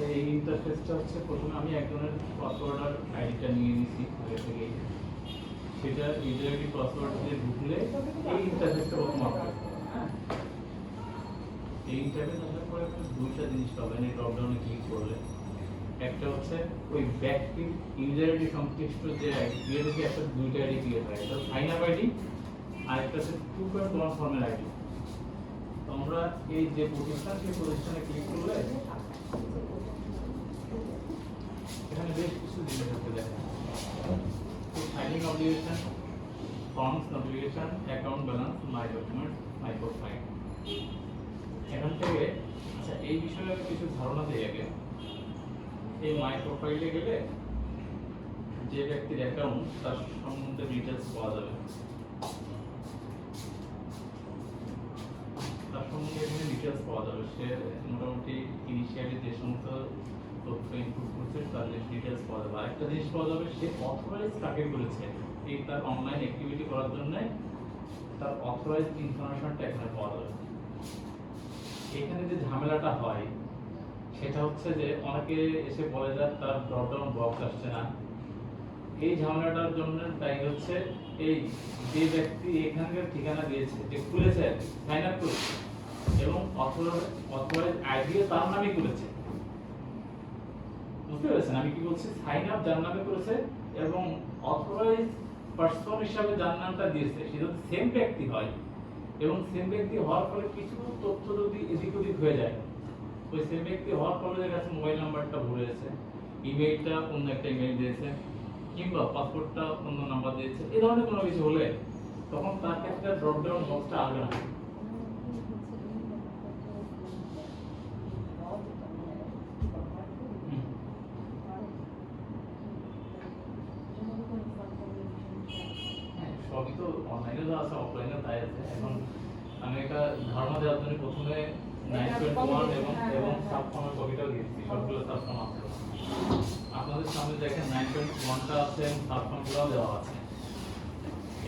এই ইন্টারফেসটা হচ্ছে প্রথমে আমি একজনের পাসওয়ার্ড আর আইডিটা নিয়ে নিছি আগে থেকেই, সেটা ইউজার আইডি পাসওয়ার্ড দিয়ে ঢুকলে এই ইন্টারফেসটা প্রথম আসবে। হ্যাঁ, এই ইন্টারফেস আসার পরে আপনি দুইটা জিনিস পাবেন এই ড্রপডাউনে ক্লিক করলে। একটা হচ্ছে ওই ব্যক্তির ইউজার আইডি সংশ্লিষ্ট যে আইডি ক্রিয়েট হয়েছে, একটা দুইটা আইডি ক্রিয়েট হয়, একটা সাইন আপ আইডি আর একটা হচ্ছে 2.1 ফর্মের আইডি। আমরা এই যে প্রতিষ্ঠান সেই প্রতিষ্ঠানে ক্লিক করলে এখানে বেশ কিছু জিনিস আছে দেখেন, signing obligation, forms notification, account balance, my documents, my profile. এখান থেকে আচ্ছা এই বিষয়ে আমি কিছু ধারণা দিই আগে। এই মাই প্রোফাইলে গেলে যে ব্যক্তির অ্যাকাউন্ট তার সম্বন্ধে ডিটেলস পাওয়া যাবে, তার সম্বন্ধে এখানে ডিটেলস পাওয়া যাবে। সে মোটামুটি ইনিশিয়ালি যে সমস্ত তথ্য ইনপুট করছে তার ডিটেলস পাওয়া যাবে। আরেকটা জিনিস পাওয়া যাবে, সে অথরাইজ কাকে করেছে এই তার অনলাইন অ্যাক্টিভিটি করার জন্য তার অথরাইজ ইনফরমেশনটা এখানে পাওয়া যাবে। এখানে যে ঝামেলাটা হয় সেটা হচ্ছে যে অনেকে এসে বলে যায় তার ড্রপডাউন বক্স আসছে না। এই ঝামেলাটার জন্য তাই হচ্ছে এই যে ব্যক্তি এখানকার ঠিকানা দিয়েছে, যে খুলেছে সাইন আপ করেছে এবং অথরাইজ আইডি তার নামে করেছে, বুঝতে পেরেছেন আমি কি বলছি? সাইন আপ যার নামে করেছে এবং অথরাইজ পারসন হিসাবে যার নামটা দিয়েছে সে যদি সেম ব্যক্তি হয় এবং সেম ব্যক্তি হওয়ার ফলে কিছু তথ্য যদি এদিক ওদিক হয়ে যায়, ওই সেম ব্যক্তি হওয়ার ফলে দেখা যাচ্ছে মোবাইল নাম্বারটা ভুলে গেছে, ইমেইলটা অন্য একটা ইমেইল দিয়েছে, কিংবা পাসপোর্টটা অন্য নাম্বার দিয়েছে, এই ধরনের কোনো কিছু হলে তখন তার ক্ষেত্রে ড্রপডাউন বক্সটা আসবে না। সবই তো অনলাইনে তো আছে, অফলাইনে তাই আছে। এখন আমি একটা ধারণা দেওয়ার জন্য প্রথমে 9.1 এবং সাবফর্মের কপিটাও দিয়েছি, সবগুলো সাবফর্ম আছে আপনাদের সামনে দেখেন। 9.1টা আছে এবং সাবফর্মগুলোও দেওয়া আছে।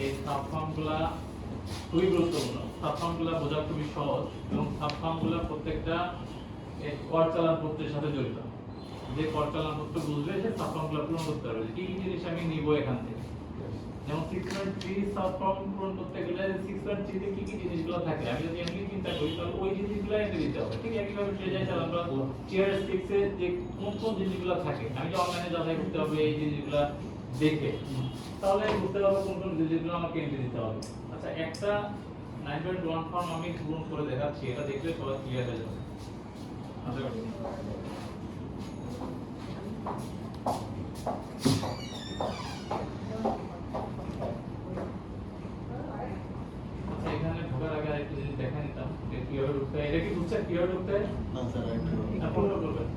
এই সাবফর্মগুলো খুবই গুরুত্বপূর্ণ, সাবফর্মগুলো বোঝা খুবই সহজ এবং সাবফর্মগুলো প্রত্যেকটা কর চালানপত্রের সাথে জড়িত। যে কর চালানপত্র বুঝবে সে সাবফর্মগুলো পূরণ করতে পারবে। কি কি জিনিস আমি নিব এখান থেকে, যেমন 6.3 সাবফর্ম পূরণ করতে গেলে 6.3 তে কি কি জিনিসগুলো থাকে আমি যদি এমনি চিন্তা করি তাহলে ওই জিনিসগুলো এনে দিতে হবে। ঠিক একইভাবে ট্রেজার আমরা টিয়ার 6 এ যে কোন কোন জিনিসগুলো থাকে আমি যে অনলাইনে যাচাই করতে হবে এই জিনিসগুলো দেখে, তাহলে বুঝতে পারবো কোন কোন জিনিসগুলো আমাকে এনে দিতে হবে। আচ্ছা একটা 9.1 ফর্ম আমি পূরণ করে দেখাচ্ছি, এটা দেখলে সবাই ক্লিয়ার হয়ে যাবে। আশা করি এখানে ঢোকার আগে আরেকটা জিনিস দেখা নিতাম যে কিভাবে ঢুকতে হয়। এটা কি বুঝছেন কিভাবে ঢুকতে হয়? না স্যার প্রশ্ন করবেন,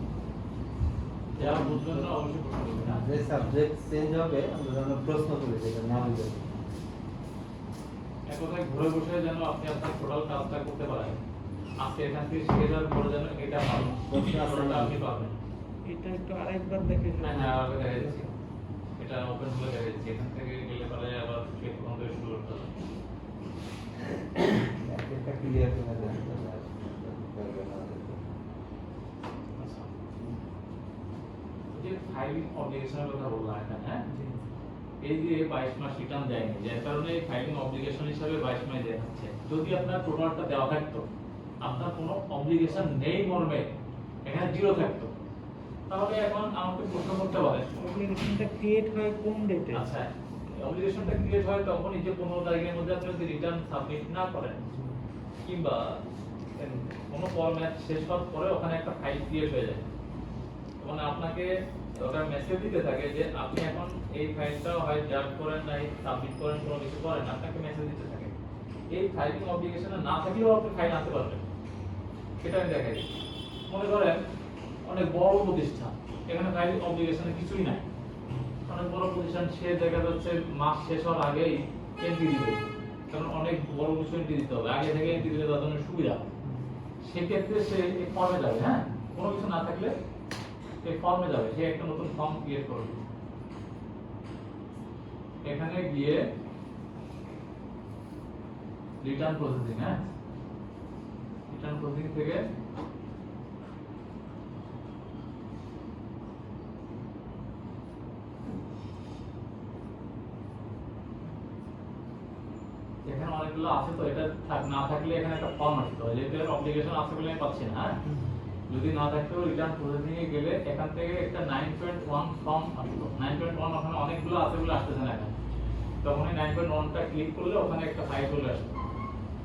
যারা বুঝবেন না অবশ্যই প্রশ্ন করবেন। যে সাবজেক্ট চেঞ্জ হবে আমরা প্রশ্ন করি যেটা নাম দেব। এক কথায় ঘুরে বসে যেন আপনি আপনার টোটাল কাজটা করতে পারেন। আজকে এখান থেকে শিখে যাওয়ার পরে যেন এটা পাবেন, প্রশ্নটা আপনি পাবেন। এটা একটু আরেকবার দেখে হ্যাঁ হ্যাঁ আবার দেখা যাচ্ছে, এটা ওপেন হয়ে দেখা যাচ্ছে। এখান থেকে গেলে পরে আবার সেই প্রথম থেকে শুরু করতে হবে। এটা ক্লিয়ার করে দেন। যে ফাইলিং অব্লিগেশনের কথা বললাম এখানে, হ্যাঁ এই যে 22 মাস রিটার্ন দেয়নি, যার কারণে ফাইলিং অব্লিগেশন হিসাবে 22 মাস দেখাচ্ছে। যদি আপনার টোটালটা দেওয়া থাকতো, আপনার কোনো অব্লিগেশন নেই মর্মে এখানে জিরো থাকতো, তাহলে এখন আমাকে প্রশ্ন করতে পারে অ্যাপ্লিকেশনটা ক্রিয়েট হয় কোন ডেটে? আচ্ছা অব্লিগেশনটা ক্রিয়েট হয় তখনই যে 15 তারিখের মধ্যে আপনি যদি রিটার্ন সাবমিট না করেন কিংবা কোনো ফরম্যাট শেষ হওয়ার পরে ওখানে একটা ফাইল ক্রিয়েট হয়ে যায়, মানে আপনাকে ওটা মেসেজ দিতে থাকে যে আপনি এখন এই ফাইলটা হয় ড্রাফট করেন নাই সাবমিট করেন কোনো কিছু করেন, আপনাকে মেসেজ দিতে থাকে। এই ফাইলিং অব্লিগেশনে না থাকলেও আপনি ফাইল আনতে পারবেন, সেটা আমি দেখাই। মনে করেন অনেক বড় প্রতিষ্ঠান, এখানে ফাইলিং অব্লিগেশনে কিছুই নাই, অনেক বড় প্রতিষ্ঠান, সে দেখা যাচ্ছে মাস শেষ হওয়ার আগেই এন্ট্রি দিবে, কারণ অনেক বড় কিছু এন্ট্রি দিতে হবে, আগে থেকে এন্ট্রি দিলে তার জন্য সুবিধা। সেক্ষেত্রে সে এই ফর্মে যাবে, হ্যাঁ কোনো কিছু না থাকলে এই ফর্মে যাবে, সে একটা নতুন ফর্ম ক্রিয়েট করবে। এখানে গিয়ে রিটার্ন প্রসেসিং, হ্যাঁ রিটার্ন প্রসেসিং থেকে অনেকগুলো আছে তো এটা না থাকলে এখানে একটা ফর্ম আসতে হয়, যেহেতু অব্লিগেশন আছে বলে আমি পাচ্ছি না। হ্যাঁ, যদি না থাকতেও রিটার্ন প্রসেসিং এ গেলে এখান থেকে একটা 9.1 ফর্ম আসলো। 9.1 ওখানে অনেকগুলো আছে বলে আসতেছে না এখানে, তখন এই 9.1টা ক্লিক করলে ওখানে একটা ফাইল চলে আসবে।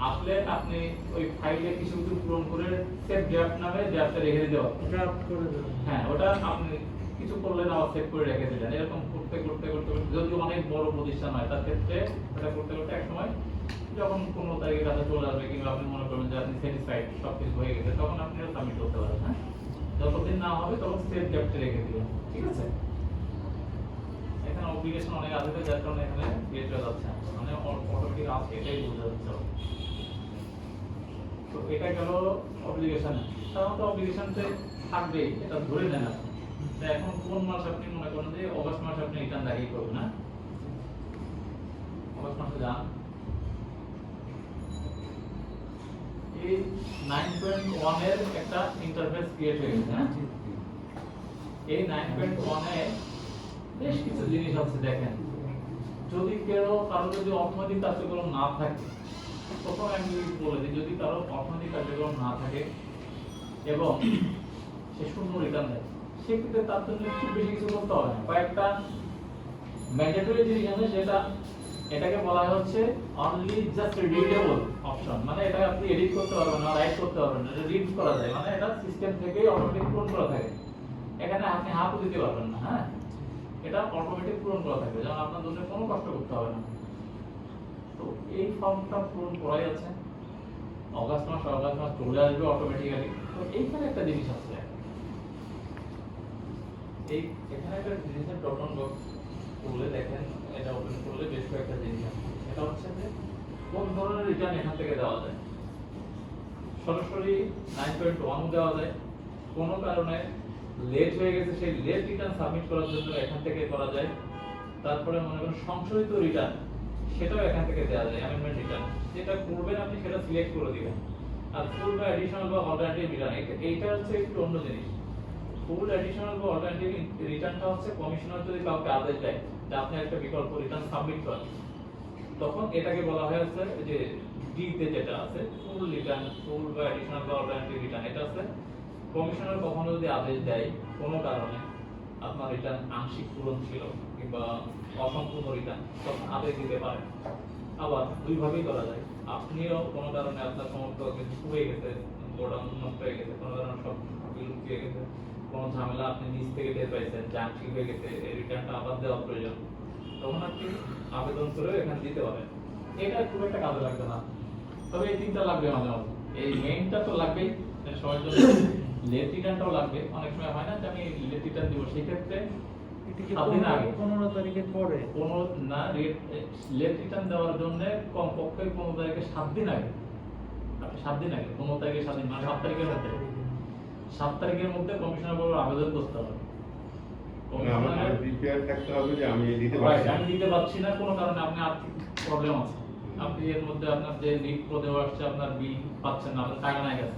আসলে আপনি ওই ফাইলে কিছু কিছু পূরণ করে সেভ ড্রাফট নামে ড্রাফটে রেখে দিতে পারবেন। ড্রাফট করে দেবেন। হ্যাঁ, ওটা আপনি কিছু করলেন আবার সেভ করে রেখে দিলেন, এরকম করতে করতে করতে করতে যদি অনেক বড় প্রতিষ্ঠান হয় তার ক্ষেত্রে এটা করতে করতে এক সময় যখন কোনো তারিখের কাছে চলে আসবে কিংবা আপনি মনে করবেন যে আপনি স্যাটিসফাইড সব কিছু হয়ে গেছে, তখন আপনি সাবমিট করতে পারেন। হ্যাঁ, যতদিন না হবে তখন সেভ ড্রাফটে রেখে দিবেন। ঠিক আছে, এখানে অব্লিগেশন অনেক আছে তো যার কারণে এখানে ক্রিয়েট হয়ে যাচ্ছে, মানে অটোমেটিক আসছে, এটাই বোঝা যাচ্ছে। তো এটা গেল অব্লিগেশন। সাধারণত অব্লিগেশনতে থাকবেই, এটা ধরে নেন আপনি। তো এখন কোন মাস আপনি মনে করেন যে অগস্ট মাসে আপনি রিটার্ন দাখিল করবেন, না অগস্ট মাসে যান, এই 9.1 এর একটা ইন্টারফেস ক্রিয়েট হয়ে গেছে। হ্যাঁ, এই 9.1 এ বেশ কিছু জিনিস আছে দেখেন। যদি কারো যদি অর্থনৈতিক কার্যক্রম না থাকে, প্রথমে আমি বলে দিই, যদি কারো অর্থনৈতিক কার্যক্রম না থাকে এবং সে শূন্য রিটার্ন দেয়, সেক্ষেত্রে তার জন্য খুব বেশি কিছু করতে হবে না। কয়েকটা ম্যান্ডেটরি জিনিস আছে, সেটা এটাকে বলা হচ্ছে অনলি জাস্ট রিডেবল অপশন, মানে এটা আপনি এডিট করতে পারবেন না, রাইট করতে পারবেন না, এটা রিড করা যায়, মানে এটা সিস্টেম থেকেই অটোমেটিক পূরণ করা থাকে, এখানে আপনি হাতও দিতে পারবেন না। হ্যাঁ, এটা অটোমেটিক পূরণ করা থাকে, যেমন আপনার জন্য কোনো কষ্ট করতে হবে না। তো এই ফর্মটা পূরণ করাই আছে, অগাস্ট মাস চলে আসবে অটোমেটিক্যালি। তো এইখানে একটা জিনিস আছে, এই এখানে একটা জিনিসের ড্রপ ডাউন বক্স খুলে দেখেন, এটা ওপেন করলে বেশ কয়েকটা জিনিস আছে। এটা হচ্ছে যে কোন ধরনের রিটার্ন এখান থেকে দেওয়া যায়। সরাসরি 9.1 দেওয়া যায়, কোনো কারণে লেট হয়ে গেছে, সেই লেট রিটার্ন সাবমিট করার জন্য এখান থেকে করা যায়। তারপরে মনে করেন সংশোধিত রিটার্ন, সেটাও এখান থেকে দেওয়া যায়, অ্যামেন্ডমেন্ট রিটার্ন যেটা করবেন আপনি সেটা সিলেক্ট করে দিবেন। আর ফুল বা অ্যাডিশনাল বা অল্টারনেটিভ রিটার্ন, এইটা হচ্ছে একটু অন্য জিনিস। ফুল অ্যাডিশনাল বা অল্টারনেটিভ রিটার্নটা হচ্ছে কমিশনার যদি কাউকে আদেশ দেয় যে আপনি একটা বিকল্প রিটার্ন সাবমিট করেন, তখন এটাকে বলা হয়েছে যে ডি তে যেটা আছে ফুল রিটার্ন, ফুল বা অ্যাডিশনাল বা অল্টারনেটিভ রিটার্ন, এটা আছে কমিশনার কখনো যদি আদেশ দেয় কোনো কারণে আপনার রিটার্ন আংশিক পূরণ ছিল কিংবা অসম্পূর্ণ রিটার্ন, তখন আদেশ দিতে পারে। আবার দুই ভাবেই করা যায়, আপনিও কোনো কারণে আপনার সমস্ত কিছু হয়ে গেছে, গোডাউন নষ্ট হয়ে গেছে, কোনো কারণে সব লুকিয়ে গেছে, কোনো ঝামেলা আপনি নিজ থেকে টের পাইছেন যে আংশিক হয়ে গেছে, এই রিটার্নটা আবার দেওয়া প্রয়োজন, তখন আপনি আবেদন করে এখানে দিতে পারেন। এটা খুব একটা কাজে লাগবে না, তবে এই তিনটা লাগবে মাঝে মাঝে। এই মেইনটা তো লাগবেই, সবার জন্য লেট রিটার্নটাও লাগবে। অনেক সময় হয় না যে আমি লেট রিটার্ন দিব, সেই ক্ষেত্রে এটা কি 7 দিন আগে 15 তারিখে পরে কোনো না লেট রিটার্ন দেওয়ার জন্য কমপক্ষে 15 তারিখে 7 দিন আগে, আপনি 7 দিন আগে 15 তারিখে 7 দিন, মানে 7 তারিখের মধ্যে 7 তারিখের মধ্যে কমিশনার বড় আবেদন করতে হবে। আমার প্রিপেয়ার থাকতে হবে যে আমি দিতে Right, পারছি না। আমি দিতে পারছি না, কোনো কারণে আপনি আর্থিক প্রবলেম আছে, আপনি এর মধ্যে আপনার যে লিড প্রদেও আসছে, আপনার বিল পাচ্ছেন না, আপনার টাকা নাই গেছে,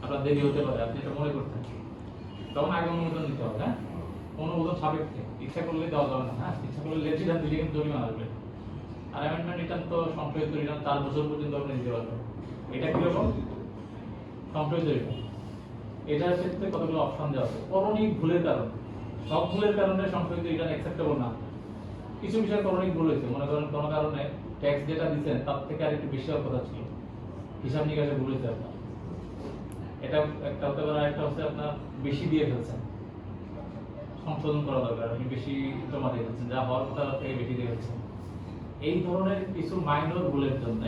আপনার দেরি হতে পারে, আপনি এটা মনে করতেন, তখন আগে অনুমোদন নিতে হবে। হ্যাঁ, অনুমোদন সাপেক্ষে, ইচ্ছা করলে দেওয়া যাবে না। হ্যাঁ, ইচ্ছা করলে লেট রিটার্ন দিলে কিন্তু জরিমানা আসবে। আর অ্যামেন্ডমেন্ট রিটার্ন তো সংশোধিত রিটার্ন 4 বছর পর্যন্ত আপনি দিতে পারবেন। এটা কিরকম সংশোধিত রিটার্ন, এটার ক্ষেত্রে কতগুলো অপশন দেওয়া আছে। করণিক ভুলের কারণে, সব ভুলের কারণে সংশোধিত রিটার্ন অ্যাকসেপ্টেবল না। কিছু বিষয়ে করণিক ভুল হয়েছে, মনে করেন কোনো কারণে ট্যাক্স যেটা দিচ্ছেন তার থেকে আর একটু বেশি হওয়ার কথা ছিল, হিসাব নিকাশে ভুল হয়েছে আপনার, এটা একটা হতে পারে। একটা হচ্ছে আপনার বেশি দিয়ে ফেলছেন, সংশোধন করা দরকার, আপনি বেশি জমা দিয়ে ফেলছেন, যা হওয়ার কথা তার থেকে বেশি দিয়ে ফেলছেন। এই ধরনের কিছু মাইনর ভুলের জন্য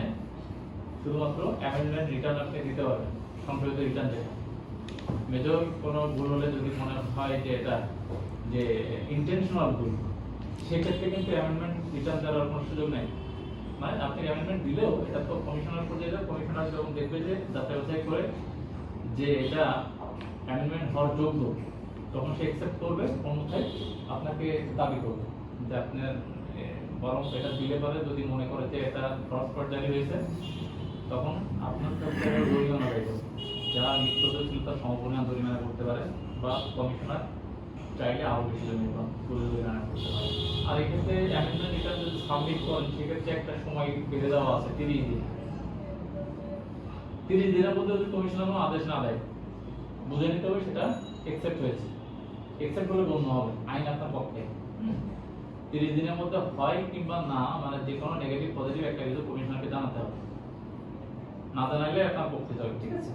শুধুমাত্র অ্যামেন্ডমেন্ট রিটার্ন আপনি দিতে পারবেন, সংশোধিত রিটার্ন যেটা। মেজর কোনো ভুল হলে যদি মনে হয় যে এটা যে ইন্টেনশনাল ভুল, সেক্ষেত্রে কিন্তু অ্যামেন্ডমেন্ট রিটার্ন দেওয়ার কোনো সুযোগ নেই। মানে আপনি অ্যামেন্ডমেন্ট দিলেও এটা তো কমিশনার পর্যায়ে যায়, কমিশনার যখন দেখবে যে যাচাই বাছাই করে যে এটা অ্যামেন্ডমেন্ট হওয়ার যোগ্য, তখন সে অ্যাকসেপ্ট করবে, অন্যথায় আপনাকে দাবি করবে যে আপনার বরং এটা দিলে পরে যদি মনে করে যে এটা ক্রস পর্যায়ে হয়েছে, তখন আপনার কাছে জরিমানা দেয়, যারা নিত্যত ছিল তার সমপরিমাণ জরিমানা করতে পারে, বা কমিশনার চাইলে আরও বেশি জমি তুলে তুলে আনা করতে পারে। আর এক্ষেত্রে অ্যামেন্ডমেন্ট রিটার্ন যদি সাবমিট করেন সেক্ষেত্রে একটা সময় বেঁধে দেওয়া আছে 30 দিন। 30 দিনের মধ্যে যদি কমিশনার কোনো আদেশ না দেয় বুঝে নিতে হবে সেটা একসেপ্ট হয়েছে, একসেপ্ট হলে গণ্য হবে আইন আপনার পক্ষে। 30 দিনের মধ্যে হয় কিংবা না, মানে যে কোনো নেগেটিভ পজিটিভ একটা কিছু কমিশনারকে জানাতে হবে, না জানাইলে আপনার পক্ষে যাবে, ঠিক আছে?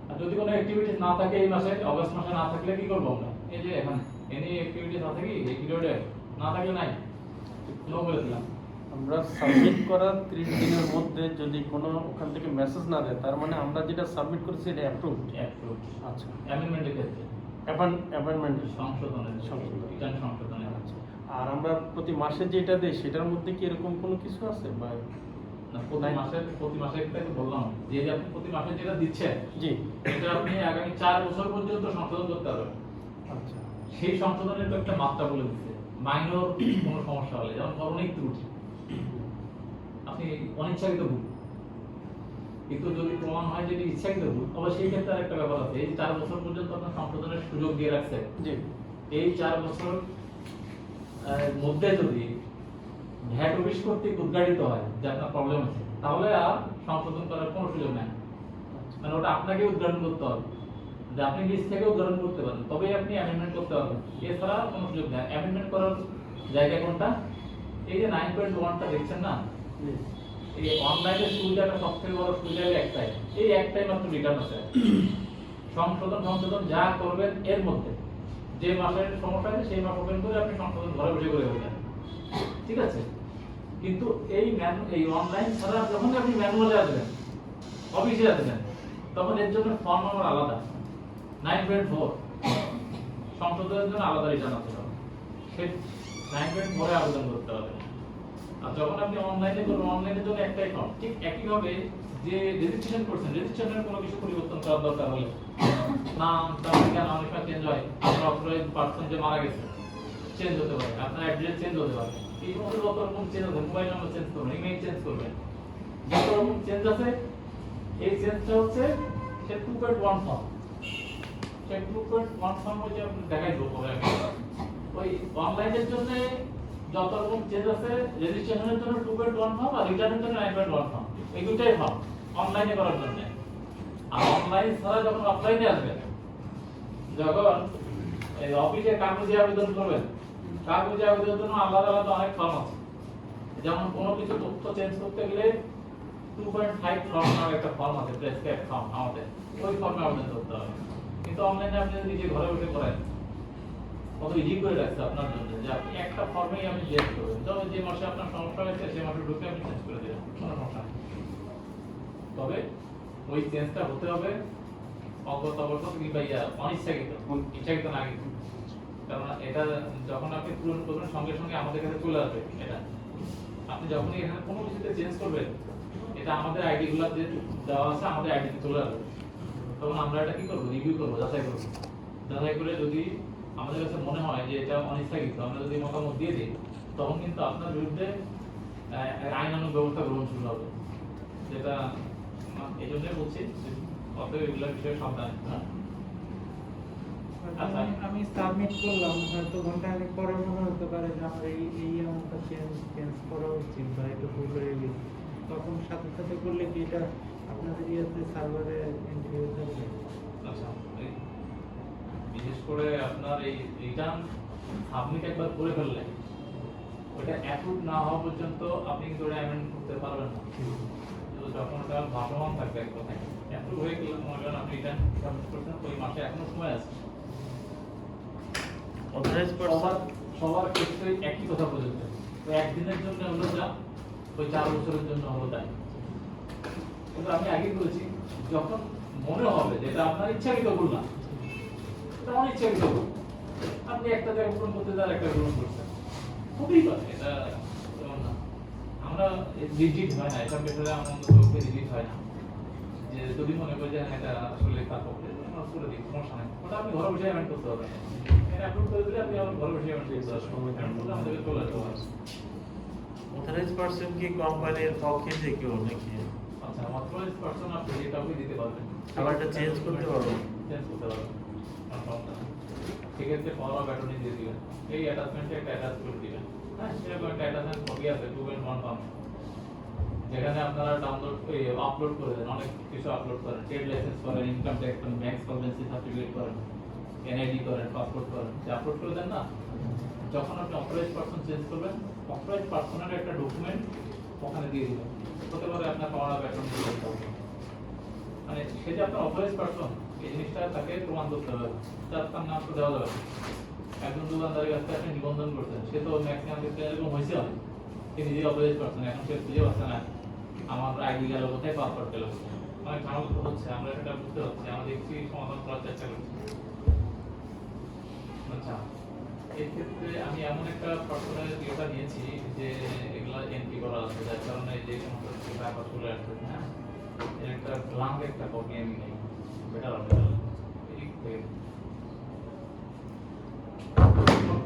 আর যদি কোনো অ্যাক্টিভিটিস না থাকে এই মাসে, অগস্ট মাসে না থাকলে কি করব আমরা? এই যে এখানে এনি অ্যাক্টিভিটিস আছে কি এই পিরিয়ডে? না থাকলে নাই, নো করে দিলাম। আমরা সাবমিট করার 30 দিনের মধ্যে যদি কোনো ওখান থেকে মেসেজ না দেয়, তার মানে আমরা যেটা সাবমিট করেছি এটা অ্যাপ্রুভড। অ্যাপ্রুভ। আচ্ছা, অ্যামেন্ডমেন্টের ক্ষেত্রে অ্যাপয়েন্টমেন্ট সংশোধনের রিটার্ন সংশোধনের। আচ্ছা, আর আমরা প্রতি মাসে যেটা দেই সেটার মধ্যে কি এরকম কোনো কিছু আছে বা? না, প্রতি মাসে একটা তো বললাম যে যে আপনি প্রতি মাসে যেটা দিচ্ছেন জি, এটা আপনি আগামী 4 বছর পর্যন্ত সংশোধন করতে পারবেন। আচ্ছা, সেই সংশোধনের তো একটা মাত্রা বলে দিচ্ছে, মাইনর কোনো সমস্যা হলে, যেমন করণিক ত্রুটি, আপনি অনিচ্ছাকৃত ভুল, কিন্তু যদি প্রমাণ হয় যে ইচ্ছাকৃত ভুল, তবে সেই ক্ষেত্রে একটা ব্যাপার আছে, এই 4 বছর পর্যন্ত আপনার সংশোধনের সুযোগ দিয়ে রাখছে। জি, এই 4 বছর মধ্যে যদি ভ্যাট অফিস কর্তৃক উদ্ঘাটিত হয় যে আপনার প্রবলেম আছে, তাহলে আর সংশোধন করার কোনো সুযোগ নেই। মানে ওটা আপনাকে উদ্ঘাটন করতে হবে, যে আপনি নিজ থেকে উদ্ঘাটন করতে পারেন, তবেই আপনি অ্যামেন্ডমেন্ট করতে পারবেন, এছাড়া কোনো সুযোগ নেই। অ্যামেন্ডমেন্ট করার জায়গা কোনটা? এই যে 9.1টা দেখছেন না, জি, এই অনলাইনের সুবিধাটা সবথেকে বড় সুবিধা একটাই, এই একটাই মাত্র রিটার্ন আছে। সংশোধন যা করবেন এর মধ্যে যে মাসের সমস্যা আছে সেই মাস ওপেন করে আপনি সংশোধন ঘরে বসে করে ফেলবেন, ঠিক আছে? কিন্তু এই অনলাইন ছাড়া যখন আপনি ম্যানুয়ালে আসবেন, অফিসে আসবেন, তখন এর জন্য ফর্ম নাম্বার আলাদা 9.4 সংশোধনের জন্য আলাদা রিটার্ন আছে, সেই 9.4 এ আবেদন করতে হবে। আর যখন আপনি অনলাইনে করবেন, অনলাইনের জন্য একটাই ফর্ম, ঠিক একইভাবে যে রেজিস্ট্রেশন করছেন, রেজিস্ট্রেশনের কোনো কিছু পরিবর্তন করার দরকার হলে নাম ঠিকানা অনেক সময় চেঞ্জ হয়, আপনার অথরাইজড পারসন যে মারা গেছে চেঞ্জ হতে পারে, আপনার অ্যাড্রেস চেঞ্জ হতে পারে, এই মধ্যে যত রকম চেঞ্জ আছে, মোবাইল নাম্বার চেঞ্জ করবেন, ইমেইল চেঞ্জ করবেন, যত রকম চেঞ্জ আছে, এই চেঞ্জটা হচ্ছে সে 2.1 ফর্ম। সে 2.1 ফর্ম হচ্ছে আপনি দেখাই দেবো পরে আমি। ওই অনলাইনের জন্য যত রকম চেঞ্জ আছে, রেজিস্ট্রেশনের জন্য 2.1 ফর্ম আর রিটার্নের জন্য 9.1 ফর্ম, এই দুটাই ফর্ম অনলাইনে করার জন্য। আর অনলাইন ছাড়া যখন অফলাইনে আসবেন, যখন এই অফিসে কাগজে আবেদন করবেন, কাগজে আবেদনের জন্য আলাদা আলাদা অনেক ফর্ম আছে। যেমন কোনো কিছু তথ্য চেঞ্জ করতে গেলে 2.5 ফর্ম নামে একটা ফর্ম আছে, প্রেসক্রাইব ফর্ম আমাদের, ওই ফর্মে আবেদন করতে হবে। কিন্তু অনলাইনে আপনি যদি নিজে ঘরে বসে করেন, কত ইজি করে রাখছে আপনার জন্য, যে আপনি একটা ফর্মেই আপনি চেঞ্জ করবেন, তবে যে মাসে আপনার সমস্যা হয়েছে সেই মাসে ঢুকে আপনি চেঞ্জ করে দেবেন, কোনো সমস্যা নেই। তবে ওই চেঞ্জটা হতে হবে অজ্ঞতাবশত কিংবা অনিচ্ছাকৃত, ইচ্ছাকৃত না কিন্তু। কারণ এটা যখন আপনি পূরণ করবেন সঙ্গে সঙ্গে আমাদের কাছে চলে আসবে। এটা আপনি যখনই এখানে কোনো কিছুতে চেঞ্জ করবেন, এটা আমাদের আইডি গুলো যে দেওয়া আছে আমাদের আইডিতে চলে আসবে, তখন আমরা এটা কি করবো? রিভিউ করবো, যাচাই করবো। যাচাই করে যদি আমাদের কাছে মনে হয় যে এটা অনিচ্ছাকৃত, আমরা যদি মতামত দিয়ে দিই, তখন কিন্তু আপনার বিরুদ্ধে আইনানুগ ব্যবস্থা গ্রহণ শুরু হবে। যেটা এই জন্যই বলছি, অতএব এগুলো বিষয়ে সাবধান। আচ্ছা, আমি সাবমিট করলাম, হয়তো ঘন্টাখানেক পরে মনে হতে পারে যে আমার এই অ্যামাউন্টটা চেঞ্জ করা উচিত বা এটা ভুল হয়ে গেছে, তখন সাথে সাথে করলে কি এটা আপনাদের ইয়েতে সার্ভারে এন্ট্রি হয়ে যাবে? আচ্ছা, বিশেষ করে আপনার এই রিটার্ন সাবমিট একবার করে ফেললে ওটা অ্যাপ্রুভ না হওয়া পর্যন্ত আপনি কিন্তু ওটা অ্যামেন্ড করতে পারবেন না। তো যখন ওটা ভাসমান থাকবে এক কথায়, অ্যাপ্রুভ হয়ে গেলে মনে করেন আপনি রিটার্ন সাবমিট করছেন, ওই মাসে এখনো সময় আছে। সবার ক্ষেত্রে একই কথা প্রযোজ্য, ওই একদিনের জন্য হলো যা, ওই 4 বছরের জন্য হলো তাই। কিন্তু আমি আগে বলেছি, যখন মনে হবে যে এটা আপনার ইচ্ছাকৃত ভুল না, এটা অনিচ্ছাকৃত ভুল, আপনি একটা জায়গায় পূরণ করতে যান, একটা পূরণ করছেন, হতেই পারে, এটা তেমন না। আমরা রিজিট হয় না, এটা ক্ষেত্রে আমাদের চোখে রিজিট হয় না, যে যদি মনে করি যে হ্যাঁ এটা আসলে তার পক্ষে আমরা করে দিই, সমস্যা নেই, ওটা আপনি ঘরে বসে অ্যামেন্ড করতে হবে। এটা অ্যাপ্রুভ করে দিলে আপনি আবার ঘরে বসে অ্যামেন্ড করতে পারবেন, আমাদেরকে চলে আসতে হবে। অথরাইজড পারসন কি কোম্পানির পক্ষে থেকেও নাকি? আচ্ছা, অথরাইজড পারসন আপনি যে কাউকে দিতে পারবেন, আবার এটা চেঞ্জ করতে পারবো? চেঞ্জ করতে পারবেন, কোনো সমস্যা নেই। সেক্ষেত্রে পাওয়ার অফ অ্যাটর্নি দিয়ে দিবেন, এই অ্যাটাচমেন্টে একটা অ্যাটাচ করে দিবেন। হ্যাঁ, সেরকম একটা অ্যাটাচমেন্ট কপি আছে 2.1 পাউন্ড, যেখানে আপনারা ডাউনলোড আপলোড করে দেন, অনেক কিছু আপলোড করেন, ট্রেড লাইসেন্স করেন, ইনকাম ট্যাক্স করেন, ব্যাংক সলভেন্সি সার্টিফিকেট করেন, এনআইডি করেন, পাসপোর্ট করেন, যে আপলোড করে দেন না, যখন আপনি অথরাইজ পারসন চেঞ্জ করবেন, অথরাইজ পারসনের একটা ডকুমেন্ট ওখানে দিয়ে দিবেন। হতে পারে আপনার পাওয়ার অফ অ্যাটর্নি দিতে হবে, মানে সে যে আপনার অথরাইজ পারসন এই জিনিসটা তাকে প্রমাণ করতে হবে, তার নাম তো দেওয়া যাবে না। একজন দোকানদারের কাছে আপনি নিবন্ধন করছেন, সে তো ম্যাক্সিমাম ক্ষেত্রে এরকম হয়েছে, সে নিজেই অথরাইজ পারসন, এখন সে খুঁজে পাচ্ছে না আমার আইডি গেল কোথায়, পাসওয়ার্ড গেল কোথায়, অনেক ঝামেলা হচ্ছে, আমরা এটা বুঝতে পারছি, আমরা দেখছি সমাধান করার চেষ্টা করছি। আচ্ছা, এই ক্ষেত্রে আমি এমন একটা পার্সোনাল ইয়েটা নিয়েছি যে এগুলা এন্ট্রি করা আছে, যার কারণে যে সমস্ত টাকা চলে আসছে, হ্যাঁ, এর একটা ব্লাঙ্ক একটা কপি আমি নেই, বেটার হবে।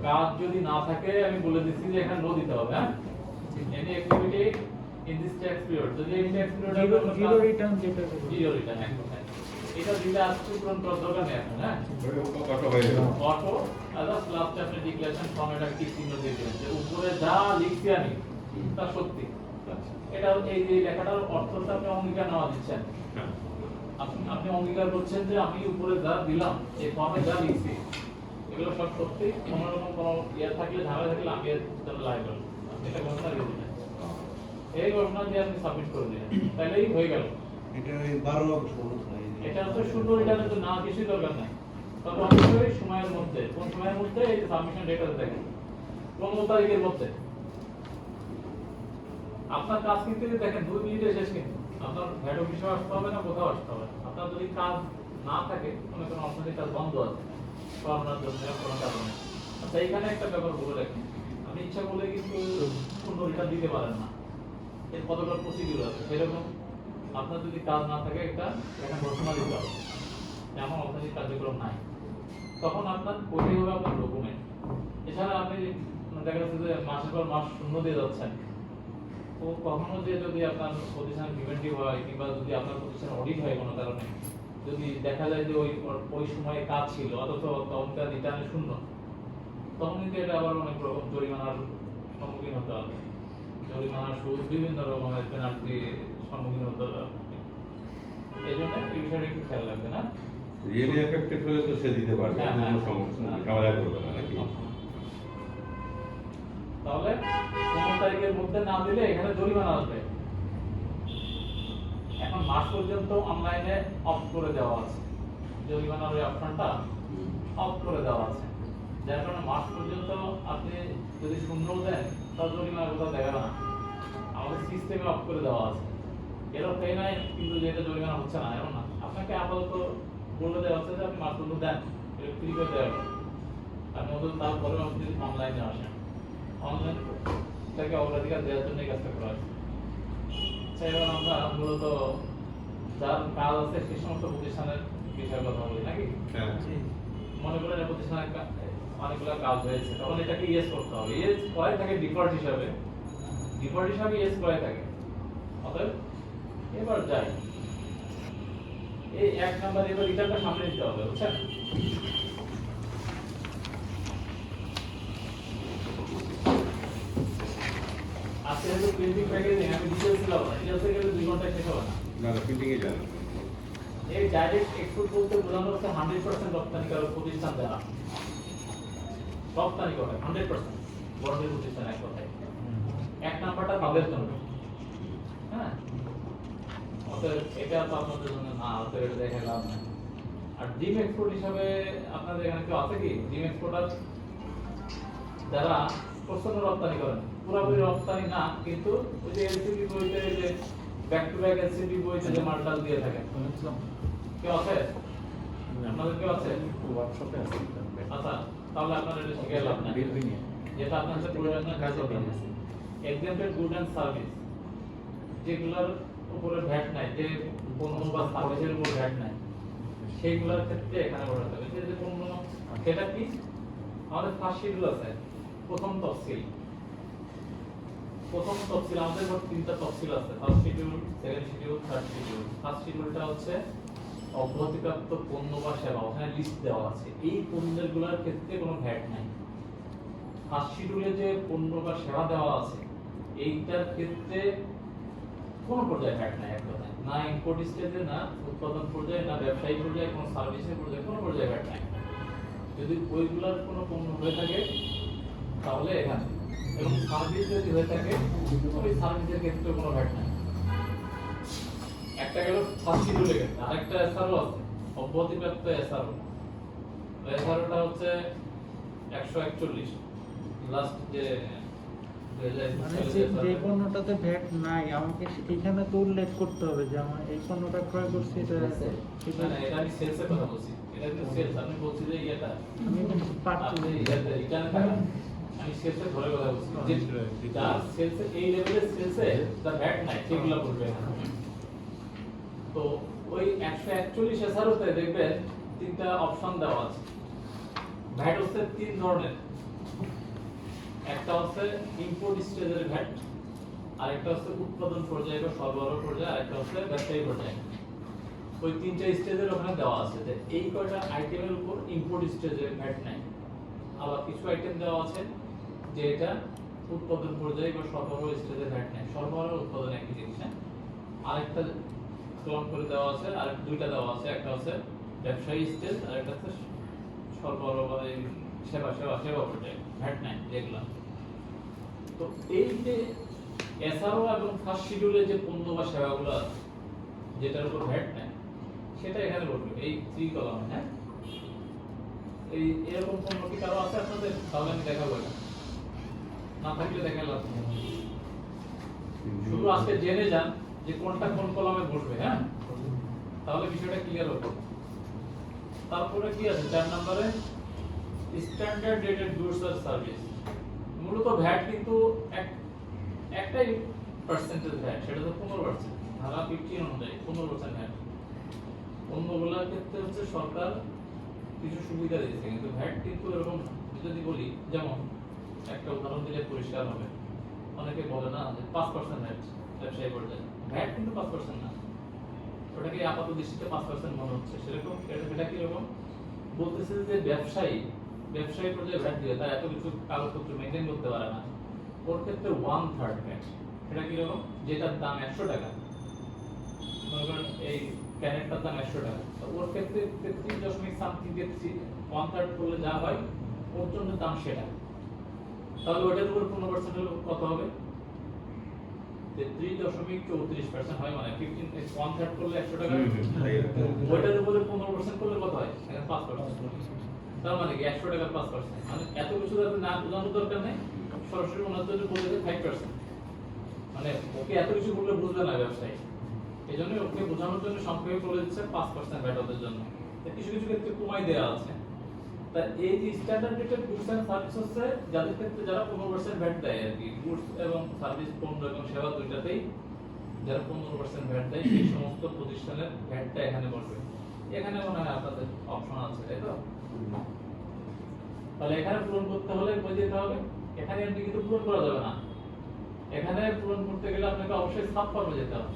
কাজ যদি না থাকে আমি বলে দিচ্ছি যে এখানে নো দিতে হবে, হ্যাঁ, any activity in this tax period, যদি এই ট্যাক্স পিরিয়ড জিরো রিটার্ন যেটা জিরো রিটার্ন একদম, এটা দিলে আজকে পূরণ করার দরকার নেই এখন, হ্যাঁ, কত হয়ে গেল অটো আদার্স লাস্ট আপনি ডিক্লারেশন ফর্ম এটা টিক চিহ্ন দিয়ে দিবেন যে উপরে যা লিখছি আমি তা সত্যি। এটা এই যে লেখাটার অর্থটা আপনি অঙ্গীকার নেওয়া দিচ্ছেন, আপনি অঙ্গীকার করছেন যে আমি উপরে যা দিলাম এই ফর্মে যা লিখছি এগুলো সব সত্যি, কোনো রকম কোনো ইয়ে থাকলে ঝামেলা থাকলে আমি এর জন্য লাইবেল, এটা ঘোষণা দিয়ে দিবেন। এই ঘোষণা দিয়ে আপনি সাবমিট করে দিলেন, তাহলেই হয়ে গেল। এটা ওই 12 অংশ মনে হয়। এটা হচ্ছে শূন্য রিটার্নের জন্য না কিছুই দরকার নাই, তবে অবশ্যই সময়ের মধ্যে, কোন সময়ের মধ্যে, এই যে সাবমিশন ডেট আছে দেখেন 15 তারিখের মধ্যে। আপনার কাজ কিন্তু দেখেন 2 মিনিটে শেষ, কিন্তু আপনার হেড অফিসে আসতে হবে না, কোথাও আসতে হবে না। আপনার যদি কাজ না থাকে, কোনো অর্থনৈতিক কাজ বন্ধ আছে করোনার জন্য কোনো কারণে, আচ্ছা এইখানে একটা ব্যাপার বলে রাখি, আপনি ইচ্ছা করলে কিন্তু শূন্য রিটার্ন দিতে পারেন না, এর কতটা প্রসিডিউর আছে। সেরকম আপনার যদি কাজ না থাকে একটা এখানে ঘোষণা দিতে হবে যেমন অর্থনৈতিক কার্যক্রম নাই, তখন আপনার ওইটাই হবে আপনার ডকুমেন্ট। এছাড়া আপনি দেখা যাচ্ছে যে মাসের পর মাস শূন্য দিয়ে যাচ্ছেন, তো কখনো যে যদি আপনার প্রতিষ্ঠান ডিভেন্টিভ হয় কিংবা যদি আপনার প্রতিষ্ঠান অডিট হয় কোনো কারণে, যদি দেখা যায় যে ওই সময়ে কাজ ছিল অথচ তখনকার রিটার্নে শূন্য, তখন কিন্তু এটা আবার অনেক রকম জরিমানার সম্মুখীন হতে হবে, জরিমানা, সুদ, বিভিন্ন রকমের পেনাল্টি সম্মুখীন হতে হবে। এই জন্য এই বিষয়টা একটু খেয়াল রাখবেন, না রিয়েলি এফেক্টেড হলে তো সে দিতে পারবে, হ্যাঁ, কোনো সমস্যা নেই, ঝামেলা করবে না নাকি? তাহলে 15 তারিখের মধ্যে না দিলে এখানে জরিমানা আসবে। এখন মাস পর্যন্ত অনলাইনে অফ করে দেওয়া আছে, জরিমানার ওই অপশনটা অফ করে দেওয়া আছে, যার কারণে মাস পর্যন্ত আপনি যদি শূন্য দেন তাহলে জরিমানা কোথাও দেখাবে না, আমাদের সিস্টেমে অফ করে দেওয়া আছে। এর অর্থ এই নয় কিন্তু যে এটা জরিমানা হচ্ছে না, এমন না, আপনাকে আপাতত বলে দেওয়া আছে যে আপনি মাস পর্যন্ত দেন, এটা ফ্রি করে দেওয়া হবে। আপনি অন্তত তারপরেও আপনি যদি অনলাইনে আসেন, অনলাইন থেকে অগ্রাধিকার দেওয়ার জন্য এই কাজটা করা হয়েছে। এবার আমরা মূলত যার কাজ আছে সেই সমস্ত প্রতিষ্ঠানের বিষয়ে কথা বলি নাকি? হ্যাঁ, মনে করেন এই প্রতিষ্ঠানের অনেকগুলো কাজ হয়েছে, তখন এটাকে ইয়েস করতে হবে, ইয়েস করে থাকে ডিফল্ট হিসাবে, ইয়েস করে থাকে। অতএব এবার যাই, এই 1 নাম্বার এবার রিটার্নটা সামনে দিতে হবে, বুঝছেন? আজকে যেহেতু প্রিন্টিং প্যাকেজিং আমি ডিটেইলস দিলাম না, ডিটেইলসে গেলে 2 ঘন্টা শেষ হবে না। না প্রিন্টিং এ জানো এই ডাইরেক্ট এক্সপোর্ট বলতে বোঝানো হচ্ছে 100% রপ্তানিকারক প্রতিষ্ঠান যারা রপ্তানি করে 100% বড়দের প্রতিষ্ঠান, এক কথায় 1 নাম্বারটা তাদের জন্য, হ্যাঁ, অতএব এটা তো আপনাদের জন্য না, অতএব এটা দেখে লাভ নাই। আর ডিম এক্সপোর্ট হিসাবে আপনাদের এখানে কেউ আছে কি ডিম এক্সপোর্টার যারা প্রচন্ড রপ্তানি করেন, পুরোপুরি রপ্তানি না কিন্তু ওই যে এলসিডি বইতে যে ব্যাক টু ব্যাক এলসিডি বইতে যে মালটাল দিয়ে থাকে, কেউ আছে? আপনাদের কেউ আছে? ওয়ার্কশপে আছে। আচ্ছা, তাহলে আপনারা এটা শিখে লাভ নাই, যেটা আপনার সাথে প্রয়োজনীয় কাজ হবে। এক্সাম্পল গুড এন্ড সার্ভিস যেগুলোর উপরে ভ্যাট নাই, যে পণ্য বা সার্ভিসের উপর ভ্যাট নাই, সেইগুলোর ক্ষেত্রে এখানে বলা যাবে যে পণ্য, সেটা কি আমাদের ফার্স্ট শিডিউল আছে, প্রথম তফসিল আমাদের মোট 3টা তফসিল আছে, first schedule, second schedule, third schedule. First শিডিউলটা হচ্ছে অব্যাহতিপ্রাপ্ত পণ্য বা সেবা ওখানে লিস্ট দেওয়া আছে, এই পণ্যগুলোর ক্ষেত্রে কোনো ভ্যাট নাই। ফার্স্ট শিডিউলে যে পণ্য বা সেবা দেওয়া আছে এইটার ক্ষেত্রে কোনো পর্যায়ে ভ্যাট নাই, এক কথায় না ইম্পোর্ট স্টেজে, না উৎপাদন পর্যায়ে, না ব্যবসায়িক পর্যায়ে, কোনো সার্ভিসের পর্যায়ে কোনো পর্যায়ে ভ্যাট নাই। যদি ওইগুলার কোনো পণ্য হয়ে থাকে তাহলে এখানে, এবং সার্ভিস যদি হয়ে থাকে ওই সার্ভিসের ক্ষেত্রে কোনো ভ্যাট নাই। একটা গেল ফার্স্ট শিডিউলে গেছে, আরেকটা এসআরও আছে, অব্যাহতিপ্রাপ্ত এসআরও। এসআরওটা হচ্ছে 141 লাস্ট যে মানে যে পণ্যটাতে ভ্যাট নাই আমাকে এখানে তো উল্লেখ করতে হবে যে আমার এই পণ্যটা ক্রয় করছি এটা না, এটা আমি সেলসের কথা বলছি, এটা কিন্তু সেলস। আপনি বলছি যে এটা আমি আপনি রিটার্নে থাকেন, আমি সেলসের ঘরে কথা বলছি যে যার সেলসে এই লেভেলের সেলসে তার ভ্যাট নাই সেগুলো বলবে। তো ওই 141 এসআরওতে দেখবেন তিনটা অপশন দেওয়া আছে। ভ্যাট হচ্ছে তিন ধরনের, একটা হচ্ছে ইম্পোর্ট স্টেজের ভ্যাট, আরেকটা হচ্ছে উৎপাদন পর্যায়ে বা সরবরাহ পর্যায়ে, আরেকটা হচ্ছে ব্যবসায়ী পর্যায়ে। ওই তিনটা স্টেজের ওখানে দেওয়া আছে যে এই কয়টা আইটেমের উপর ইম্পোর্ট স্টেজের ভ্যাট নাই। আবার কিছু আইটেম দেওয়া আছে যে এটা উৎপাদন পর্যায়ে বা সরবরাহ স্টেজের ভ্যাট নাই। সরবরাহ উৎপাদন একই জিনিস। আরেকটা ক্লন করে দেওয়া আছে, আর দুইটা দেওয়া আছে, একটা হচ্ছে ব্যবসায়ী স্টেজ আর একটা হচ্ছে সরবরাহ বা সেবা পর্যায়ে ভ্যাট নাই যেগুলো। তো এই যে এসআরও এবং ফার্স্ট শিডিউলে যে পণ্য বা সেবাগুলো আছে যেটার উপর ভ্যাট নাই সেটা এখানে বলবে এই 3 কলামে। হ্যাঁ, এই এরকম পণ্য কি কারো আছে আপনাদের? তাহলে আমি দেখাবো, এটা না থাকলে দেখালাম। শুধু আজকে জেনে যান যে কোনটা কোন কলামে বসবে। হ্যাঁ, তাহলে বিষয়টা ক্লিয়ার হবে। তারপরে কি আছে 4 নম্বরে স্ট্যান্ডার্ড রেটেড গুডস আর সার্ভিস। মূলত ভ্যাট কিন্তু একটাই পার্সেন্টেজ ভ্যাট, সেটা তো 15%, ধারা 15 অনুযায়ী 15% ভ্যাট। অন্যগুলোর ক্ষেত্রে হচ্ছে সরকার কিছু সুবিধা দিয়েছে, কিন্তু ভ্যাট কিন্তু এরকম যদি বলি, যেমন একটা উদাহরণ দিলে পরিষ্কার হবে। অনেকে বলে না যে 5% ভ্যাট ব্যবসায়ী পর্যায়ে, ভ্যাট কিন্তু 5% না। ওটাকে আপাত দৃষ্টিতে 5% মনে হচ্ছে, সেরকম এটা কি রকম বলতেছে যে ব্যবসায়ী পর্যায়ে ভ্যাট দিবে, তার এত কিছু কাগজপত্র মেইনটেইন করতে পারে না, ওর ক্ষেত্রে 1/3 ভ্যাট। সেটা কি রকম? যেটার দাম 100 টাকা, মনে করেন এই ক্যানেটটার দাম 100 টাকা, তো ওর ক্ষেত্রে 33.something দিয়ে 1/3 করলে যা হয় ওর জন্য দাম সেটা। তাহলে ওটার উপর 15% হলে কত হবে? 33.34% হয়, মানে 1/3 করলে 100 টাকা, ওটার উপরে 15% করলে কত হয়? 5%। তার মানে কি 100 টাকা 5%, মানে এত কিছু না বোঝানোর দরকার নেই, সরাসরি ওনার জন্য বলে যে 5%। মানে ওকে এত কিছু বললে বুঝবে না ব্যবসায়ী, এই জন্য ওকে বোঝানোর জন্য সংক্ষেপে বলে দিচ্ছে 5% ভ্যাট ওদের জন্য। কিছু কিছু ক্ষেত্রে কমাই দেওয়া আছে। তা এই যে standard rated goods and service হচ্ছে যাদের ক্ষেত্রে যারা 15% ভ্যাট দেয় আর কি, গুডস এবং সার্ভিস, পণ্য এবং সেবা দুইটাতেই যারা 15% ভ্যাট দেয় সেই সমস্ত প্রতিষ্ঠানের ভ্যাটটা এখানে বসবে। এখানে মনে হয় আপনাদের অপশন আছে, তাই তো? তাহলে এখানে পূরণ করতে হলে কই যেতে হবে? এখানে এন্ট্রি কিন্তু পূরণ করা যাবে না। এখানে পূরণ করতে গেলে আপনাকে অবশ্যই সাব ফর্মে যেতে হবে।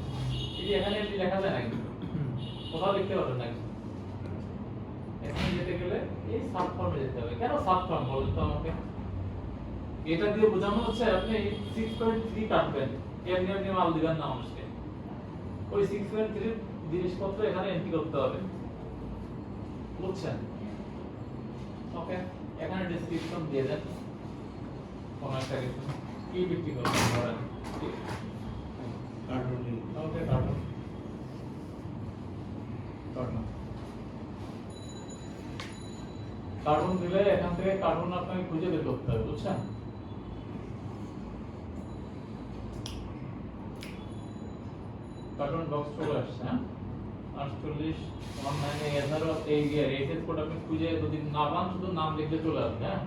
এই যে এখানে এন্ট্রি লেখা যায় না, কিন্তু কোথাও লিখতে পারবেন না। এখানে যেতে গেলে এই সাব ফর্মে যেতে হবে। কেন সাব ফর্ম বলুন তো আমাকে? এটা দিয়ে বোঝানো হচ্ছে আপনি 6.3 কাটবেন, এমনি মাল দিবেন না মানুষকে। ওই 6.3 জিনিসপত্র এখানে এন্ট্রি করতে হবে, বুঝছেন? ওকে, এখানে ডেসক্রিপশন দিয়ে দেন কোন একটা কিছু কি বিক্রি করবেন ধরেন, কার্টুন ওকে কার্টুন দিলে এখান থেকে কার্টুন আপনাকে খুঁজে বের করতে হবে, বুঝছেন? কার্টুন বক্স চলে আসছে। হ্যাঁ, 48 অনলাইনে 11 এই রেটেড কোড আপনি খুঁজে যদি না পান শুধু নাম লিখলে চলে আসবে। হ্যাঁ,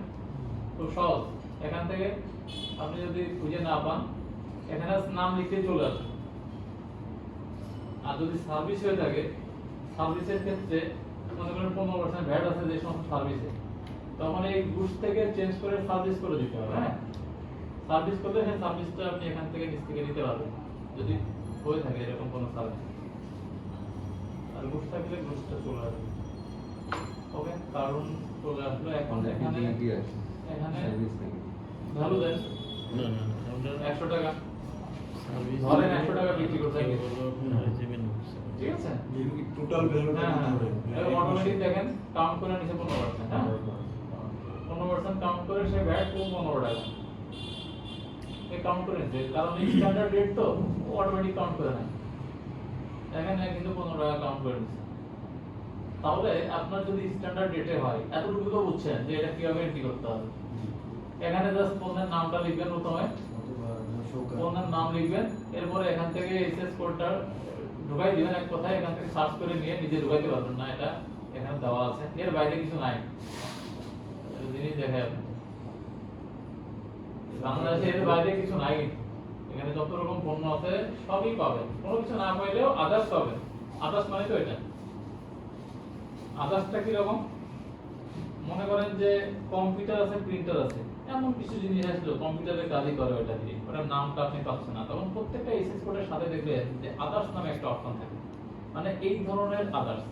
তো সহজ। এখান থেকে আপনি যদি খুঁজে না পান এখানে নাম লিখলে চলে আসবে। আর যদি সার্ভিস হয়ে থাকে, সার্ভিসের ক্ষেত্রে মনে করেন 15% ভ্যাট আছে যে সমস্ত সার্ভিসে, তখন এই গুডস থেকে চেঞ্জ করে সার্ভিস করে দিতে হবে। হ্যাঁ, সার্ভিস করলে সেই সার্ভিসটা আপনি এখান থেকে নিচ থেকে নিতে পারবেন যদি হয়ে থাকে এরকম কোনো সার্ভিস। আর ঘুষ থাকলে ঘুষটা চলে আসবে। ওকে, কারণ চলে আসলো এখন এখানে এখানে ভ্যালু দেন না না না আমরা 100 টাকা, সার্ভিস ধরেন 100 টাকা বিক্রি করতে হবে। রেজিমেন্ট ঠিক আছে? টোটাল ভ্যালুটা হ্যাঁ, দিতে হবে অটোমেটিক দেখেন কাউন্ট করে নিচে 15%, হ্যাঁ 15% কাউন্ট করে সে ভ্যাট 15 টাকা এই কাউন্ট করে নিচ্ছে, কারণ এই স্ট্যান্ডার্ড রেট তো অটোমেটিক কাউন্ট করে নেয়। এখানে কিন্তু 15 টাকা কাউন্ট করে নিচ্ছে। তাহলে আপনার যদি স্ট্যান্ডার্ড রেটে হয়, এতটুকু তো বুঝছেন যে এটা কিভাবে এন্ট্রি করতে হবে। এখানে জাস্ট পণ্যের নামটা লিখবেন, প্রথমে পণ্যের নাম লিখবেন, এরপরে এখান থেকে এসএস কোডটা ঢুকাই দিবেন। এক কথায় এখান থেকে সার্চ করে নিয়ে নিজে ঢুকাইতে পারবেন না, এটা এখানে দেওয়া আছে, এর বাইরে কিছু নাই। জিনিস দেখে আপনি বাংলাদেশে এর বাইরে কিছু নাই, এখানে যত রকম পণ্য আছে সবই পাবেন, কোনো কিছু না পাইলেও আদার্স পাবেন। আদার্স মানে তো এটা। আদার্সটা কি রকম? মনে করেন যে কম্পিউটার আছে, প্রিন্টার আছে, এমন কিছু জিনিস আসলো কম্পিউটারে কাজই করে ওটা দিয়ে, ওটার নামটা আপনি পাচ্ছেন না, তখন প্রত্যেকটা এসএস কোডের সাথে দেখবে যে আদার্স নামে একটা অপশন থাকে, মানে এই ধরনের আদার্স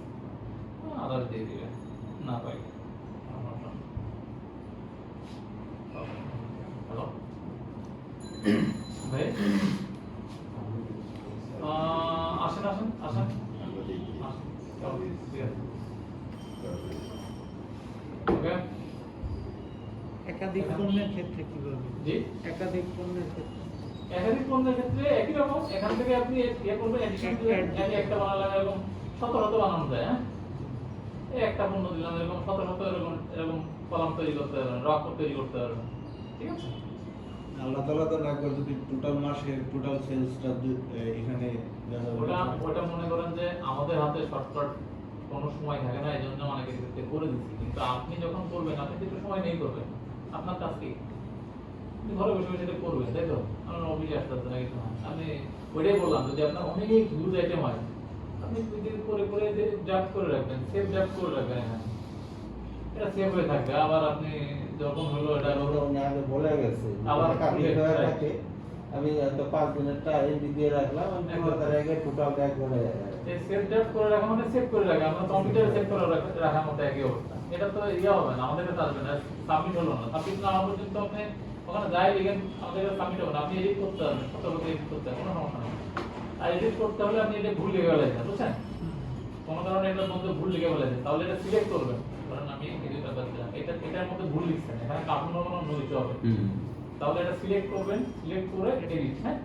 আদার্স দিয়ে দিবে না পাই। হ্যালো ভাই, আসেন আসেন আসেন আসেন, চলো, ঠিক আছে। ওকে, একাধিক পণ্যের ক্ষেত্রে কিভাবে? জি, একাধিক পণ্যের ক্ষেত্রে একাধিক পণ্যের ক্ষেত্রে একই রকম, এখান থেকে আপনি ইয়ে করবেন, এডিশন দিলেন, একটা বানালে এরকম 17 বানানো যায়, হ্যাঁ এই একটা পণ্য দিলাম, এরকম 17 এরকম এরকম কলাম তৈরি করতে পারবেন, রক তৈরি করতে পারবেন। ঠিক আছে? আল্লাহ তাআলা তো রাখবে যদি টোটাল মাসের টোটাল সেলসটা এখানে দেওয়া যাবে। ওটা মনে করেন যে আমাদের হাতে শর্টকাট কোনো সময় থাকে না, এই জন্য অনেকে ক্ষেত্রে করে দিচ্ছি, কিন্তু আপনি যখন করবেন আপনি তো একটু সময় নেই করবেন, আপনার কাজ কি? আপনি ঘরে বসে বসে এটা করবেন, তাই তো? আপনার অফিসে আসতে হচ্ছে না কিছু না, আমি ওইটাই বললাম, যদি আপনার অনেক হিউজ আইটেম হয় আপনি করে করে ড্রাফট করে রাখবেন, সেভ ড্রাফট করে রাখবেন, এখানে এটা সেভ হয়ে থাকবে। আবার আপনি যখন হলো এটা আগে বলে গেছে আবার কাপড় খুলে, হয়ে right. থাকে, আমি হয়তো 5 দিনেরটা এমবি দিয়ে রাখলাম, আমি 15 তারিখে টোটাল একবারে এই সেভ ড্রাফট করে রাখা মানে সেভ করে রাখা, আমরা কম্পিউটারে সেভ করে রাখার মতো একই অবস্থা। এটা তো ইয়ে হবে না, আমাদের কাছে আসবে না, সাবমিট হলো না, সাবমিট না হওয়া পর্যন্ত আপনি ওখানে যাই লিখেন আমাদের কাছে সাবমিট হবে না, আপনি এডিট করতে পারবেন, সতর্কতা এডিট করতে হবে, কোনো সমস্যা নেই। আর এডিট করতে হলে আপনি এটা ভুল লিখে ফেলেছেন, বুঝছেন? কোনো কারণে এটার মধ্যে ভুল লিখে ফেলেছেন, তাহলে এটা সিলেক্ট করবেন, ধরেন আমি এডিট করতে এটার মধ্যে ভুল লিখছেন, এখানে কার্টুন বানানো দিতে হবে, তাহলে এটা সিলেক্ট করবেন, সিলেক্ট করে এডিট, হ্যাঁ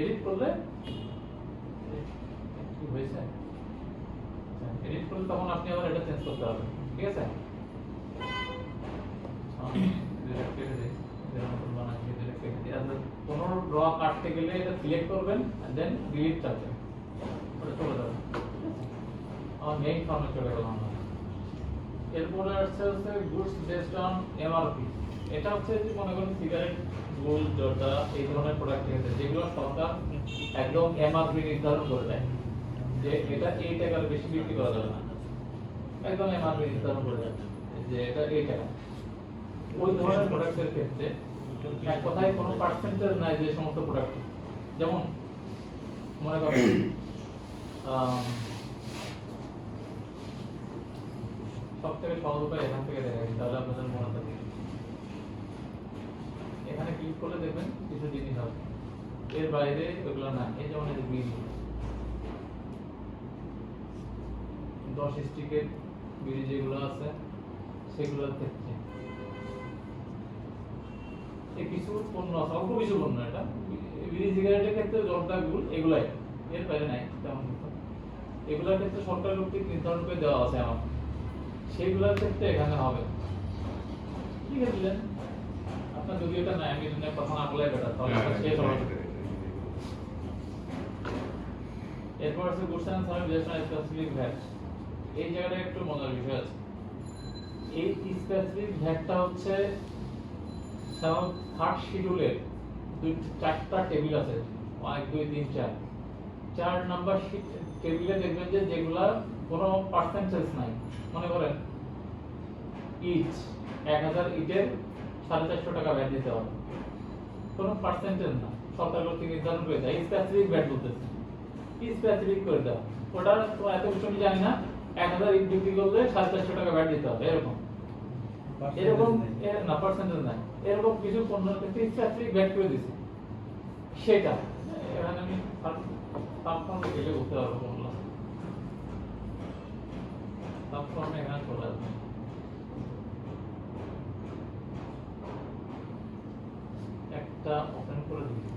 এডিট করলে কি হয়েছে, এডিট করলে তখন আপনি আবার এটা চেঞ্জ করতে হবে। ঠিক আছে? কোনো ড্র কাটতে গেলে এটা সিলেক্ট করবেন দেন ডিলিট চাপবেন, ওটা চলে যাবে। আমার মেইন ফর্মে চলে গেল আমরা। এরপরে হচ্ছে গুডস বেসড অন এমআরপি। এটা হচ্ছে যে মনে করেন সিগারেট, গোল্ড, জর্দা এই ধরনের প্রোডাক্ট আছে যেগুলো সরকার একদম এমআরপি নির্ধারণ করে দেয় যে এটা এই টাকার বেশি বিক্রি করা যাবে না, একদম এমআরপি নির্ধারণ করে দেয় যে এটা এই টাকা। ওই ধরনের প্রোডাক্টের ক্ষেত্রে এক কথায় কোনো পার্সেন্টেজ নাই, যে সমস্ত প্রোডাক্ট যেমন মনে করেন সব থেকে সহজ উপায় এখান থেকে দেখা যায়, তাহলে আপনাদের মনে থাকে। এখানে ক্লিক করলে দেখবেন কিছু জিনিস হবে, এর বাইরে ওগুলো না। এই যেমন এই যে বিড়ি, 10 স্টিকের বিড়ি যেগুলো আছে সেগুলোর ক্ষেত্রে এই কিছু পণ্য আছে, অল্প কিছু পণ্য, এটা বিড়ি সিগারেটের ক্ষেত্রে জর্দা, গুড় এগুলাই, এর বাইরে নাই তেমন কিছু। এগুলোর ক্ষেত্রে সরকার কর্তৃক নির্ধারণ করে দেওয়া আছে আমার, সেইগুলোর ক্ষেত্রে এখানে হবে। ঠিক আছে দিলেন, আপনার যদি এটা নাই, আমি যদি কথা না বলে বেটার, তাহলে এটা শেষ হবে। এরপর আছে goods and service specific VAT. এই জায়গাটা একটু মজার বিষয় আছে। এই স্পেসিফিক ভ্যাটটা হচ্ছে যেমন থার্ড শিডিউলের 4টা টেবিল আছে, 1 2 3 4, 4 নাম্বার টেবিলে দেখবেন যে যেগুলা কোনো পার্সেন্টেজ নাই, মনে করেন ইচ 1000 ইটের 450 টাকা ভ্যাট দিতে হবে, কোনো পার্সেন্টেজ না, সরকার কর্তৃক নির্ধারণ করে দেয়, স্পেসিফিক ভ্যাট বলতেছে, স্পেসিফিক করে দেওয়া। ওটা তো এত কিছু আমি জানি না, 1000 ইট বিক্রি করলে 450 টাকা ভ্যাট দিতে হবে এরকম। এরকম না পার্সেন্টেজ না, এরকম কিছু পণ্যের ক্ষেত্রে স্পেসিফিক ভ্যাট করে দিছে, সেটা এখানে আমি সাবফর্মে গেলে বুঝতে পারবো কোনগুলো। সাবফর্মে এখানে চলে আসবে, একটা ওপেন করে দিই।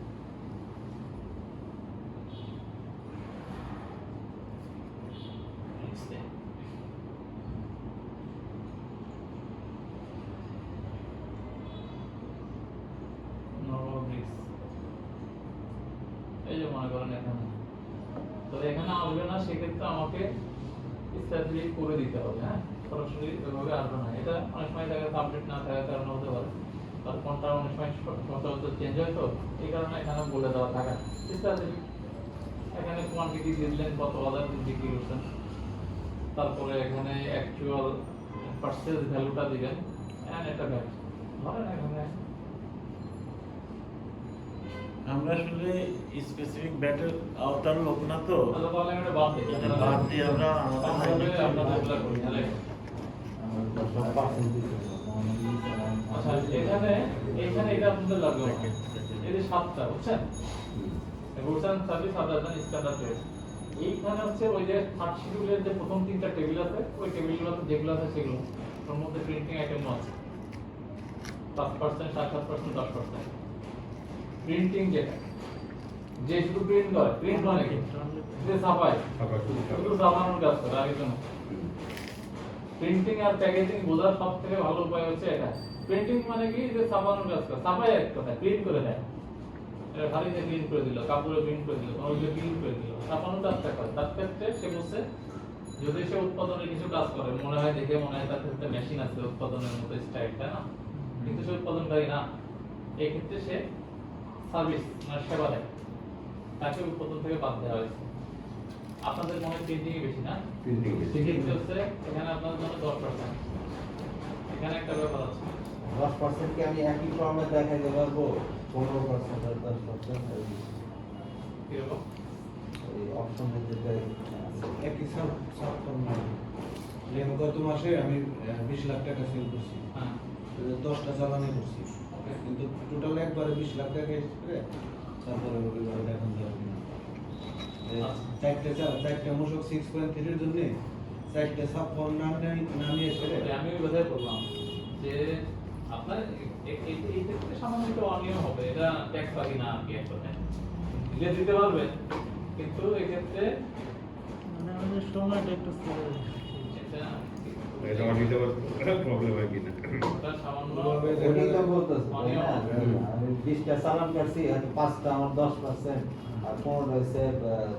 এই যে মনে করেন এখানে, তো এখানে আসবে না, সেক্ষেত্রে আমাকে স্ট্যাটিক করে দিতে হবে। হ্যাঁ, সরাসরি এভাবে আসবে না, এটা অনেক সময় দেখা যাচ্ছে আপডেট না থাকার কারণে হতে পারে, তার কোনটা অনেক সময় সচরাচর চেঞ্জ হয়, তো এই কারণে এখানে বলে দেওয়া থাকে স্ট্যাটিক। এখানে কোয়ান্টিটি দিলেন, কত অর্ডার বিক্রি করছেন, তারপরে এখানে অ্যাকচুয়াল পারচেজ ভ্যালুটা দিবেন, এন্ড এটা ব্যাক ধরেন এখানে আমরা আসলে স্পেসিফিক ব্যাটের আওতার লোক না, তো তাহলে তাহলে আমি এটা বাদ দিই, এটা বাদ দিয়ে আমরা আমাদের তাহলে আমরা যেগুলো করি তাহলে আচ্ছা, এখানে এটা আপনাদের লাগবে না। এই যে 7টা বুঝছেন, রুটস সার্ভিস আদার স্ট্যান্ডার্ড রেট, এইখানে হচ্ছে ওই যে থার্ড শিডিউলের যে প্রথম 3টা টেবিল আছে, ওই টেবিলগুলোতে যেগুলো আছে সেগুলো, ওর মধ্যে প্রিন্টিং আইটেম আছে 5%, 7%, 10%। প্রিন্টিং যেটা, যে শুধু প্রিন্ট করে, প্রিন্ট মানে কি, যে ছাপায়, শুধু ছাপানোর কাজ করে, আগে জন্য প্রিন্টিং আর প্যাকেজিং বোঝার সবথেকে ভালো উপায় হচ্ছে এটা। প্রিন্টিং মানে কি, যে ছাপানোর কাজ করে, ছাপায় এক কথা, প্রিন্ট করে দেয়, এটা খালিতে প্রিন্ট করে দিল, কাপড়ে প্রিন্ট করে দিল, ওইগুলো প্রিন্ট করে দিল, ছাপানোর কাজটা করে। তার ক্ষেত্রে সে বলছে যদি সে উৎপাদনের কিছু কাজ করে, মনে হয় দেখে মনে হয় তার ক্ষেত্রে মেশিন আছে উৎপাদনের মতো স্টাইল, তাই না, কিন্তু সে উৎপাদনকারী না, এই ক্ষেত্রে সে সার্ভিস মানে সেবা দেয়, তাকে উৎপাদন থেকে বাদ দেওয়া হয়েছে। আপনাদের মনে প্রিন্টিং বেশি না, প্রিন্টিং সেক্ষেত্রে হচ্ছে এখানে আপনাদের জন্য 10%। এখানে একটা ব্যাপার আছে, 10% কি আমি একই ফর্মে দেখাইতে পারবো? 15% আর 10% কিরকম এই অপশনে যেটা একই সাবফর্ম না। যেমন গত মাসে আমি 20 লাখ টাকা সেল করছি, হ্যাঁ 10টা চালানি করছি, ওকে কিন্তু টোটাল একবারে 20 লাখ টাকা এসেছে। তারপরে ওইভাবে এখন যাবে না। চারটে মূসক 6.3 এর জন্য 4টে সাবফর্ম নামিয়ে এসে আমি বোঝাই করলাম যে আপনার এই ক্ষেত্রে সামান্য একটু অনিয়ম হবে, এটা ট্যাক্স বাকি না আর কি, একসাথে দিলে দিতে পারবেন, কিন্তু এক্ষেত্রে মানে আমাদের সময়টা একটু slow হয়ে যাচ্ছে। এটা অনিতে প্রবলেম হয় কিনা। ওটা সামান্য ওটাই তো বলতেছে, তাই না? অনিয়ম। আমি 20টা চালান করছি, হয়তো 5টা আমার 10% আর 15 হইছে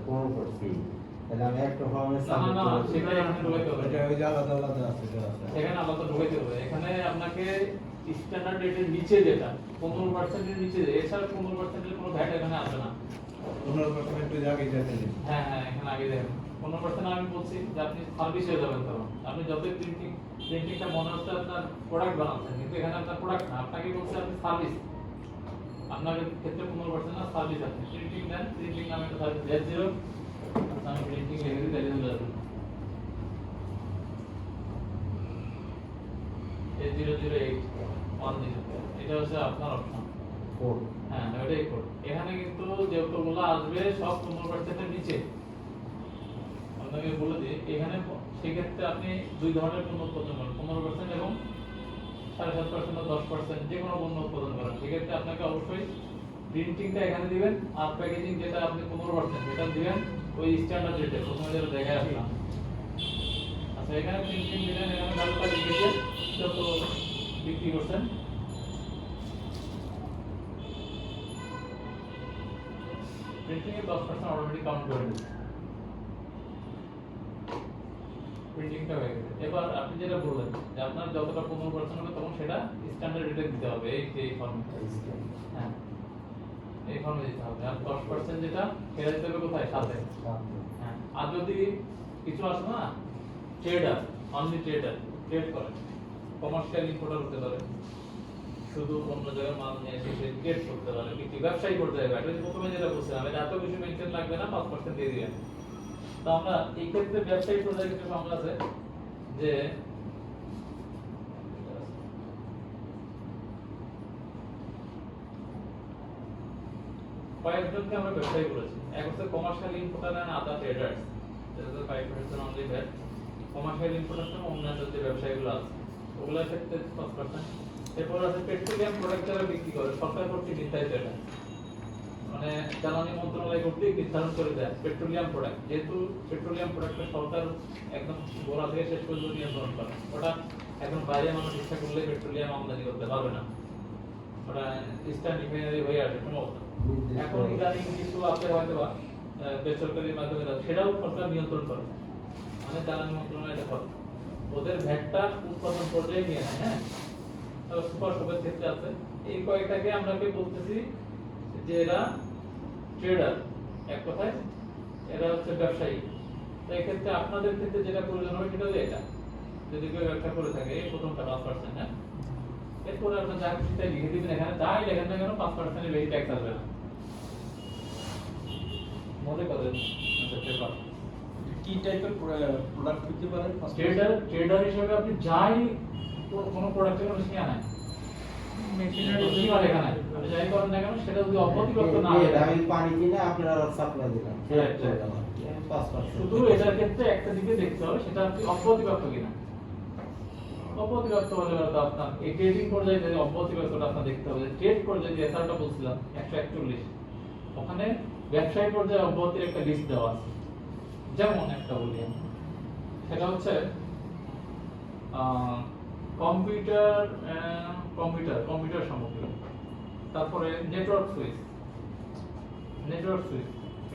15%। তাহলে আমি একটা ফর্মে না না না, সেটা এখানে ঢোকাইতে হবে, এটা ওই যে আলাদা আলাদা আছে দেওয়া আছে। এখানে আলাদা ঢোকাইতে হবে। এখানে আপনাকে স্ট্যান্ডার্ড রেটের নিচে যেটা 15% এর নিচে, এছাড়া 15% এর কোনো ভ্যাট এখানে আসে না। 15% একটু আগে যেতে দিন। হ্যাঁ হ্যাঁ, এখানে আগে দেখেন 15% আমি বলছি যে আপনি সার্ভিস হয়ে যাবেন, তখন আপনি যতই প্রিন্টিংটা মনে হচ্ছে আপনার প্রোডাক্ট বানাচ্ছেন, কিন্তু এখানে আপনার প্রোডাক্ট না, আপনাকে বলছে আপনি সার্ভিস, আপনার ক্ষেত্রে 15% না সার্ভিস আছে। প্রিন্টিং দেন, প্রিন্টিং নামে একটা সার্ভিস Z0, আমি প্রিন্টিং লিখে দিই, তাহলে চলে যাবে A00810, এটা হচ্ছে আপনার অপশন। কোড হ্যাঁ ওইটাই কোড। এখানে কিন্তু যেগুলো আসবে সব 15% এর নিচে। আপনাকে বলে দিই, এখানে সেক্ষেত্রে আপনি দুই ধরনের পণ্য উৎপাদন করেন, 15% এবং 7.5% বা 10%, যে কোনো পণ্য উৎপাদন করেন, সেক্ষেত্রে আপনাকে অবশ্যই প্রিন্টিংটা এখানে দিবেন, আর প্যাকেজিং যেটা আপনি 15% সেটা দিবেন ওই স্ট্যান্ডার্ড রেটে, প্রথমে যেটা দেখায় আসলাম। আচ্ছা, এখানে প্রিন্টিং দিলেন, এখানে ভ্যালুটা লিখেছেন যত বিক্রি করছেন, প্রিন্টিং এর 10% অলরেডি কাউন্ট করে দিচ্ছে, প্রিন্টিংটা হয়ে গেছে। এবার আপনি যেটা বললেন যে আপনার যতটা 15% হবে তখন সেটা স্ট্যান্ডার্ড রেটে দিতে হবে, এই ফর্মে। হ্যাঁ, এই ফর্মে দিতে হবে। আর 10% যেটা সেটা দিতে হবে কোথায়? সাথে। হ্যাঁ, আর যদি কিছু আসে না, ট্রেডার, অনলি ট্রেডার, ট্রেড করে, কমার্শিয়াল ইম্পোর্টার হতে পারে, শুধু অন্য জায়গায় মাল নিয়ে এসে সে ট্রেড করতে পারে, বিক্রি ব্যবসায়ী করতে পারে। এটা প্রথমে যেটা বলছিলাম, এটা এত কিছু মেনটেন লাগবে না, 5% দিয়ে দিবেন। তো আমরা এই ক্ষেত্রে ব্যবসায়ী পর্যায়ে কিছু মামলা আছে যে কয়েকজনকে আমরা ব্যবসায়ী করেছি। এক হচ্ছে commercial importer and other traders, that is 5% only that. Commercial importer এবং অন্যান্য যে ব্যবসায়ীগুলো আছে ওগুলোর ক্ষেত্রে 5%। এরপর আছে পেট্রোলিয়াম প্রোডাক্ট যারা বিক্রি করে সরকার কর্তৃক নির্ধারিত, এটা মানে জ্বালানি মন্ত্রণালয় কর্তৃক নির্ধারণ করে দেয় পেট্রোলিয়াম প্রোডাক্ট। যেহেতু পেট্রোলিয়াম প্রোডাক্টটা সরকার একদম গোড়া থেকে শেষ পর্যন্ত নিয়ন্ত্রণ করে, ওটা এখন বাইরে মানুষ ইচ্ছা করলে পেট্রোলিয়াম আমদানি করতে পারবে না, ওটা ইস্টার্ন রিফাইনারি হয়ে আসে সম্ভবত। এখন ইদানিং কিছু আছে হয়তো বা বেসরকারির মাধ্যমে সেটাও সরকার নিয়ন্ত্রণ করে, মানে জ্বালানি মন্ত্রণালয় এটা করে। ওদের ভ্যাটটা উৎপাদন পর্যায়ে নিয়ে নেয়। হ্যাঁ, সুপার শপের ক্ষেত্রে আছে। এই কয়েকটাকে আমরা কি বলতেছি যে এরা ট্রেডার, এক কথায় এরা হচ্ছে ব্যবসায়ী। তো এই ক্ষেত্রে আপনাদের ক্ষেত্রে যেটা প্রয়োজন হবে সেটা হচ্ছে এটা, যদি কেউ ব্যবসা করে থাকে এই প্রথমটা 5%। হ্যাঁ, এরপরে আপনার যা খুশি তাই লিখে দিবেন, এখানে যাই লেখেন না কেন 5% বেশি ট্যাক্স আসবে না, মনে করেন। আচ্ছা, পেপার কি টাইপের প্রোডাক্ট বিক্রি করেন? ট্রেডার হিসেবে আপনি যাই কোনো প্রোডাক্টের কোনো সীমা নাই, সীমা লেখা নাই, আপনি যাই করেন না কেন সেটা যদি অব্যাহতিপ্রাপ্ত না হয়, আমি পানি কিনে আপনারা সাপ্লাই দিলাম, Right, right. 5%। শুধু এটার ক্ষেত্রে একটা দিকে দেখতে হবে সেটা আপনি অব্যাহতিপ্রাপ্ত কিনা। অব্যাহতিপ্রাপ্ত হলে তো আপনার এই ট্রেডিং পর্যায়ে যদি অব্যাহতিপ্রাপ্তটা আপনার দেখতে হবে। ট্রেড পর্যায়ে যে এসআরটা বলছিলাম 141, ওখানে ব্যবসায়ী পর্যায়ে অব্যাহতির একটা লিস্ট দেওয়া আছে। যেমন একটা বলি আমি, সেটা হচ্ছে কম্পিউটার সামগ্রী, তারপরে নেটওয়ার্ক সুইচ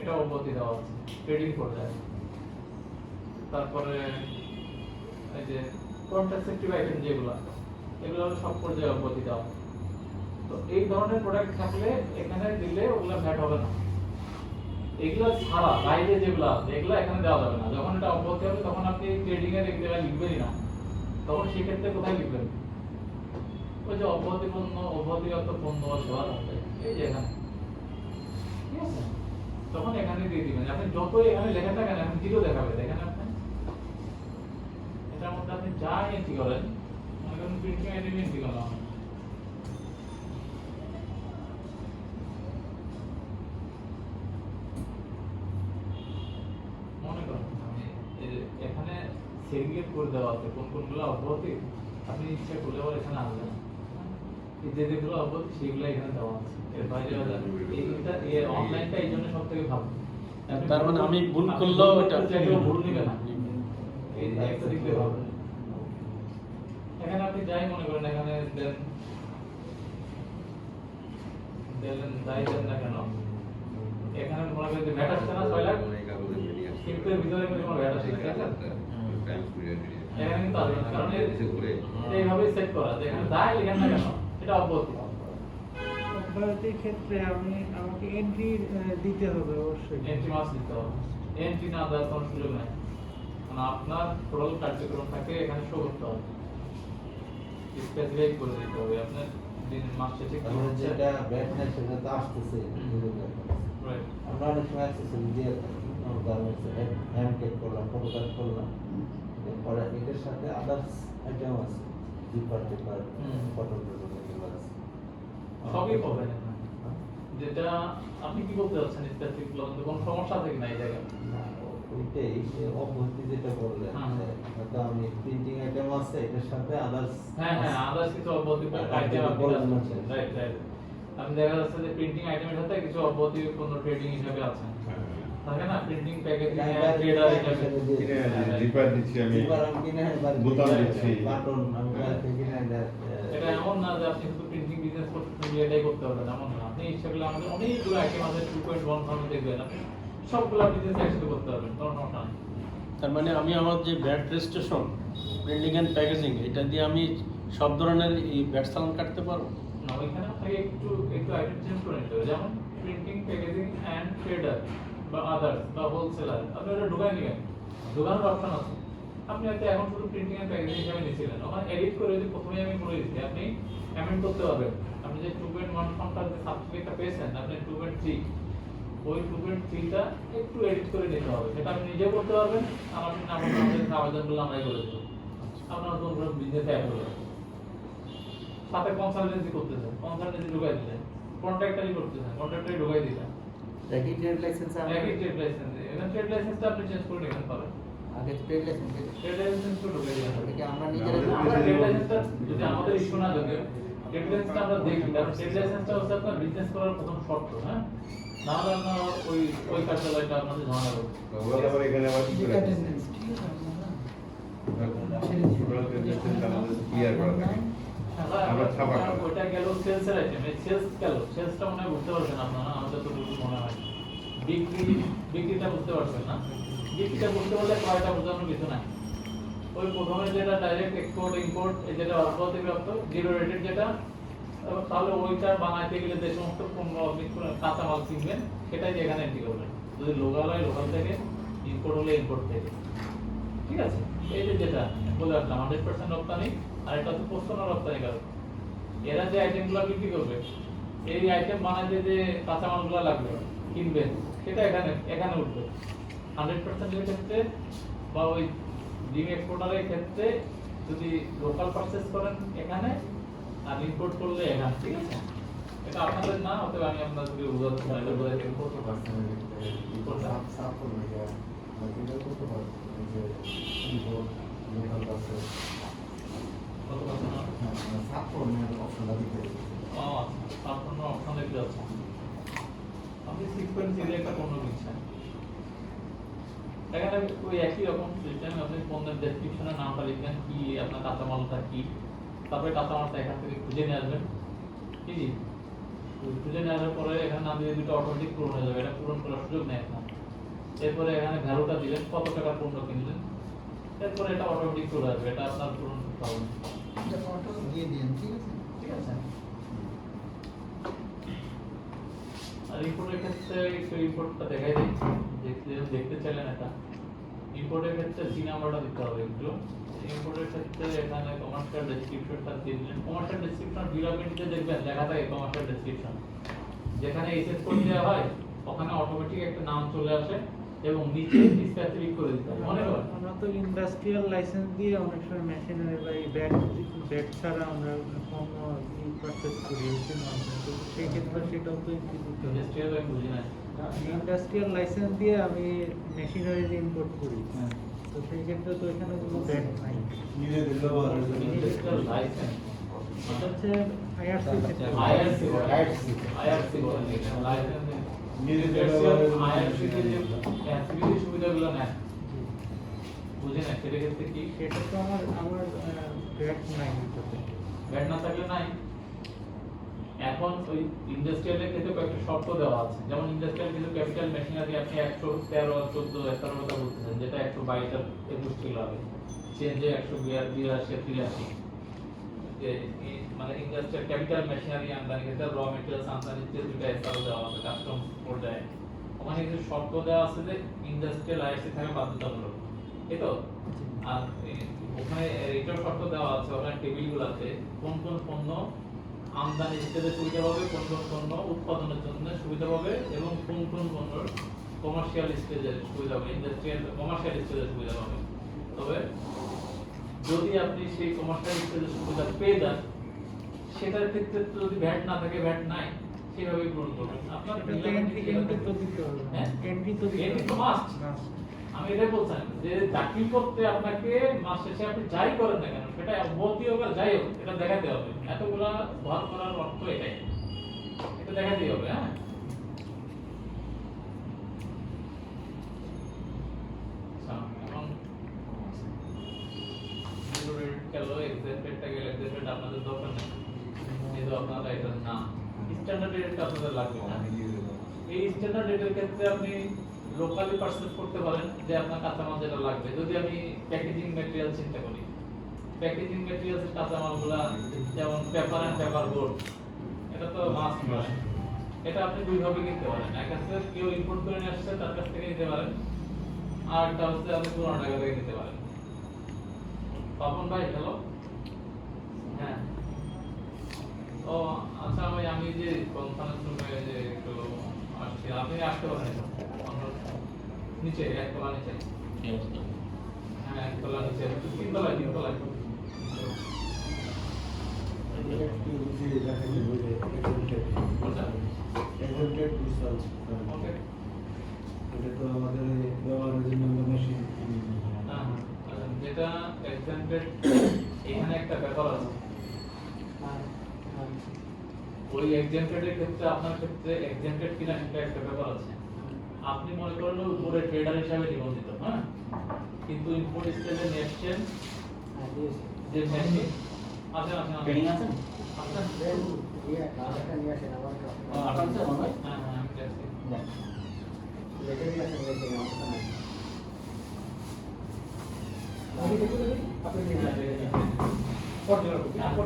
এটা অব্যাহতি দেওয়া আছে ট্রেডিং পর্যায়ে। তারপরে এই যে কন্ট্রাসেপটিভ আইটেম যেগুলো, এগুলো সব পর্যায়ে অব্যাহতি দেওয়া। তো এই ধরনের প্রোডাক্ট থাকলে এখানে দিলে ওগুলো ভ্যাট হবে না। এগুলো ছাড়া বাইরে যেগুলো আছে এগুলো এখানে দেওয়া যাবে না। যখন এটা অব্যাহতি হবে তখন আপনি ট্রেডিং এর এক জায়গায় লিখবেনই না, তখন সেই ক্ষেত্রে কোথায় লিখবেন? ওই যে অব্যাহতিগত পণ্য বা সেবা থাকবে এই যে এখানে, ঠিক আছে? তখন এখানে দিয়ে দিবেন। আপনি যত এখানে লেখা থাকেন এখন জিরো দেখাবে, দেখেন আপনি এটার মধ্যে আপনি যা এন্ট্রি করেন, মনে করেন প্রিন্টিং আইটেম এন্ট্রি করলাম, মনে করেন এখানে সেগ্রিগেট করে দেওয়া আছে কোনগুলো অব্যাহতি, আপনি ইচ্ছা করলে আবার এখানে আসবেন, যে যেগুলো অব্যাহতি সেগুলো এখানে দেওয়া আছে। এর বাইরে এইটা অনলাইনটা এই জন্য সব থেকে ভালো। তার মানে আমি ভুল করলেও এটা ভুল নিবে না, এই একটা দিক দিয়ে হবে। এখানে আপনি যাই মনে করেন এখানে দেন যাই দেন না কেন, এখানে মনে করেন যে ভ্যাট আসছে না 6 লাখ, কিন্তু এর ভিতরে কোনো ভ্যাট আসছে না, ঠিক আছে? এখানে কিন্তু আসবে না, কারণ এইভাবে সেট করা যে এখানে যাই লেখেন না কেন এটা অব্যাহতি। অব্যাহতির ক্ষেত্রে আমাকে এন্ট্রি দিতে হবে অবশ্যই। এন্ট্রি মাস দিতে হবে, এন্ট্রি না দেওয়ার কোনো সুযোগ নাই, কারণ আপনার টোটাল কার্যক্রম থাকে এখানে শো করতে হবে, স্পেসিফাই করে দিতে হবে আপনার দিন মাস শেষে কি আমরা হচ্ছে। যেটা ব্যাট নাই সেটা তো আসতেছে, রাইট, আমরা অনেক সময় অ্যাক্সেসরি দিয়ে থাকি, হ্যান্ড কেক করলাম, ফটো কাট করলাম, এরপরে এটার সাথে আদার্স আইটেম আছে, জিপার টিপার, ফটো এগুলো আছে, সবই পাবেন এখানে। যেটা আপনি কি বলতে চাচ্ছেন স্পেসিফিক বলতে কোনো সমস্যা আছে কিনা এই জায়গায়? না, ওইটাই যে অব্যাহতি যেটা বললেন, হ্যাঁ। হয়তো আমি প্রিন্টিং আইটেম আছে এটার সাথে আদার্স, হ্যাঁ হ্যাঁ, আদার্স কিছু অব্যাহতি আইটেম আপনি আছে। রাইট রাইট, আপনি দেখা যাচ্ছে যে প্রিন্টিং আইটেমের সাথে কিছু অব্যাহতি পণ্য ট্রেডিং হিসেবে আছে, থাকে না? প্রিন্টিং প্যাকেজিং ট্রেডার হিসেবে জিপার দিচ্ছি আমি, বোতাম দিচ্ছি। বাটন আমি বাইরে থেকে কিনে এটা এমন না যে আপনি শুধু প্রিন্টিং বিজনেস করতে এটাই করতে পারবেন, এমন না। আপনি ইচ্ছা করলে আমাদের অনেকগুলো আইটেম আছে 2.1 ফার্মে দেখবেন, আপনি সবগুলো বিজনেস একসাথে করতে পারবেন, কোনো সমস্যা নেই। তার মানে আমি আমার যে VAT registration, printing and packaging, এটা দিয়ে আমি সব ধরনের এই ব্যাট চালান কাটতে পারবো? না, ওইখানে আপনাকে একটু আইটেম চেঞ্জ করে নিতে হবে, যেমন প্রিন্টিং প্যাকেজিং অ্যান্ড ট্রেডার বা আদার্স বা হোলসেলার, আপনি ওটা ঢুকাই নেবেন, ঢুকানোর অপশন আছে। আপনি হয়তো এখন শুধু প্রিন্টিং এন্ড প্যাকেজিং হিসেবে নিয়েছিলেন, ওখানে এডিট করে যদি প্রথমে আমি বলে দিচ্ছি আপনি অ্যামেন্ড করতে পারবেন। আপনি যে 2.1 ফর্মটার যে সার্টিফিকেটটা পেয়েছেন, আপনি 2.3 ওই 2.3টা একটু এডিট করে নিতে হবে, সেটা আপনি নিজেও করতে পারবেন, আমাদের আবেদনগুলো আমরাই করে দেবো। আপনার নতুন করে বিজনেস অ্যাপ হলো, সাথে কনসালটেন্সি করতে চান, কনসালটেন্সি ঢুকাই দিলেন, কন্ট্রাক্টারি করতে চান, কন্ট্রাক্টারি ঢুকাই দিলেন, একই ট্রেড লাইসেন্স একই ট্রেড লাইসেন্স, এখানে ট্রেড লাইসেন্সটা আপনি চেঞ্জ করে নিতে পারেন, আগে ট্রেড লাইসেন্স ট্রেড লাইসেন্স তো ঢুকাই দিলেন। থেকে আমরা নিজেরা আমরা ট্রেড লাইসেন্সটা যদি আমাদের ইস্যু না থাকে, ট্রেড লাইসেন্সটা আমরা দেখি, কারণ ট্রেড লাইসেন্সটা হচ্ছে আপনার বিজনেস করার প্রথম শর্ত, হ্যাঁ, নাহলে আপনার ওই কার্যালয়টা আপনাদের ঝামেলা করবে। ওরা আবার এখানে আবার কি করে? টোটাল টেন্ডেন্সি আমাদের ক্লিয়ার করা থাকে। আমরা ছাপা করা। ওইটা গেল সেলসের আইটেম, এই সেলস গেল, সেলসটা মনে হয় বুঝতে পারছেন আপনারা, আমাদের তো মনে হয় বিক্রিটা বুঝতে পারছেন না, বিক্রিটা বুঝতে পারলে ক্রয়টা বোঝানোর কিছু নাই। ওই প্রথমে যেটা ডাইরেক্ট এক্সপোর্ট ইম্পোর্ট, এই যেটা অল্পতে প্রাপ্ত জিরো রেটেড যেটা, তাহলে ওইটা বানাইতে গেলে যে সমস্ত পণ্য আপনি কাঁচামাল কিনবেন সেটাই এখানে এন্ট্রি করবেন, যদি লোকাল হয় লোকাল থেকে, ইম্পোর্ট হলে ইম্পোর্ট থেকে, ঠিক আছে। এই যে যেটা বলে রাখলাম 100% রপ্তানি, আর এটা হচ্ছে 55 রপ্তানি কারক। এরা যে আইটেমগুলো বিক্রি করবে, এই আইটেম বানাইতে যে কাঁচামালগুলো লাগবে কিনবেন, সেটা এখানে উঠবে 100% এর ক্ষেত্রে, বা ওই ডিম এক্সপোর্টারের ক্ষেত্রে যদি লোকাল পারচেজ করেন এখানে, আর ইম্পোর্ট করলে এখানে, ঠিক আছে। এটা আপনাদের না, অতএব আমি আপনাদেরকে বোঝাতে চাই, এটা বোঝাতে কত পার্সেন্ট সাফ করবে যে এটা করতে পারবে যে ইম্পোর্ট লোকাল আছে কত পার্সেন্ট সাফ করবে অপশনটা দিতে ও আচ্ছা, আপনার অপশন দেখতে যাচ্ছেন, আপনি সিকোয়েন্সিয়ালি একটা পণ্য কিনছেন, এখানে ওই একই রকম সিস্টেম, আপনি পণ্যের ডেসক্রিপশনে নামটা লিখবেন, কি আপনার কাঁচামালটা কি, তারপরে কাঁচামালটা এখান থেকে খুঁজে নিয়ে আসবেন, কি খুঁজে নিয়ে আসার পরে এখানে নাম দিয়ে দুটো অটোমেটিক পূরণ হয়ে যাবে, এটা পূরণ করার সুযোগ নেই আপনার। এরপরে এখানে ভ্যালুটা দিলেন, কত টাকার পণ্য কিনলেন, এরপরে এটা অটোমেটিক চলে আসবে, এটা আপনার পূরণ করতে হবে, এটা ফটো দিয়ে দিন, ঠিক আছে? ঠিক আছে। আর ইম্পোর্টের ক্ষেত্রে একটু ইম্পোর্টটা দেখাই দিই, দেখতে চাইলেন এটা। ইম্পোর্টের ক্ষেত্রে সি নাম্বারটা দিতে হবে একটু। ইম্পোর্টের ক্ষেত্রে এখানে কমার্শিয়াল ডেসক্রিপশনটা দিয়ে দিলেন। কমার্শিয়াল ডেসক্রিপশন ডেভেলপমেন্টে দেখবেন লেখা থাকে কমার্শিয়াল ডেসক্রিপশন, যেখানে এসএস কোড দেওয়া হয় ওখানে অটোমেটিক একটা নাম চলে আসে এবং নিচে স্পেসিফিক করে দিতে হবে, মনে করেন। আমরা তো ইন্ডাস্ট্রিয়াল লাইসেন্স দিয়ে অনেক সময় মেশিনারি বা এই ব্যাট ছাড়া আমরা পণ্য পারচেজ করি, তো সেই ক্ষেত্রে সেটাও তো একটু দিতে হবে। ইন্ডাস্ট্রিয়াল আমি বুঝি না। ইন্ডাস্ট্রিয়াল লাইসেন্স দিয়ে আমি মেশিনারি ইম্পোর্ট করি, তো সেই ক্ষেত্রে তো এখানে কোনো ব্যাট নাই। নিজেদের ব্যবহারের জন্য ইন্ডাস্ট্রিয়াল লাইসেন্স এটা হচ্ছে IRC ক্ষেত্রে। আইআরসি আইআরসি বলেন লাইসেন্স নিজেদের ব্যবহারের জন্য আইআরসি তে যে অ্যাক্টিভিটি সুবিধাগুলো নেয় বুঝে না, সেটা ক্ষেত্রে কি সেটা তো আমার ব্যাট নাই এটাতে। ব্যাট না থাকলে নাই। এখন ওই ইন্ডাস্ট্রিয়ালের ক্ষেত্রে কয়েকটা শর্ত দেওয়া আছে, যেমন ইন্ডাস্ট্রিয়াল কিছু ক্যাপিটাল মেশিনারি আপনি 113 14 17 কথা বলতেছেন, যেটা 122 আর 21 ছিল আগে, চেঞ্জে 182 83 মানে ইন্ডাস্ট্রিয়াল ক্যাপিটাল মেশিনারি আমদানি ক্ষেত্রে র মেটেরিয়ালস আমদানি যে দুটো এসআর দেওয়া আছে কাস্টম পর্যায়ে, ওখানে কিছু শর্ত দেওয়া আছে যে ইন্ডাস্ট্রিয়াল আইএসসি থাকা বাধ্যতামূলক, এই তো। আর ওখানে রেটের শর্ত দেওয়া আছে, ওখানে টেবিলগুলোতে কোন কোন পণ্য আমদানি হিসেবে সুবিধা পাবে, কোন কোন পণ্য উৎপাদনের জন্য সুবিধা পাবে এবং কোন কোন পণ্য কমার্শিয়াল স্টেজে সুবিধা পাবে, ইন্ডাস্ট্রিয়াল কমার্শিয়াল স্টেজে সুবিধা পাবে। তবে যদি আপনি সেই কমার্শিয়াল স্টেজে সুবিধা পেয়ে যান, সেটার ক্ষেত্রে তো যদি ভ্যাট না থাকে, ভ্যাট নাই, সেভাবেই পূরণ করবেন। আপনার এটাতে এন্ট্রি তো দিতে হবে। হ্যাঁ? এন্ট্রি তো দিতে Entry তো হবে। must। আমি এটাই বলছিলাম যে দাখিল করতে আপনাকে মাস শেষে আপনি যাই করেন না কেন, সেটা অবধি হোক আর যাই হোক, এটা দেখাতে হবে। এতগুলা ভর করার অর্থ এটাই, এটা দেখাতেই হবে। হ্যাঁ, আচ্ছা, এখন zero rate গেল, exact rate-টা গেল, exact rate আপনাদের দরকার নেই, এই তো আপনারা এটার নাম স্ট্যান্ডার্ড রেটটা আপনাদের লাগবে না। এই স্ট্যান্ডার্ড রেটের ক্ষেত্রে আপনি লোকালি পারচেজ করতে পারেন, যে আপনার কাঁচামাল যেটা লাগবে। যদি আমি প্যাকেজিং ম্যাটেরিয়াল চিন্তা করি, প্যাকেজিং ম্যাটেরিয়ালস কাঁচামালগুলা যেমন পেপার এন্ড পেপার বোর্ড, এটা তো মাস্ট নয়, এটা আপনি দুইভাবে কিনতে পারেন। এক হচ্ছে কেউ ইম্পোর্ট করে নিয়ে আসছে তার কাছ থেকে নিতে পারেন, আর একটা হচ্ছে আপনি পুরোনো টাকা থেকে নিতে পারেন। পাপন ভাই হ্যালো, হ্যাঁ, ও আচ্ছা, আমি যে কনফারেন্স রুমে যে একটু আচ্ছা, আপনি আসতে পারেন এখন। নিচে একতলা নিচে, কি অবস্থা? হ্যাঁ একতলা নিচে, তিনতলায় তিনতলায়। কোনটা? ওকে। এটা তো আমাদের ব্যবহারের জন্য মেশিন হ্যাঁ, আচ্ছা, যেটা exempted, এখানে একটা ব্যাপার আছে। ওই exempted এর ক্ষেত্রে আপনার ক্ষেত্রে exempted কিনা সেটা একটা ব্যাপার আছে। আপনি মনে করেন ওই উপরে ট্রেডার হিসাবে নিবন্ধিত, হ্যাঁ, কিন্তু ইম্পোর্ট স্টেজে নিয়ে এসছেন যে মেশিন আছেন আছেন ট্রেনিং আছে? আছেন। আপনার আছে মনে হয়? হ্যাঁ হ্যাঁ আমি দেখছি।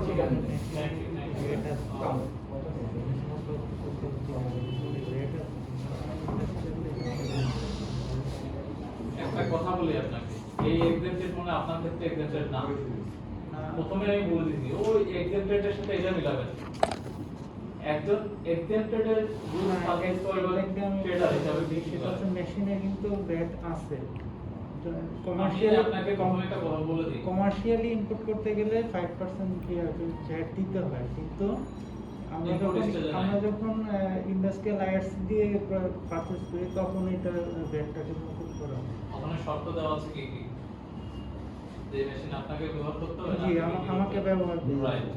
ঠিক আছে, থ্যাংক ইউ থ্যাংক ইউ। একটা কথা বলি আপনাকে, এই এক্সামটেড মানে আপনার ক্ষেত্রে এক্সামটেড না। প্রথমে আমি বলে দিচ্ছি, ওই এক্সামটেড এর সাথে এটা মিলাবেন। একজন এক্সামটেড এর রুল সাবজেক্ট করবে ট্রেডার হিসাবে বিক্রি করে। মেশিনে কিন্তু ব্যাট আছে। কমার্শিয়াল আপনাকে কখনো একটা কথা বলে দিই, কমার্শিয়ালি ইনপুট করতে গেলে 5% ভ্যাট দিতে হয়, কিন্তু আমরা যখন ইন্ডাস্ট্রিয়াল আইআরসি দিয়ে পারচেজ করি তখন এটা ভ্যাটটাকে মুকুব করা হয়। ওখানে শর্ত দেওয়া আছে কি কি, যে মেশিন আপনাকে ব্যবহার করতে হবে। জি, আমাকে ব্যবহার করতে হবে। রাইট।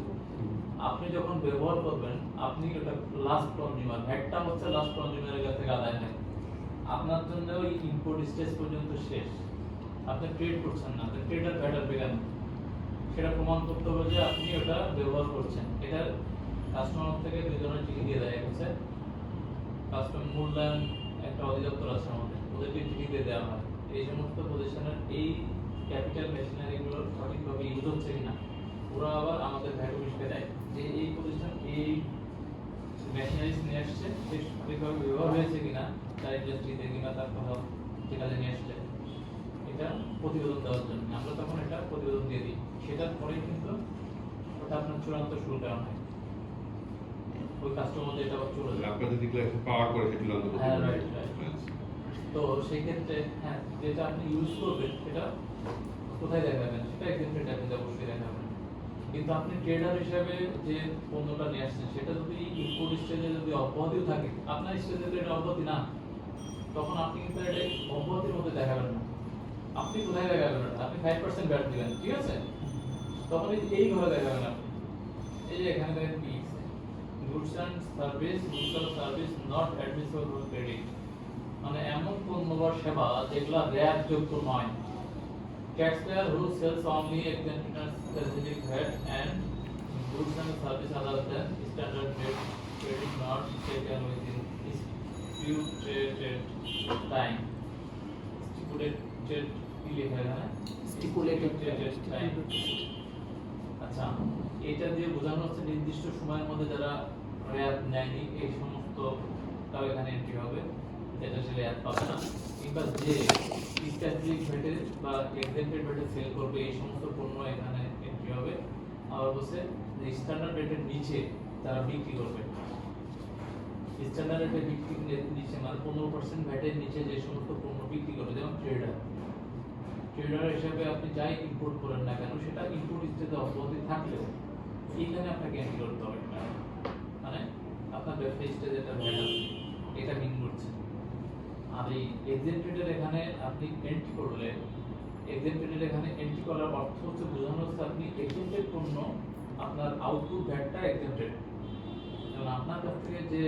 আপনি যখন ব্যবহার করবেন, আপনি ওটা লাস্ট কনজিউমার, ভ্যাটটা হচ্ছে লাস্ট কনজিউমারের কাছ থেকে আদায় হয়। আপনার জন্য ওই ইম্পোর্ট স্টেজ পর্যন্ত শেষ। আপনি ট্রেড করছেন না, আপনি ট্রেডার ভ্যাটার বেগান, সেটা প্রমাণ করতে হবে যে আপনি ওটা ব্যবহার করছেন। এটা কাস্টমার থেকে দুই ধরনের চিঠি দিয়ে দেয়। হচ্ছে কাস্টমার মূল্যায়ন একটা অধিদপ্তর আছে আমাদের, ওদেরকে চিঠি দিয়ে দেওয়া হয় এই সমস্ত প্রতিষ্ঠানের এই ক্যাপিটাল মেশিনারিগুলোর সঠিকভাবে ইউজ হচ্ছে কিনা। ওরা আবার আমাদের ভ্যাট অফিসকে দেয় যে এই প্রতিষ্ঠান এই মেশিনারিজ নিয়ে আসছে, সে সঠিকভাবে ব্যবহার হয়েছে কিনা, তার ইন্ডাস্ট্রিতে কিংবা তার কোথাও যেখানে নিয়ে আসছে, এটা প্রতিবেদন দেওয়ার জন্য আমরা তখন এটা প্রতিবেদন দিয়ে দিই। সেটার পরেই কিন্তু ওটা আপনার চূড়ান্ত শুল্কায়ন হয়, ওই কাস্টমার যেটা চলে যায়। আপনাদের ডিক্লারেশন পাওয়ার পরে সেটা চূড়ান্ত করতে হ্যাঁ, হবে। right, right. তো সেই ক্ষেত্রে হ্যাঁ, যেটা আপনি ইউজ করবেন সেটা কোথায় দেখাবেন, সেটা এক্সেমপ্টেড আপনি অবশ্যই দেখাবেন। কিন্তু আপনি ট্রেডার হিসেবে যে পণ্যটা নিয়ে আসছেন সেটা যদি ইম্পোর্ট স্টেজে যদি অব্যাহতিও থাকে, আপনার স্টেজে যদি এটা অব্যাহতি না, তখন আপনি কিন্তু এটা অব্যাহতির মধ্যে দেখাবেন না। আপনি কোথায় দেখাবেন এটা? আপনি 5% ব্যাট দিবেন, ঠিক আছে? তখন এইভাবে দেখাবেন আপনি। এই যে এখানে দেখেন কি goods and service, mutual service not admissible for credit, মানে এমন পণ্য বা সেবা যেগুলা র্যাপ যোগ্য নয়। Taxpayer who sells only exempt specific VAT and goods and service other than standard rate credit not taken within stipulated time. Stipulated কি লেখা है? Stipulated time. আচ্ছা, এটা দিয়ে বোঝানো হচ্ছে নির্দিষ্ট সময়ের মধ্যে যারা র্যাপ নেয়নি এই সমস্ত তাও এখানে এন্ট্রি হবে, যেটা সে র্যাপ পাবে না। কিংবা যে স্ট্যাটিক ভ্যাটে বা এক্সেমপ্টেড ভ্যাটে সেল করবে এই সমস্ত পণ্য এখানে এন্ট্রি হবে। আবার বলছে যে স্ট্যান্ডার্ড রেটের নিচে তারা বিক্রি করবে। স্ট্যান্ডার্ড রেটের বিক্রির নিচে মানে 15% ভ্যাটের নিচে যে সমস্ত পণ্য বিক্রি করবে, যেমন ট্রেডার হিসেবে আপনি যাই ইম্পোর্ট করেন না কেন, সেটা ইম্পোর্ট স্টেজে অব্যাহতি থাকলেও এইখানে আপনাকে এন্ট্রি করতে হবে। মানে আপনার ব্যবসা স্টেজে একটা ভ্যাট আছে, এটা মিন করছে। আর এই এক্সেমপ্টেডের এখানে আপনি এন্ট্রি করলে, এক্সেমপ্টেডের এখানে এন্ট্রি করার অর্থ হচ্ছে বোঝানো হচ্ছে আপনি এক্সেমপ্টেড পণ্য, আপনার আউটপুট ভ্যাটটা এক্সেমপ্টেড, এবং আপনার কাছ থেকে যে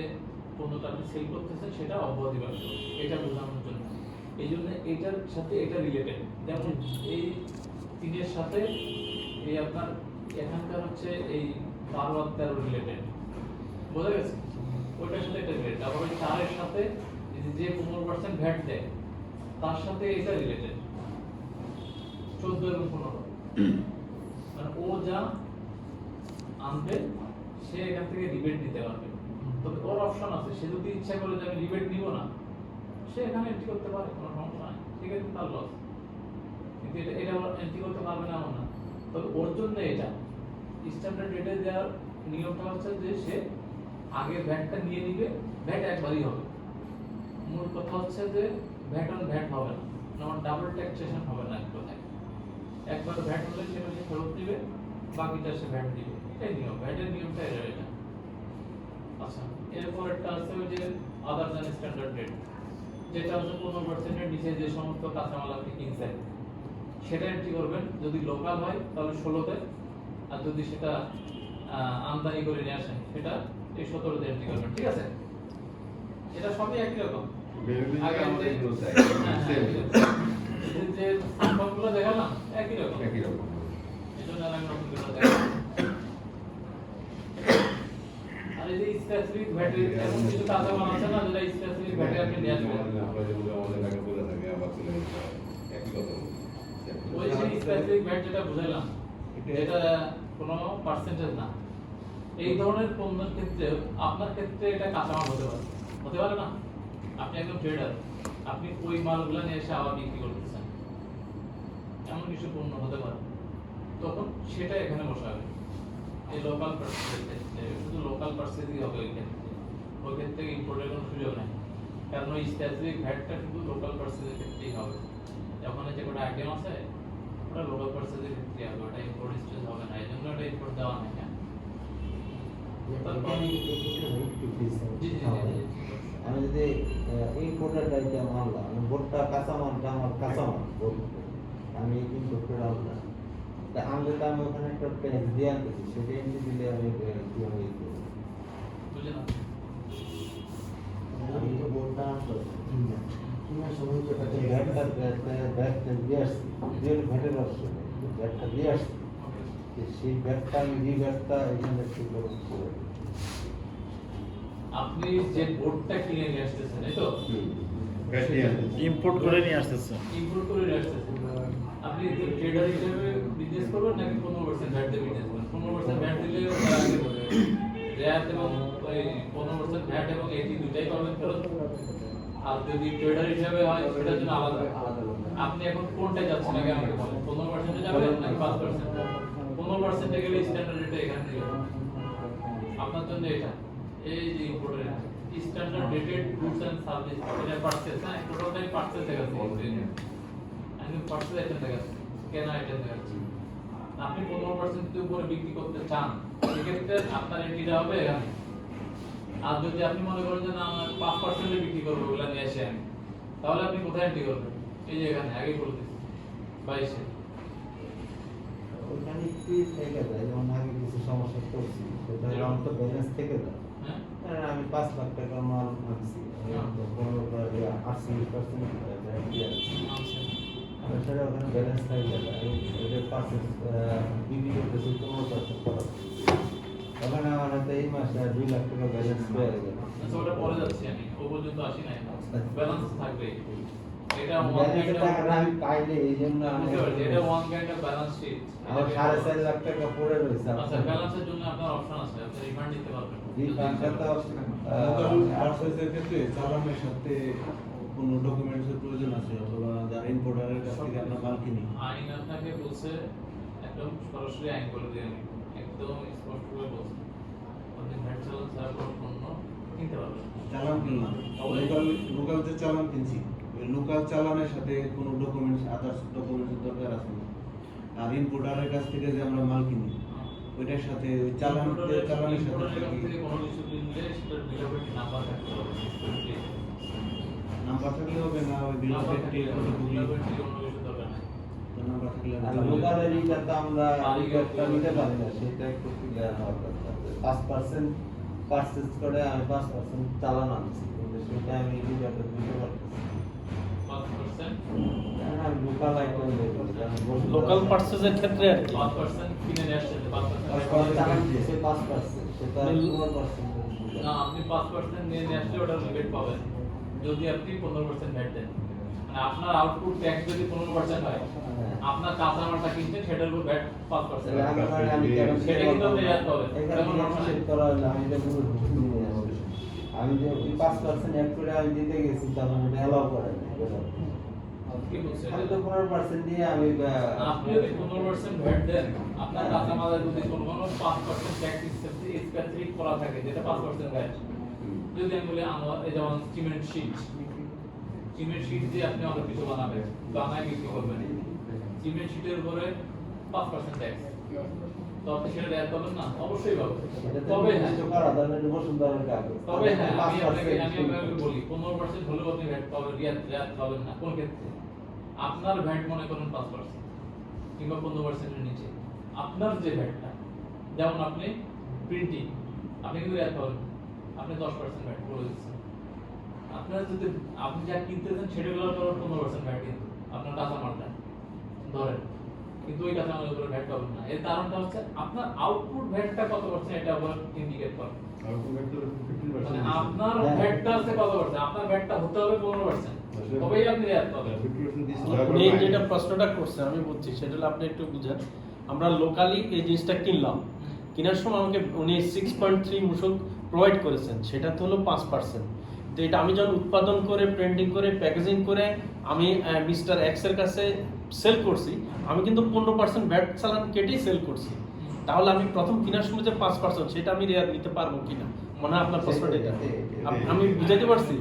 পণ্যটা আপনি সেল করতেছেন সেটা অব্যাহতিপ্রাপ্ত, এটা বোঝানোর জন্য। এই জন্য এটার সাথে এটা রিলেটেড। যেমন এই 3 এর সাথে এই আপনার এখানকার হচ্ছে এই 12 আর 13 রিলেটেড, বোঝা গেছে? ওইটার সাথে এটা রিলেটেড। আবার ওই 4 এর সাথে যে 15% ভ্যাট দেয় তার সাথে এটা রিলেটেড, 14 এবং 15। মানে ও যা আনবে সে এখান থেকে রিবেট নিতে পারবে। তবে ওর অপশন আছে, সে যদি ইচ্ছা করে যে আমি রিবেট নিব না, সে এখানে এন্ট্রি করতে পারে, কোনো সমস্যা নাই, ঠিক আছে, তার লস। কিন্তু এটা ওর এন্ট্রি করতে পারবে না এমন না। তবে ওর জন্য এটা স্ট্যান্ডার্ড রেটে দেওয়ার নিয়মটা হচ্ছে যে সে আগে ভ্যাটটা নিয়ে নিবে, ভ্যাট একবারই হবে, মূল কথা হচ্ছে যে ভ্যাট অন ভ্যাট হবে না, যেমন ডাবল ট্যাক্সেশন হবে না। একবার ভ্যাট হলে সেটা সে ফেরত দিবে, বাকিটা সে ভ্যাট দিবে, এটাই নিয়ম, ভ্যাটের নিয়মটা এটা। আচ্ছা, এরপর একটা আছে ওই যে আদার দ্যান স্ট্যান্ডার্ড রেট, যেটা হচ্ছে 15% এর নিচে যে সমস্ত কাঁচামাল আপনি কিনছেন সেটা এন্ট্রি করবেন। যদি লোকাল হয় তাহলে 16তে, আর যদি সেটা আমদানি করে নিয়ে আসেন সেটা এই 17তে এন্ট্রি করবেন। ঠিক আছে, এটা সবই একই রকম। আগে যে সম্পর্কগুলো দেখালাম একই রকম, একই রকম। এজন্য আমি নতুন করে দেখালাম। আর এই যে স্পেসিফিক ভ্যাট এমন কিছু কাঁচামাল আছে না যেটা স্পেসিফিক ভ্যাটে আপনি নিয়ে আসবেন, আমরা যেগুলো আমাদের আগে বলে থাকি আবার চলে যেতে হয়। একই কথা ওই সেই স্পেসিফিক ভ্যাট যেটা বুঝাইলাম, এটা কোনো পার্সেন্টেজ না। এই ধরনের পণ্যের ক্ষেত্রে আপনার ক্ষেত্রে এটা কাঁচামাল হতে পারে, হতে পারে না? আপনি একজন ট্রেডার, আপনি ওই মালগুলো নিয়ে এসে আবার বিক্রি করতেছেন, এমন কিছু পণ্য হতে পারে, তখন সেটা এখানে বসাবে। এই লোকাল পার্সেসের ক্ষেত্রে শুধু লোকাল পার্সেসই হবে ওই ক্ষেত্রে, ওই ক্ষেত্রে ইম্পোর্টের কোনো সুযোগ নেই, কারণ ওই স্পেসিফিক ভ্যাটটা শুধু লোকাল পার্সেসের ক্ষেত্রেই হবে। ওখানে যে কটা আইটেম আছে ওটা লোকাল পার্সেসের ক্ষেত্রেই হবে, ওটা ইম্পোর্ট স্টেজ হবে না, এই জন্য ওটা ইম্পোর্ট দেওয়া নেই। আমি যদি ইম্পোর্টেড আইটেম আনলাম, আমি ভোটটা কাঁচামালটা আমার কাঁচামাল ভোট, আমি ইম্পোর্ট করে আনলাম, তা আনলে তো আমি ওখানে একটা ট্যাক্স দিয়ে আনতেছি, সেটা এন্ট্রি দিলে আমি কিভাবে বুঝলেন না? আমি তো ভোটটা আনলো কিনার সময় ব্যাগটা ব্যাগটা দিয়ে আসছি, ভ্যাটের আসছে ব্যাগটা দিয়ে আসছি, সেই ব্যাগটা আমি রিব্যাগটা এখানে ঠিক করে আপনি যে বোর্ডটা কিনে নিয়ে আসতেছেন, এই তো ইম্পোর্ট করে নিয়ে আসতেছে। ইম্পোর্ট করে নিয়ে আসতেছেন, আপনি ট্রেডার হিসেবে বিজনেস করবেন নাকি 15% ভ্যাট দিয়ে বিজনেস করবেন? 15% ভ্যাট দিলে রেয়াত এবং ওই 15% ভ্যাট এবং এটি দুটাই পাবেন ফেরত। আর যদি ট্রেডার হিসেবে হয় সেটার জন্য আলাদা। আপনি এখন কোনটা যাচ্ছেন আগে আমাকে বলেন, 15% এ যাবেন নাকি 5%? 15% এ গেলে স্ট্যান্ডার্ড রেটে এখানে দিবেন আপনার জন্য। এটা এই যে ইম্পোর্টের standard rated goods and service, এটা পারচেজ, না টোটাল পারচেজ দেখাচ্ছে, আমি পারচেজ আইটেম দেখাচ্ছি, কেনা আইটেম দেখাচ্ছি। আপনি 15% এর উপরে বিক্রি করতে চান, সেক্ষেত্রে আপনার এন্ট্রিটা হবে এখানে। আর যদি আপনি মনে করেন যে না আমার 5% এ বিক্রি করবো ওগুলা নিয়ে এসে আমি, তাহলে আপনি কোথায় এন্ট্রি করবেন? এই যে এখানে আগে করে দিচ্ছি 22-এ। ওখানে কি থেকে যায়, যেমন আগে কিছু সমস্যা করছি, সেটা আমার তো ব্যালেন্স থেকে যায়। হ্যাঁ, আমি 5 লাখ টাকার মাল আনছি, আমি তো 15% সেটা ওখানে ব্যালেন্স থাকে যায়, ওদের পাশে বিক্রি করতেছি 15% খরচ। ওখানে আমার হয়তো এই মাসে 2 লাখ টাকা ব্যালেন্স পেয়ে গেল। আচ্ছা, ওটা পরে যাচ্ছি আমি, ও পর্যন্ত আসি নাই, ব্যালেন্স থাকবে। এটা ব্যালেন্সের টাকাটা আমি পাইলে এই জন্য আমি এটা one kind of balance sheet. আমার 4.5 লাখ টাকা পড়ে রয়েছে। আচ্ছা, ব্যালেন্সের জন্য আপনার অপশন আছে, আপনি রিফান্ড দিতে পারবেন। রিফান্ডটা তো লোকাল পার্সেসের ক্ষেত্রে চালানের সাথে কোনো ডকুমেন্টসের প্রয়োজন আছে, অথবা যারা ইম্পোর্টারের কাছ থেকে আমরা মাল কিনি। আইন আপনাকে বলছে, একদম সরাসরি আইন বলে দিয়ে একদম স্পষ্ট করে বলছে, আপনি ভ্যাট চালান ছাড়া কোনো পণ্য কিনতে পারবেন না। চালান কিনলাম, লোকাল যে চালান কিনছি, ওই লোকাল চালানের সাথে কোনো ডকুমেন্টস, আদার্স ডকুমেন্টসের দরকার আছে না। আর ইম্পোর্টারের কাছ থেকে যে আমরা মাল কিনি, ওইটার সাথে ওই চালানের সাথে থেকে কোনো কিছু কিনলে সেটার বিল অফ নাম্বার থাকতে হবে, নাম্বার থাকলে হবে না, ওই বিল অফ অন্য কিছু দরকার নাই। নাম্বার থাকলে লোকালের এইটা তো আমরা একটা নিতে পারি না, সেটা একটু ক্লিয়ার হওয়ার দরকার। 5% পারচেজ করে আমি 5% চালান আনছি, কিন্তু সেটা আমি রিটার্ন দিতে পারতেছি 5%, কারণ আমি লোকাল আইটেম দেখি, লোকাল পার্সেসের ক্ষেত্রে আর কি 5% কিনে নিয়ে আসছেন, চালান 5% দিয়েছে 5%, সেটা 4% না, আপনি 5% নিয়ে আসলে ওটা রিবেট পাবেন যদি আপনি 15% ভ্যাট দেন। মানে আপনার আউটপুট ট্যাক্স যদি 15% হয়, আপনার কাঁচামালটা কিনছেন সেটার উপর ভ্যাট 5%। সেটা কিন্তু আপনি রেয়াত পাবেন। যেমন আমি যে 5% অ্যাড করে আমি দিতে গেছি, তখন ওটা অ্যালাউ করে না। কি বলছেন? আমি তো 15% দিয়ে আমি আপনি যদি 15% ভ্যাট দেন, আপনার কাঁচামালের যদি কোনো 5% ট্যাক্স স্পেসিফিক করা থাকে, যেটা 5% ভ্যাট। যদি আমি বলি আমার এই যেমন সিমেন্ট শীট, সিমেন্ট শীট দিয়ে আপনি অনেক কিছু বানাবেন, বানায় বিক্রি করবেন। সিমেন্ট শীটের উপরে 5% ট্যাক্স, তো আপনি সেটা রেয়াত পাবেন না? অবশ্যই পাবেন। তবে হ্যাঁ, তবে হ্যাঁ, আমি আপনাকে বলি 15% হলেও আপনি ভ্যাট পাবেন, রেয়াত পাবেন না। কোন ক্ষেত্রে? আপনার ভ্যাট মনে করেন 5% কিংবা 15% এর নিচে, আপনার যে ভ্যাটটা, যেমন আপনি প্রিন্টিং, আপনি কিন্তু রেয়াত পাবেন না। আপনি 10% ভ্যাট করে দিচ্ছেন। আপনার যদি আপনি যা কিনতেছেন সেটাগুলোর উপর 15% ভ্যাট, কিন্তু আপনার কাঁচামালটা ধরেন, কিন্তু ওই কাঁচামালের উপর ভ্যাট পাবেন না। এর কারণটা হচ্ছে আপনার আউটপুট ভ্যাটটা কত পার্সেন্ট, এটা আবার ইন্ডিকেট করে। মানে আপনার ভ্যাটটা আছে কত পার্সেন্ট, আপনার ভ্যাটটা হতে হবে 15%, তবেই আপনি রেয়াত পাবেন। উনি যেটা প্রশ্নটা করছেন আমি বলছি সেটা হলো আপনি একটু বুঝেন। আমরা লোকালি এই জিনিসটা কিনলাম, কেনার সময় আমাকে উনি 6.3 মূসক প্রোভাইড করেছেন, সেটা তো হলো 5%। তো এটা আমি যখন উৎপাদন করে প্রিন্টিং করে প্যাকেজিং করে আমি মিস্টার এক্স এর কাছে সেল করছি, আমি কিন্তু 15% ভ্যাট চালান কেটেই সেল করছি। তাহলে আমি প্রথম কেনার সময় যে 5% সেটা আমি রেয়াত নিতে পারবো কিনা, মনে হয় আপনার প্রশ্নটা এটা। আমি বুঝাইতে পারছি?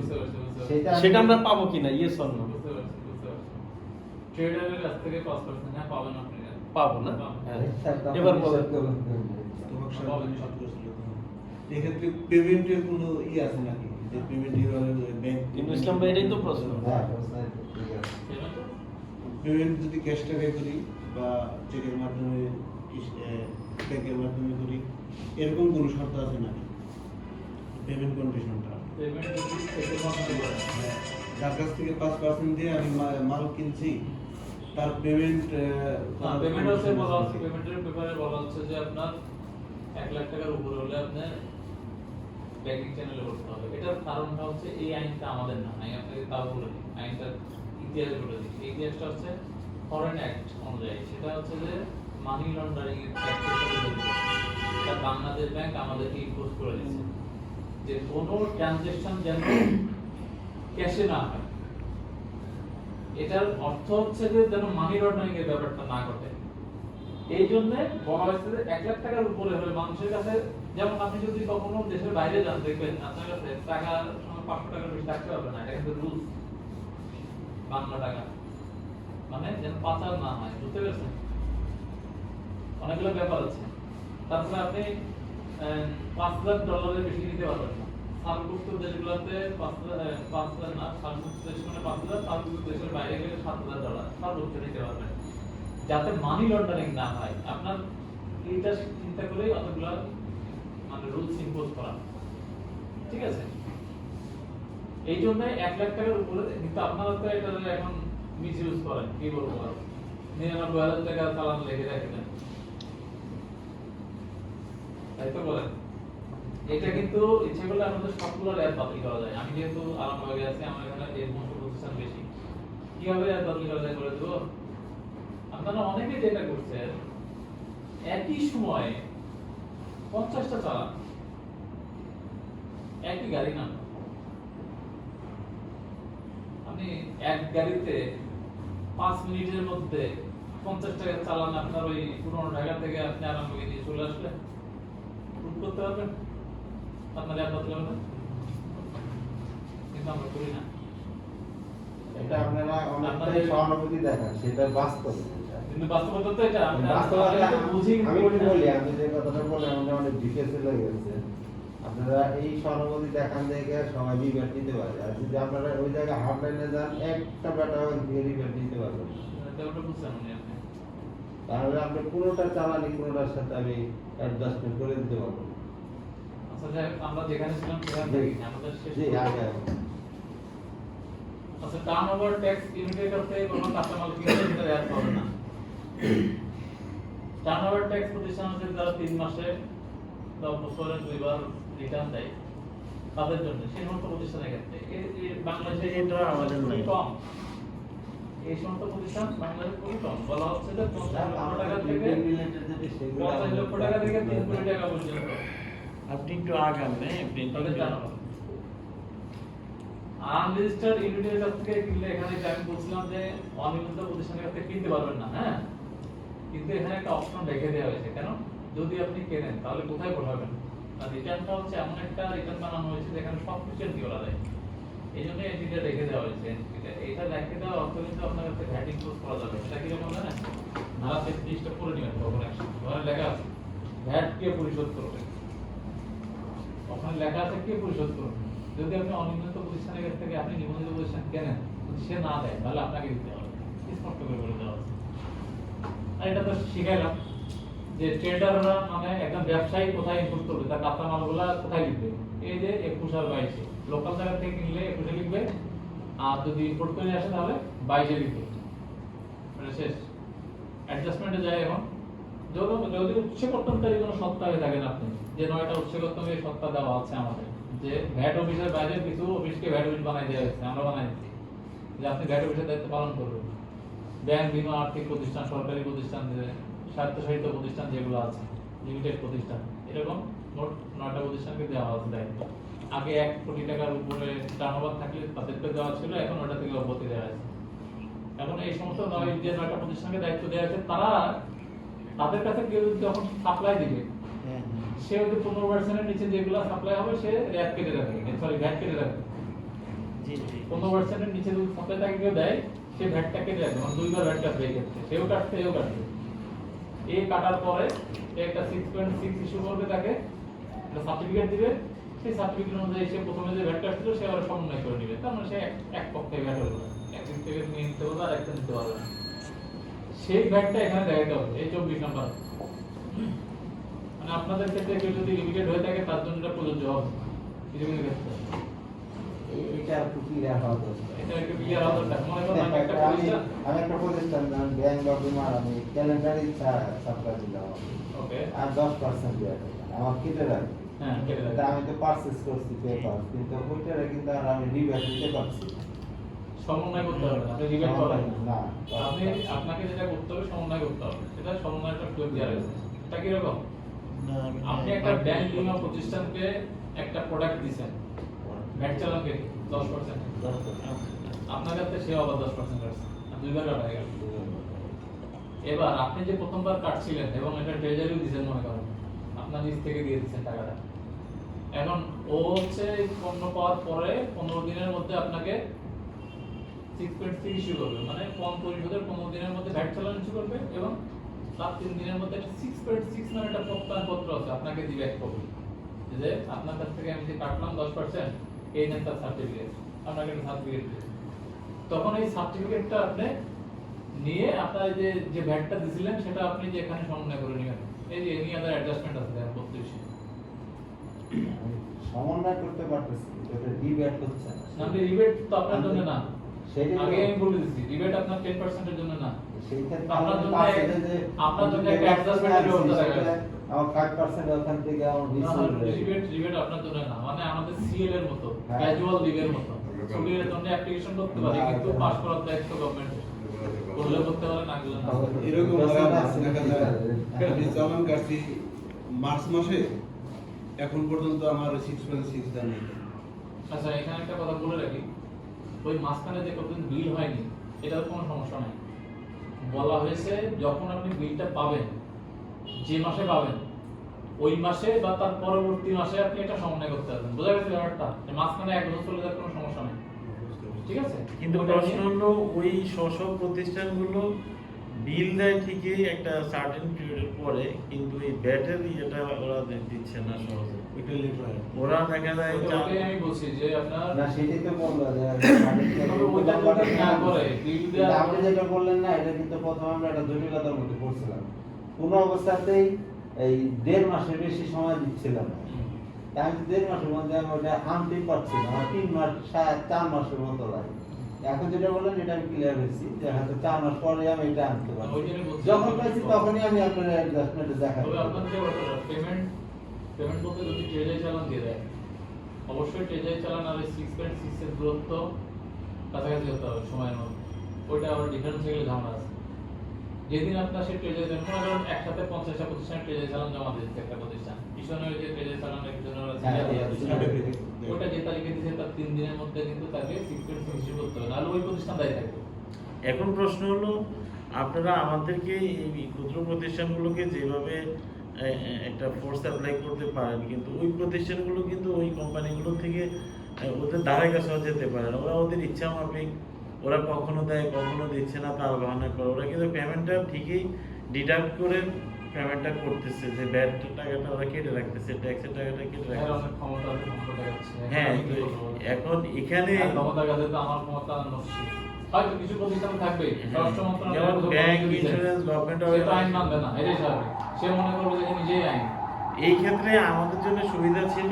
সেটা আমরা পাবো কিনা, ইয়েস অর নো? ট্রেডারের কাছ থেকে 5% হ্যাঁ পাবেন আপনি। পাবো না? হ্যাঁ, এবার বলেন। এক্ষেত্রে পেমেন্টের কোনো আছে নাকি, যে পেমেন্ট ব্যাংক? কিন্তু ইসলাম ভাই এটাই তো প্রশ্ন। পেমেন্ট যদি ক্যাশ টাকায় করি বা চেকের মাধ্যমে, ব্যাংকের মাধ্যমে করি, এরকম কোনো শর্ত আছে নাকি পেমেন্ট কন্ডিশনটা? পেমেন্ট যদি চেকের মাধ্যমে করেন, যার কাছ থেকে 5% দিয়ে আমি মাল কিনছি, তার পেমেন্ট পেমেন্ট হচ্ছে বলা হচ্ছে, পেমেন্টের ব্যাপারে বলা হচ্ছে যে আপনার 1 লাখ টাকার উপরে হলে আপনার ব্যাংকিং চ্যানেলে করতে হবে। এটার কারণটা হচ্ছে এই আইনটা আমাদের না, আমি আপনাকে তাও বলে দিই, আইনটা ইতিহাস বলে দিই। এই ইতিহাসটা হচ্ছে ফরেন অ্যাক্ট অনুযায়ী, সেটা হচ্ছে যে মানি লন্ডারিং এর অ্যাক্টের সাথে জড়িত। এটা বাংলাদেশ ব্যাংক আমাদেরকে ইম্পোজ করে দিয়েছে যে কোনো ট্রানজাকশন যেন ক্যাশে না হয়। এটার অর্থ হচ্ছে যে যেন মানি লন্ডারিং এর ব্যাপারটা না ঘটে। এই জন্য বলা হয়েছে যে 1 লাখ টাকার উপরে হলে মানুষের কাছে, যেমন আপনি যদি কখনো দেশের বাইরে যান দেখবেন আপনার কাছে টাকা 500 টাকার বেশি থাকতে পারবে না, এটা কিন্তু রুলস। বাংলা টাকা মানে যেন পাচার না হয়, বুঝতে পেরেছেন? অনেকগুলো ব্যাপার আছে। তারপরে আপনি $5,000 বেশি নিতে পারবেন না। সার্বভৌম দেশগুলোতে 5,000 না, সার্বভৌম দেশ মানে 5,000, সার্বভৌম দেশের বাইরে গেলে $7,000 সর্বোচ্চ নিতে পারবেন, যাতে মানি লন্ডারিং না হয়। আপনার এইটা চিন্তা করেই অতগুলো মানে রুলস ইম্পোজ করা, ঠিক আছে? এই জন্য 1 লাখ টাকার উপরে, কিন্তু আপনারা তো এটা এখন মিস ইউজ করেন, কি বলবো আর, 99,000 টাকা চালান লেগে রাখেন, তাই তো বলেন? এটা কিন্তু ইচ্ছে করলে আমাদের সবগুলো রেয়াত বাতিল করা যায়। আমি যেহেতু আরামবাগে আছি, আমার এখানে এই সমস্ত প্রতিষ্ঠান বেশি, কিভাবে রেয়াত বাতিল করা যায় করে দেবো। আপনারা অনেকে যেটা করছেন, একই সময়ে 50টা চালান, একই গাড়ি না, আপনি এক গাড়িতে 5 মিনিটের মধ্যে 50 টাকা চালান আপনার ওই পুরনো ঢাকা থেকে আপনি আরামবাগে নিয়ে চলে আসলে প্রুভ করতে পারবেন আপনার রেয়াত বাতিল হবে না? কিন্তু আমরা করি না। এটা আপনারা অনেকটাই সহানুভূতি দেখান, সেটা বাস্তব। কিন্তু বাস্তবতা তো এটা বাস্তবতা বুঝি। আমি বলি, আমি যে কথাটা বললাম আমাদের অনেক ডিটেলসে লেগে গেছে। আপনারা এই সহানুভূতি দেখান দেখে সবাই রিবেট নিতে পারে, আর যদি আপনারা ওই জায়গায় হার্ডলাইনে যান একটা ব্যাটা রিবেট নিতে পারবেন না। ব্যাপারটা বুঝছেন আপনি? তাহলে আপনি পুরোটা চালানি কোনোটার সাথে আমি অ্যাডজাস্টমেন্ট করে দিতে পারবো। আচ্ছা যাই হোক, আমরা যেখানে ছিলাম সেখান থেকে আমাদের শেষ জি, আগে আচ্ছা, টার্নওভার ট্যাক্স ইউনিটের কাছ থেকে কোনো কাঁচামাল কিনলে সেটা রেয়াত পাবে না। টার্নওভার ট্যাক্স প্রতিষ্ঠান আছে যারা 3 মাসে 10 বছরে 2 বার রিটার্ন দেয়, তাদের জন্য সেই সমস্ত প্রতিষ্ঠানের ক্ষেত্রে বাংলাদেশে এটা আমাদের নাই। কম। এই সমস্ত প্রতিষ্ঠান বাংলাদেশে খুবই কম। বলা হচ্ছে যে 50 লক্ষ টাকা থেকে 50 লক্ষ টাকা থেকে 3 কোটি টাকা পর্যন্ত আপনি একটু আগান না, তাদের টার্নওভার। আনরেজিস্টার্ড ইউনিটের কাছ থেকে কিনলে, এখানে যে আমি বলছিলাম যে অনিয়মিত প্রতিষ্ঠানের কাছ থেকে কিনতে পারবেন না, হ্যাঁ, কিন্তু এখানে একটা অপশন রেখে দেওয়া হয়েছে। কেন? যদি আপনি কেনেন তাহলে কোথায় পাঠাবেন? আর রিটার্নটা হচ্ছে এমন একটা রিটার্ন বানানো হয়েছে যেখানে সব কিছু এন্ট্রি করা যায়। এই জন্য এন্ট্রিটা রেখে দেওয়া হয়েছে। এন্ট্রিটা এটা রেখে দেওয়ার অর্থ কিন্তু আপনার কাছে ভ্যাট ইনক্লুড করা যাবে। এটা কিরকম জানেন? ধারা 33টা পড়ে নিবেন তখন একসাথে। ওখানে লেখা আছে ভ্যাট কে পরিশোধ করবে। ওখানে লেখা আছে কে পরিশোধ করবে। যদি আপনি অনিয়মিত প্রতিষ্ঠানের কাছ থেকে আপনি নিবন্ধিত প্রতিষ্ঠান কেনেন, যদি সে না দেয় তাহলে আপনাকে দিতে হবে। স্পষ্ট করে বলে দেওয়া আছে। আর এটা তো শিখাইলাম যে ট্রেডাররা মানে একদম ব্যবসায়ী কোথায় ইনপুট করবে, তার কাঁচামালগুলা কোথায় লিখবে। এই যে 21 আর 22 লোকাল জায়গা থেকে কিনলে 21 লিখবে, আর যদি ইম্পোর্ট করে আসে তাহলে 22 লিখবে। মানে শেষ। অ্যাডজাস্টমেন্টে যায় এখন যদি উৎসকর্তন তারিখ কোনো সত্তা হয়ে থাকেন আপনি, যে 9টা উৎসকর্তন এই সত্তা দেওয়া আছে আমাদের, যে ভ্যাট অফিসের বাইরে কিছু অফিসকে ভ্যাট অফিস বানাই দেওয়া হয়েছে, আমরা বানাই দিচ্ছি যে আপনি ভ্যাট অফিসের দায়িত্ব পালন করবেন। ব্যাংক, বীমা, আর্থিক প্রতিষ্ঠান, সরকারি প্রতিষ্ঠান, স্বায়ত্তশাসিত প্রতিষ্ঠান যেগুলো আছে, লিমিটেড প্রতিষ্ঠান, এরকম মোট 9টা প্রতিষ্ঠানকে দেওয়া আছে দায়িত্ব। আগে 1 কোটি টাকার উপরে টার্নওভার থাকলে তাদেরকে দেওয়া ছিল, এখন ওটা থেকে অব্যাহতি দেওয়া আছে। এখন এই সমস্ত 9টা প্রতিষ্ঠানকে দায়িত্ব দেওয়া আছে, তারা তাদের কাছে কেউ যখন সাপ্লাই দিবে, সে ওই 15% নিচে যেগুলো সাপ্লাই হবে সে র্যাট কেটে রাখবে, সরি ভ্যাট কেটে রাখবে। 15% নিচে যদি সাপ্লাই তাকে কেউ দেয়, সে ভ্যাটটা কেটে রাখবে, মানে দুইবার ভ্যাট কাটবে এই ক্ষেত্রে, সেও কাটবে এও কাটবে। এই কাটার পরে সে একটা 6.6 ইস্যু করবে, তাকে একটা সার্টিফিকেট দিবে, সেই সার্টিফিকেট অনুযায়ী সে প্রথমে যে ভ্যাট কাটছিল সে আবার সমন্বয় করে নেবে। তার মানে সে এক পক্ষে ভ্যাট হবে, একদিক থেকে নিয়ে নিতে পারবে আর একটা নিতে পারবে না। সেই ভ্যাটটা এখানে দেখাতে হবে এই 24 নম্বর। মানে আপনাদের ক্ষেত্রে কেউ যদি লিমিটেড হয়ে থাকে তার জন্য এটা প্রযোজ্য হবে কিছু কিছু ক্ষেত্রে। এটা একটু ক্লিয়ার হওয়া দরকার। এটা একটু ক্লিয়ার হওয়া দরকার। মনে করেন আমি একটা প্রতিষ্ঠান, আমি একটা প্রতিষ্ঠান ব্যাংক বা বিমার আমি ক্যালেন্ডারি সাপ্লাই দিলাম, ওকে, আর 10% দেওয়া আমার কেটে রাখবে। হ্যাঁ কেটে তা দেবে। আমি তো পারচেজ করছি পেপার, কিন্তু ওইটারে কিন্তু আর আমি রিব্যাক দিতে পারছি না। সমন্বয় করতে হবে না, আপনি রিবেট করেন না, আপনি আপনাকে যেটা করতে হবে সমন্বয় করতে হবে। এটা সমন্বয়টা ক্লিয়ার দেওয়া আছে। এটা কি রকম? আপনি একটা ব্যাংক বিমা প্রতিষ্ঠানকে একটা প্রোডাক্ট দিবেন, ভ্যাট চালান কেটে 10%, 10%। আপনার কাছে সে আবার 10% কাটছে, আর দুইবার কাটা গেল। এবার আপনি যে প্রথমবার কাটছিলেন এবং এটা ট্রেজারিও দিয়েছেন, মনে করেন আপনার নিজ থেকে দিয়ে দিচ্ছেন টাকাটা, এখন ও হচ্ছে পণ্য পাওয়ার পরে 15 দিনের মধ্যে আপনাকে 6.3 ইস্যু করবে, মানে পণ পরিশোধের 15 দিনের মধ্যে ভ্যাট চালান ইস্যু করবে, এবং তার 3 দিনের মধ্যে একটা 6.6 মানে একটা প্রত্যয়নপত্র আছে আপনাকে দিবে এক কপি, যে আপনার কাছ থেকে আমি যে কাটলাম 10%, এই নেন তার সার্টিফিকেট, আপনাকে একটা সার্টিফিকেট দিবে। তখন এই সার্টিফিকেটটা আপনি নিয়ে আপনার যে ভ্যাটটা দিছিলেন সেটা আপনি যে এখানে সমন্বয় করে নেবেন। এই যে এনি আদার অ্যাডজাস্টমেন্ট আছে দেখেন 32। আমি সমন্বয় করতে পারতেছি, এটা রিব্যাক হচ্ছে না। আপনি রিবেট তো আপনার জন্য না, সেটাই তো- আগে আমি বলে দিচ্ছি রিবেট আপনার 10% এর জন্য না, সেই ক্ষেত্রে আপনার আমি জন্য পারচেজে যে আপনার জন্য একটা অ্যাডজাস্টমেন্টের ব্যবস্থা সেটা থাকবে। আমার 5% ওখান থেকে আমার রিবেট আপনার জন্য না, মানে আমাদের সিএল এর মতো হ্যাঁ। ক্যাজুয়াল লিভের মতো ছুটির জন্য অ্যাপ্লিকেশন করতে পারি, কিন্তু পাস করার দায়িত্ব গভর্নমেন্টের। করলে করতে পারে, না করলে না। এরকম হয় আমার দেখা যায় আমি চালান কাটছি মার্চ মাসে, এখন পর্যন্ত আমার 6.6 দেন নেই। আচ্ছা, এখানে একটা কথা বলে রাখি, ওই মাঝখানে যে কতদিন বিল হয়নি এটার কোনো সমস্যা নাই। বলা হয়েছে যখন আপনি বিলটা পাবেন, যে মাসে পাবেন ওই মাসে বা তার পরবর্তী মাসে আপনি এটা সমন্বয় করতে পারবেন। বোঝা গেছে ব্যাপারটা? যে মাঝখানে 1 বছর চলে যাওয়ার কোনো সমস্যা নেই, ঠিক আছে? কিন্তু ওটা প্রশ্ন নিয়ে- হলো ওই স্ব প্রতিষ্ঠানগুলো বিল দেয় ঠিকই একটা সার্টেন পিরিয়ডের পরে, কিন্তু এই ব্যাটারি ইয়েটা ওরা দিচ্ছে না সহজে। ওইটা লেট হয়। ওরা দেখা যায় ওটাই আমি বলছি যে আপনার না, সেটাই তো বললো যে তবে ওইটা যদি না করে, বিল কিন্তু দেওয়ার আপনি যেটা বললেন না, এটা কিন্তু প্রথমে আমরা একটা জটিলতার মধ্যে পড়ছিলাম। কোনো অবস্থাতেই এই 1.5 মাসের বেশি সময় দিচ্ছিলাম না। তা আমি 1.5 মাসের মধ্যে আমি ওটা আনতেই পারছি না, আমার 3 মাস 4 মাসের মতো লাগে। এখন যেটা বললেন এটা আমি ক্লিয়ার হয়েছি যে হয়তো 4 মাস পরে আমি এটা আনতে পারছি। ওই জন্যই বলছি। যখন পাইছি তখনই আমি আপনার অ্যাডজাস্টমেন্টে দেখাই। তবে আপনার যে পেমেন্ট বলতে যদি ট্রেজারি চালান দিয়ে দেয়, অবশ্যই ট্রেজারি চালান আর 6.6 এর দূরত্ব কাছাকাছি হতে হবে সময়ের মধ্যে। ওইটা আবার ডিফারেন্স হয়ে গেলে ঝামেলা আছে। যেদিন আপনার সেই ট্রেজারি চালান, মনে করেন একসাথে 50টা প্রতিষ্ঠানে ট্রেজারি চালান জমা দিচ্ছে একটা প্রতিষ্ঠান, পিছনে ওই যে ট্রেজারি চালানের পিছনে ওরা সিরিয়াল দিয়ে দিচ্ছে, ওটা যে তারিখে দিচ্ছে তার 3 দিনের মধ্যে কিন্তু তাকে 6.6 ইস্যু করতে হবে, নাহলে ওই প্রতিষ্ঠান দায়ী থাকবে। এখন প্রশ্ন হলো আপনারা আমাদেরকে এই ক্ষুদ্র প্রতিষ্ঠানগুলোকে যেভাবে একটা ফোর্স অ্যাপ্লাই করতে পারেন, কিন্তু ওই প্রতিষ্ঠানগুলো কিন্তু ওই কোম্পানিগুলো থেকে ওদের ধারে কাছেও যেতে পারে না, ওরা ওদের ইচ্ছা মাফিক ওরা কখনো দেয় কখনো দিচ্ছে না, তার বাহানা করে ওরা কিন্তু পেমেন্টটা ঠিকই ডিডাক্ট করে পেমেন্টটা করতেছে, যে ব্যাড টাকাটা ওরা কেটে রাখতেছে, ট্যাক্সের টাকাটা কেটে এর রাখতেছে। অনেক ক্ষমতা আছে, ক্ষমতা দেখাচ্ছে। হ্যাঁ, আমি তো কি করবো? এখন এখানে আর ক্ষমতার কাছে তো আমার ক্ষমতা নস্যি। হয়তো কিছু প্রতিষ্ঠান থাকবেই, স্বরাষ্ট্র মন্ত্রণালয় যেমন কোনো ব্যাংক, কিছু দিছে। ইন্স্যুরেন্স, গভর্নমেন্ট সে তো আইন মানবে না, এটাই স্বাভাবিক। সে মনে করবে যে নিজেই আইন। এই ক্ষেত্রে আমাদের জন্য সুবিধা ছিল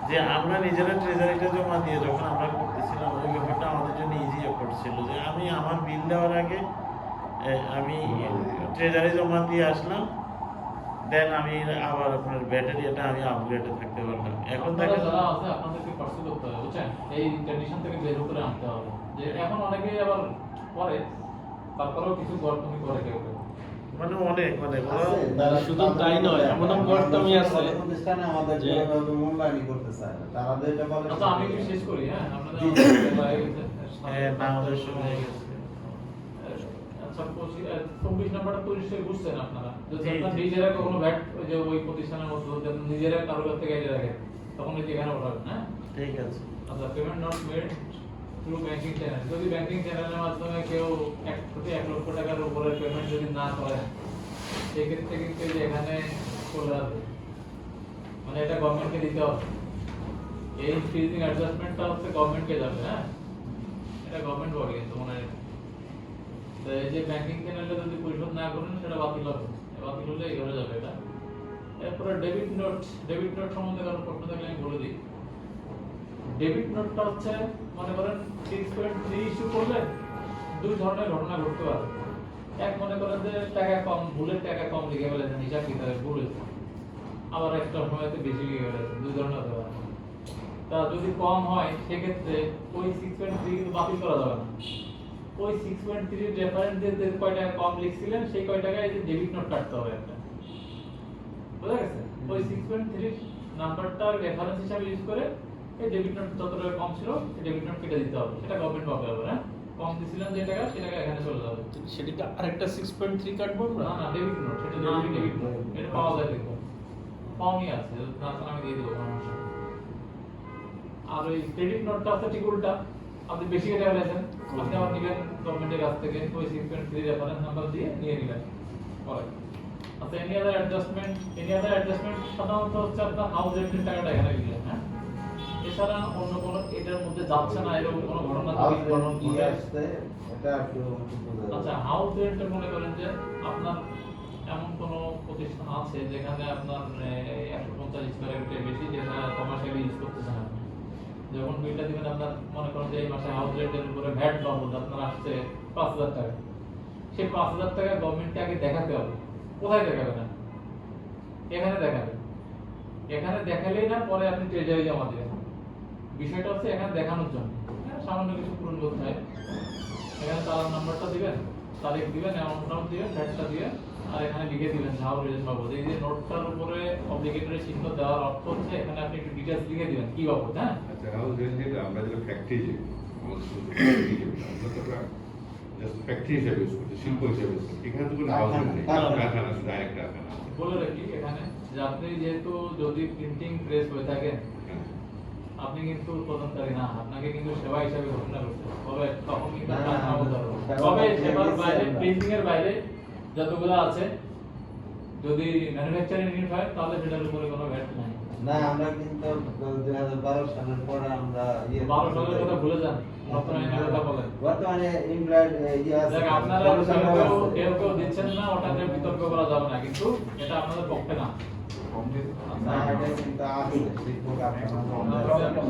যে আমরা নিজেরা ট্রেজারিটা জমা দিয়ে যখন আমরা করতেছিলাম ওই ব্যাপারটা আমাদের জন্য ইজি এফোর্ট ছিল, যে আমি আমার বিল দেওয়ার আগে আমি ট্রেজারি জমা দিয়ে আসলাম, দেন আমি আবার আপনার ব্যাটারিটা আমি আপগ্রেডে থাকতে পারলাম। এখন আপনারা দেখা যারা আছে আপনাদেরকে পার্সু করতে হবে, বুঝছেন? এই কন্ডিশন থেকে বের করে আনতে হবে। যে এখন অনেকেই আবার করে, তারপরেও কিছু গড়পনি করে কেউ কেউ। মানে অনেক মানে ওরা আছে, তারা শুধু তাই নয়, এমনও গর্তামি আছে প্রতিষ্ঠানে আমাদের যে- যেভাবে মূল্যায়ন করতে চায় না, তারা যেটা বলে আচ্ছা, আমি কি শেষ করি? হ্যাঁ, আপনাদের জি। না, আমাদের সময় হয়ে গেছে। আচ্ছা, 24 নাম্বারটা পরিষ্কার বুঝছেন আপনারা? যদি জি, আপনারা জি। নিজেরা কখনো ভ্যাট ওই যে ওই প্রতিষ্ঠানের মধ্যে যদি আপনি নিজেরা কারোর কাছ থেকে আইডি রাখেন, তখন এই যে এখানে ওঠাবেন, হ্যাঁ? ঠিক আছে। আচ্ছা, payment not made through banking channel. যদি ব্যাংকিং চ্যানেলের মাধ্যমে কেউ 1 কোটি 1 লক্ষ টাকার উপরে পেমেন্ট যদি না করে, সেক্ষেত্রে কিন্তু এই যে এখানে চলে আসবে, মানে এটা গভর্নমেন্টকে দিতে হবে। এই ফিজিং অ্যাডজাস্টমেন্টটা হচ্ছে গভর্নমেন্টকে যাবে, হ্যাঁ? এটা গভর্নমেন্ট বলে কিন্তু মনে রাখবেন। তো এই যে ব্যাংকিং চ্যানেলে যদি পরিশোধ না করেন সেটা বাতিল হবে, বাতিল হলে এগোরে যাবে এটা। এরপরে ডেবিট নোট সম্বন্ধে কারো প্রশ্ন থাকলে আমি বলে দিই। ডেবিট নোটটা হচ্ছে মনে করেন 6.3 ইস্যু করলে দুই ধরনের ঘটনা ঘটতে পারে। এক, মনে করেন যে টাকা কম, ভুলের টাকা কম লিখে ফেলেছেন, হিসাব কিতাবে ভুল হয়েছে। আবার একটা সময়তে বেশি লিখে ফেলেছেন, দুই ধরনের হতে পারে। তা যদি কম হয় সেক্ষেত্রে ওই 6.3 কিন্তু বাতিল করা যাবে না। ওই 6.3 এর রেফারেন্স দিয়ে যে কয় টাকা কম লিখছিলেন সেই কয় টাকা এই যে ডেবিট নোট কাটতে হবে একটা। বুঝা গেছে? ওই 6.3 নাম্বারটার রেফারেন্স হিসাবে ইউজ করে এই ডেবিট নোট যত টাকা কম ছিল সেই ডেবিট নোট কেটে দিতে হবে। সেটা গভর্নমেন্ট পাবে আবার, হ্যাঁ? কম দিছিলেন যে টাকা সেই টাকা এখানে চলে যাবে। সেটাকে আরেকটা 6.3 কাটবো আমরা? না না, ডেবিট নোট, সেটা ডেবিট নোট। এটা পাওয়া যায় দেখো। ফর্মই আছে, না তো আমি দিয়ে দেবো কোনো সমস্যা নেই। আর ওই ক্রেডিট নোটটা হচ্ছে ঠিক উল্টা। আপনি বেশি কেটে ফেলেছেন, আপনি আবার নিবেন গভর্নমেন্টের কাছ থেকে ওই 6.3 রেফারেন্স নাম্বার দিয়ে নিয়ে নিলেন। পরে আচ্ছা, এনি আদার অ্যাডজাস্টমেন্ট সাধারণত হচ্ছে আপনার হাউস রেন্টের টাকাটা এখানে দিলেন, হ্যাঁ? এছাড়া অন্য কোনো এটার মধ্যে যাচ্ছে না এরকম কোনো ঘটনা হাউস যদি রেন্ট কি ঘটে। আসছে এটা একটু বোঝা যাবে। আচ্ছা, হাউস রেন্টে মনে করেন যে আপনার এমন কোনো প্রতিষ্ঠান আছে যেখানে আপনার 150 স্কয়ার ফিটের বেশি, যেটা কমার্শিয়ালি ইউজ করতেছেন আপনি। যখন বিলটা দিবেন আপনার মনে করেন যে এই মাসে হাউস রেন্টের উপরে ভ্যাট বাবদ আপনার আসছে 5000 টাকা। সেই 5000 টাকা গভর্নমেন্টকে আগে দেখাতে হবে। কোথায় দেখাবেন? না এখানে দেখাবেন। এখানে দেখালেই না পরে আপনি ট্রেজারি জমা দিবেন। বিষয়টা হচ্ছে এখানে দেখানোর জন্য, হ্যাঁ, সামান্য কিছু পূরণ করতে হয়। এখানে তার নাম্বারটা দিবেন, তারিখ দিবেন, অ্যামাউন্টটাও দিবেন, ভ্যাটটা দিবেন, আর এখানে লিখে দিবেন হাউ রেজেন্ট বাবদ। এই যে নোটটার উপরে অব্লিগেটরি চিহ্ন দেওয়ার অর্থ হচ্ছে এখানে আপনি একটু ডিটেইলস লিখে দিবেন কি বাবদ, হ্যাঁ? আচ্ছা, হাউস রেন্ট যেটা আমরা যেটা ফ্যাক্টরি যে আমাদের শুধু ফ্যাক্টরি যে আমরা তো জাস্ট ফ্যাক্টরি হিসেবে ইউজ করছি, শিল্প হিসেবে ইউজ করছি। এখানে তো কোনো হাউস রেন্ট নেই, কারখানা। কারখানা শুধু ডাইরেক্ট কারখানা। বলে রাখি এখানে যে আপনি যেহেতু যদি প্রিন্টিং প্রেস হয়ে থাকেন, হ্যাঁ। আপনি কিন্তু উৎপাদনকারী না, আপনাকে কিন্তু সেবা হিসাবে ঘোষণা করতে হবে। তবে তখন কিন্তু না, আপনার না, নামও ধরবে। সেবা তবে করতে সেবার গেছি বাইরে, আমরা। প্রিন্টিং এর বাইরে যতগুলো আছে, যদি ম্যানুফ্যাকচারিং ইউনিট হয় তাহলে সেটার উপরে কোনো ভ্যাট নাই। না, আমরা কিন্তু 2012 সালের পরে আমরা 12 সালের কথা ভুলে যান, নতুন আইনের কথা বলেন। বর্তমানে এমপ্লয়েড ইয়ে আছে। দেখ, আপনারা 12 সালের কেউ আছে। কেউ দিচ্ছেন না, ওটাতে বিতর্ক করা যাবে না, কিন্তু এটা আপনাদের পক্ষে না। না, এটা কিন্তু আছে, শিল্প কারখানা।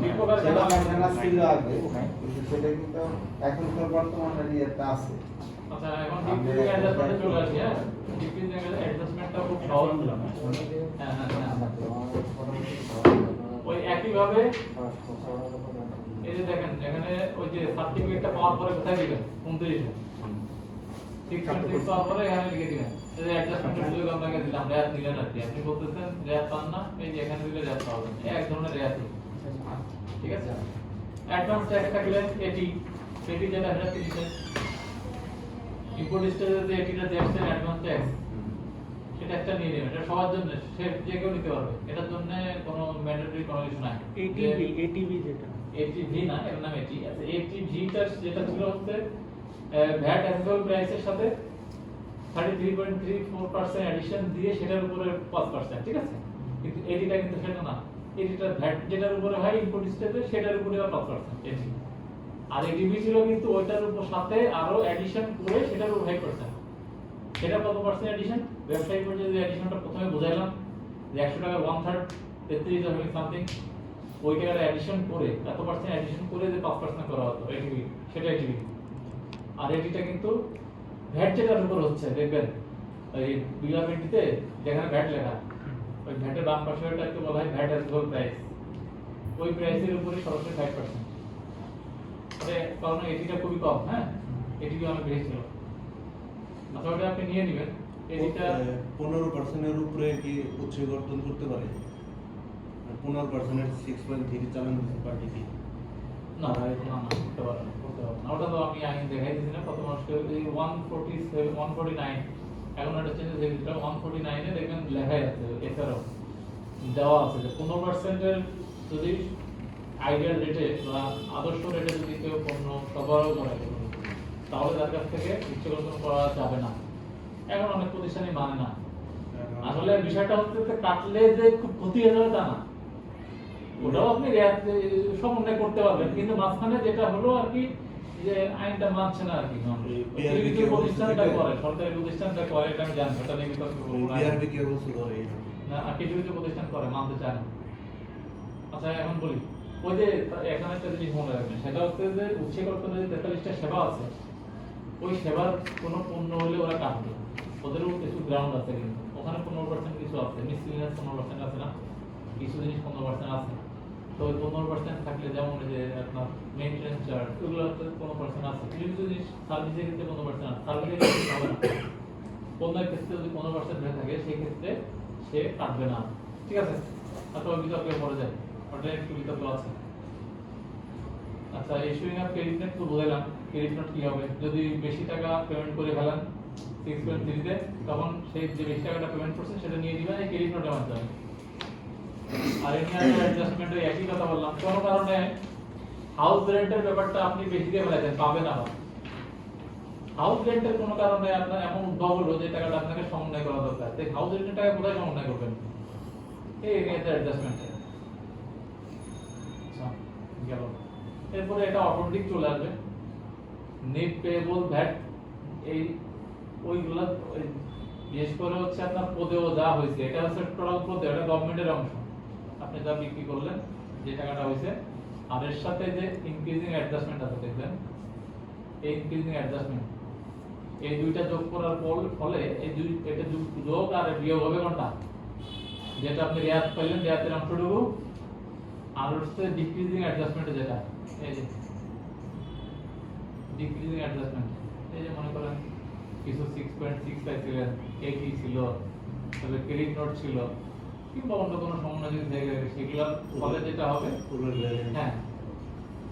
শিল্প কারখানা সেবা কারখানা ছিল আগে, কিন্তু সেটা কিন্তু এখন তো বর্তমানে ইয়েটা আছে। আচ্ছা, এখন ডিফিউজিং অ্যাডজাস্টমেন্টে চলে আসি, হ্যাঁ? ডিফিউজিং অ্যাডজাস্টমেন্টটা খুব সহজ ছিল। হ্যাঁ হ্যাঁ হ্যাঁ। ওই একইভাবে এই যে দেখেন এখানে ওই যে সার্টিফিকেটটা পাওয়ার পরে কোথায় দিবেন? 29 এ 6.6 পাওয়ার পরে এখানে লিখে দিবেন। এই যে অ্যাডজাস্টমেন্টের সুযোগ আপনাকে দিলাম, রেয়াত নিলেন আর কি। আপনি বলতেছেন রেয়াত পান না, এই যে এখানে দিলে রেয়াত পাবেন। এই এক ধরনের রেয়াতই, ঠিক আছে? অ্যাডভান্স ট্যাক্স থাকলে এটি যেটা এটা 30 ইম্পোর্ট স্টেজে যে এটিটা দেখছেন অ্যাডভান্স ট্যাক্স, সেটা একটা নিয়ে নেবেন। এটা সবার জন্য, সে যে কেউ নিতে পারবে। এটার জন্য কোনো ম্যান্ডেটরি কোনো কিছু নাই। এটিভি যেটা এটিভি না, এর নাম এটি। আচ্ছা, এটিভিটা যেটা ছিল হচ্ছে ভ্যাট অ্যাসেবল প্রাইসের সাথে 33.34% এডিশন দিয়ে সেটার উপরে 5%, ঠিক আছে? কিন্তু এটিটা কিন্তু সেটা না, এটিটা ভ্যাট যেটার উপরে হয় ইনপুট স্টেজে সেটার উপরে 5% এটি। আর এটিভি ছিল কিন্তু ওইটার উপর সাথে আরো এডিশন করে সেটার উপর 5%। সেটা কত পার্সেন্ট এডিশন? ব্যবসায়িক পর্যায়ে যে এডিশনটা প্রথমে বুঝাইলাম যে 100 টাকার 1/3 33 or সামথিং, ওই টাকাটা এডিশন করে এত পার্সেন্ট এডিশন করে যে 5% করা হতো এটিভি, সেটা এটিভি। আর এটিটা কিন্তু ভ্যাট যেটার উপর হচ্ছে দেখবেন এই বিল অফ এন্ট্রিতে যেখানে ভ্যাট লেখা, ওই ভ্যাটের বাম পাশে ওটাকে বলা হয় ভ্যাট অ্যাসেবল প্রাইস। ওই প্রাইসের উপরে সরাসরি 5%। কারণ এটিটা খুবই কম, হ্যাঁ, এটিকে অনেক বেশি ছিল। আচ্ছা, ওটা আপনি নিয়ে নেবেন। এটিটা 15% উপরে কি উৎস গঠন করতে পারে? 15% 6.3 চালান দিতে পারে কি? না না করতে পারবে না, করতে পারবে না। ওটা তো আমি আইন দেখাই দিয়েছি না, কত মানুষকে এই 147 149 এখন এটা চেঞ্জ হয়ে গেছে। 149 এ দেখবেন লেখাই আছে, এছাড়াও দেওয়া আছে যে 15% এর যদি আইডিয়াল রেটে বা আদর্শ রেটে যদি কেউ পণ্য সরবরাহ করে তাহলে তার কাছ থেকে উচ্চকল্পন করা যাবে না। এখন অনেক প্রতিষ্ঠানই মানে না। আসলে বিষয়টা হচ্ছে যে কাটলে যে খুব ক্ষতি হয়ে যাবে তা না, ওটাও আপনি সমন্বয় করতে পারবেন, কিন্তু মাঝখানে যেটা হলো আর কি যে আইনটা মানছে না আর কি। কিছু প্রতিষ্ঠানটা করে, সরকারি প্রতিষ্ঠানটা করে, এটা আমি জানি, এটা নিয়ে বিতর্ক করবো না। বিআরবি কে বলছে ধরে না, আর কিছু কিছু প্রতিষ্ঠান করে, মানতে চায় না। আচ্ছা, এখন বলি ওই যে এখানে একটা জিনিস মনে রাখবেন, সেটা হচ্ছে যে উচ্চকল্পনে যে 43টা সেবা আছে, ওই সেবার কোনো পণ্য হলে ওরা কাটবে, ওদেরও কিছু গ্রাউন্ড আছে, কিন্তু ওখানে 15% কিছু আছে, মিসলিনিয়াস 15% আছে না, কিছু জিনিস 15% আছে। তো ওই 15% থাকলে যেমন যে আপনার মেইনটেনেন্স চার্জ, ওগুলোতে 15% আছে। কিছু কিছু জিনিস সার্ভিসের ক্ষেত্রে 15% আছে, সার্ভিসের ক্ষেত্রে হবে না। পণ্যের ক্ষেত্রে যদি 15% হয়ে থাকে সেই ক্ষেত্রে সে কাটবে না, ঠিক আছে? অথবা বিতর্কে পড়ে যায়, ওটা একটু বিতর্ক আছে। আচ্ছা, ইস্যুইং অফ ক্রেডিট নোট তো বললাম, ক্রেডিট নোট কি হবে যদি বেশি টাকা পেমেন্ট করে ফেলেন 6.3 তে, তখন সেই যে বেশি টাকাটা পেমেন্ট করছেন সেটা নিয়ে দিবেন এই ক্রেডিট নোটের মাধ্যমে। আর এখানে অ্যাডজাস্টমেন্টের একই কথা বললাম, কোনো কারণে হাউস রেন্টের ব্যাপারটা আপনি বেশি দিয়ে ফেলেছেন, পাবেন আবার। হাউস রেন্টের কোনো কারণে আপনার এমন উদ্ভব হলো যে টাকাটা আপনাকে সমন্বয় করা দরকার, তাই হাউস রেন্টের টাকা কোথায় সমন্বয় করবেন? এই এরিয়াতে অ্যাডজাস্টমেন্টে। আচ্ছা, গেল। এরপরে এটা অটোমেটিক চলে আসবে নেট পেয়েবল ভ্যাট, এই ওইগুলা বিশেষ করে হচ্ছে আপনার পদেও যা হয়েছে, এটা হচ্ছে টোটাল পদে, এটা গভর্নমেন্টের অংশ, আপনি যা বিক্রি করলেন যে টাকাটা হয়েছে, আর এর সাথে যে ইনক্রিজিং অ্যাডজাস্টমেন্ট আছে দেখবেন, এই ইনক্রিজিং অ্যাডজাস্টমেন্ট এই দুইটা যোগ করার ফলে এই এটা যোগ আর বিয়োগ হবে কোনটা? যেটা আপনি রেয়াত পাইলেন, রেয়াতের অংশটুকু, আর হচ্ছে ডিক্রিজিং অ্যাডজাস্টমেন্ট যেটা, এই যে ডিক্রিজিং অ্যাডজাস্টমেন্ট, এই যে মনে করেন কিছু 6.6 পাইছিলেন, 80 ছিল, তবে ক্রেডিট নোট ছিল, কিংবা অন্য কোনো সমন্বয় যদি থেকে গেছে, সেগুলোর ফলে যেটা হবে, হ্যাঁ,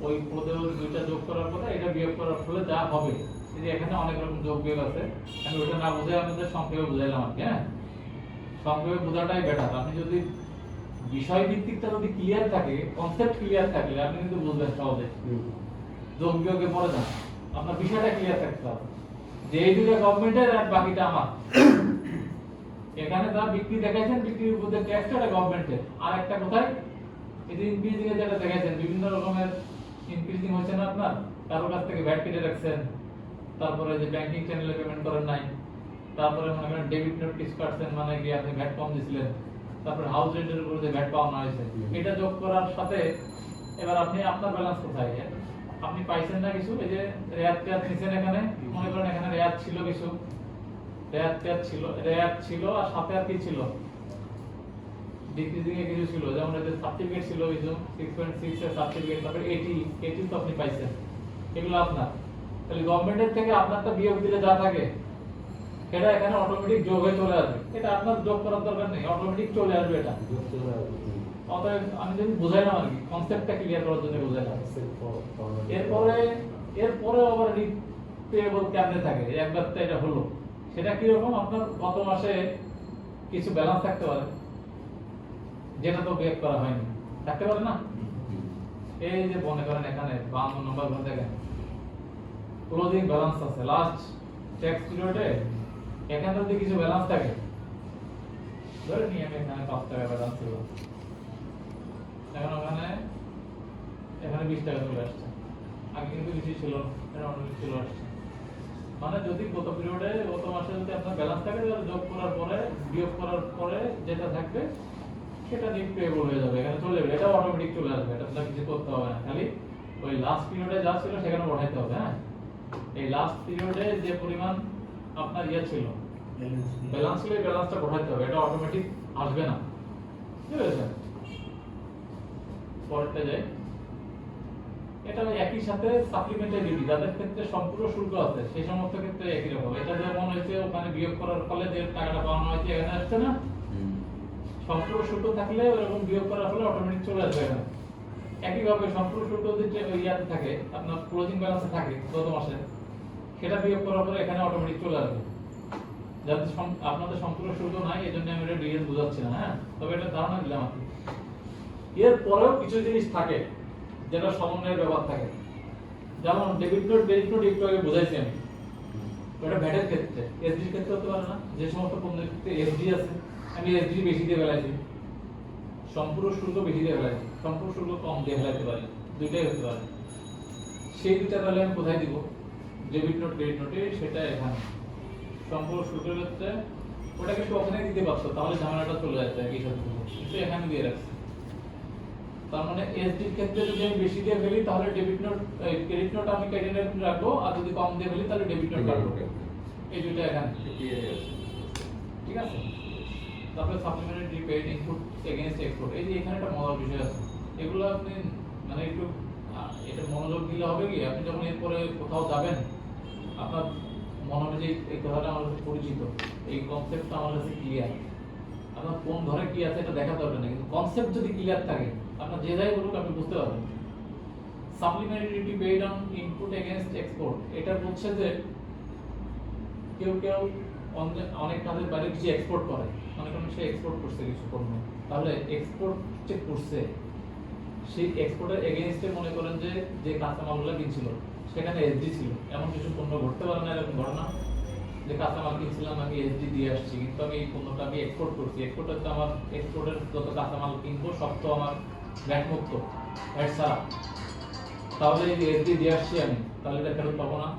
ওই পদে দুইটা যোগ করার পরে এটা বিয়োগ করার ফলে যা হবে, এই যে এখানে অনেক রকম যোগ বিয়োগ আছে, আমি ওটা না বুঝে আপনাদের সংক্ষেপে বুঝাইলাম আর কি। হ্যাঁ, সংক্ষেপে বোঝাটাই বেটার। আপনি যদি বিষয় ভিত্তিকটা যদি ক্লিয়ার থাকে, কনসেপ্ট ক্লিয়ার থাকলে আপনি কিন্তু বুঝবেন সহজে। যোগ বিয়োগে পড়ে যান, আপনার বিষয়টা ক্লিয়ার থাকতে হবে যে এই দুটো গভর্নমেন্টের আর বাকিটা আমার। এখানে যা বিক্রি দেখাইছেন, বিক্রির উপর যে ট্যাক্সটা এটা গভর্নমেন্টের, আর একটা কোথায় এই যে ইনক্রিজিং এ যেটা দেখাইছেন, বিভিন্ন রকমের ইনক্রিজিং হচ্ছে না, আপনার কারো কাছ থেকে ভ্যাট কেটে রাখছেন, তারপরে যে ব্যাংকিং চ্যানেলে পেমেন্ট করেন নাই, তারপরে মনে করেন ডেবিট নোট কিছু কাটছেন, মানে কি আপনি ভ্যাট কম দিয়েছিলেন, তারপরে হাউস রেন্টের উপরে যে ভ্যাট পাওনা হয়েছে, এটা যোগ করার সাথে এবার আপনি আপনার ব্যালেন্স কোথায়, আপনি পাইছেন না কিছু, এই যে রেয়াত নিছেন, এখানে মনে করেন এখানে রেয়াত ছিল কিছু, রেয়াত ছিল আর সাথে আর কি ছিল, ডিক্রিজিং এ কিছু ছিল, যেমন এই যে সার্টিফিকেট ছিল কিছু 6.6 এর সার্টিফিকেট, তারপরে 80 তো আপনি পাইছেন, এগুলো আপনার। তাহলে গভর্নমেন্টের থেকে আপনারটা বিয়োগ দিলে যা থাকে এটা এখানে অটোমেটিক যোগ হয়ে চলে আসবে, এটা আপনার যোগ করার দরকার নেই, অটোমেটিক চলে আসবে এটা। অতএব আমি যদি বুঝাইলাম আর কি, কনসেপ্টটা ক্লিয়ার করার জন্য বুঝাইলাম। এরপরে আবার রিপেয়েবল কেমনে থাকে, একবার তো এটা হলো, সেটা কি রকম? আপনার গত মাসে কিছু ব্যালেন্স থাকতে পারে যেটা তো বিয়োগ করা হয়নি, থাকতে পারে না? এই যে মনে করেন এখানে 52 নম্বর ঘর দেখেন ক্লোজিং ব্যালেন্স আছে লাস্ট ট্যাক্স পিরিয়ডে এখানে যদি কিছু ব্যালেন্স থাকে ধরে নিয়ে আমি এখানে 5 টাকা ব্যালেন্স ছিল এখন এখানে 20 টাকা চলে আসছে আগে কিন্তু কিছু ছিল না এটা অনেক চলে আসছে মানে যদি গত পিরিয়ডে গত মাসে যদি আপনার ব্যালেন্স থাকে তাহলে যোগ করার পরে বিয়োগ করার পরে যেটা থাকবে সেটা নিট পেয়েবল হয়ে যাবে এখানে চলে যাবে এটা অটোমেটিক চলে আসবে এটা আপনার কিছু করতে হবে না খালি ওই লাস্ট পিরিয়ডে যা ছিল সেখানে বসাইতে হবে হ্যাঁ এই লাস্ট পিরিয়ডে যে পরিমাণ আপনার ইয়ে ছিল ব্যালেন্স ছিল এই ব্যালেন্সটা বসাইতে হবে এটা অটোমেটিক আসবে না ঠিক আছে পরেরটা যাই এটা একই সাথে সাপ্লিমেন্টারি ডিউটি যাদের ক্ষেত্রে সম্পূর্ণ শুল্ক আছে সেই সমস্ত ক্ষেত্রে একই রকম এটা যেমন হয়েছে ওখানে বিয়োগ করার ফলে যে টাকাটা পাওয়া হয়েছে এখানে আসছে না সম্পূর্ণ শুল্ক থাকলে এরকম বিয়োগ করার ফলে অটোমেটিক চলে আসবে এখানে একইভাবে সম্পূর্ণ শুল্ক যদি ইয়াতে থাকে আপনার ক্লোজিং ব্যালেন্সে থাকে গত মাসে সেটা বিয়োগ করার পরে এখানে অটোমেটিক চলে আসবে যাতে আপনাদের সম্পূর্ণ শুল্ক নাই এই জন্য আমি এটা ডিটেইলস বোঝাচ্ছি না হ্যাঁ তবে এটা ধারণা দিলাম আপনি এর পরেও কিছু জিনিস থাকে যেটা সমন্বয়ের ব্যাপার থাকে যেমন ডেবিট নোট ক্রেডিট নোট একটু আগে বোঝাইছি আমি ওটা ভ্যাটের ক্ষেত্রে এসডি এর ক্ষেত্রে হতে পারে না যে সমস্ত পণ্যের ক্ষেত্রে এসডি আছে আমি এসডি বেশি দিয়ে ফেলাইছি সম্পূর্ণ শুল্ক বেশি দিয়ে ফেলাইছি সম্পূর্ণ শুল্ক কম দিয়ে ফেলাইতে পারি দুইটাই হতে পারে সেই দুইটা তাহলে আমি কোথায় দিব ডেবিট নোট ক্রেডিট নোটে সেটা এখানে সম্পূর্ণ শুল্কের ক্ষেত্রে ওটা কিন্তু ওখানে দিতে পারতো তাহলে ঝামেলাটা চলে যেত একই সাথে কিন্তু এখানে দিয়ে রাখছি তার মানে এসডি এর ক্ষেত্রে যদি আমি বেশি দিয়ে ফেলি তাহলে ডেবিট নোট ক্রেডিট নোট আমি কেটে রাখবো আর যদি কম দিয়ে ফেলি তাহলে ডেবিট নোট কাটবো এই দুটো এখানে ঠিক আছে তারপরে supplementary paid input against export এই যে এখানে একটা মজার বিষয় আছে এগুলো আপনি মানে একটু এটা মনোযোগ দিলে হবে কি আপনি যখন এরপরে কোথাও যাবেন আপনার মনে হবে যে এই কথাটা আমার কাছে পরিচিত এই কনসেপ্টটা আমার কাছে ক্লিয়ার আপনার কোন ঘরে কি আছে এটা দেখাতে হবে না কিন্তু কনসেপ্ট যদি ক্লিয়ার থাকে আপনার যে যাই বলুক আপনি বুঝতে পারবেন supplementary duty paid on input against export এটা বলছে যে কেউ অনেক কাজের বাইরে কিছু এক্সপোর্ট করে মনে করেন সে এক্সপোর্ট করছে কিছু পণ্য তাহলে এক্সপোর্ট যে করছে সেই এক্সপোর্টের এগেইনস্টে মনে করেন যে কাঁচামালগুলো কিনছিল সেখানে এসডি ছিল এমন কিছু পণ্য ঘটতে পারে না এরকম ঘটনা যে কাঁচামাল কিনছিলাম আমি এসডি দিয়ে আসছি কিন্তু আমি এই পণ্যটা আমি এক্সপোর্ট করছি এক্সপোর্টের তো আমার এক্সপোর্টের যত কাঁচামাল কিনবো সব তো আমার ভ্যাট মুক্ত ভ্যাট ছাড়া তাহলে এই এসডি দিয়ে আসছি আমি তাহলে এটা ফেরত পাবো না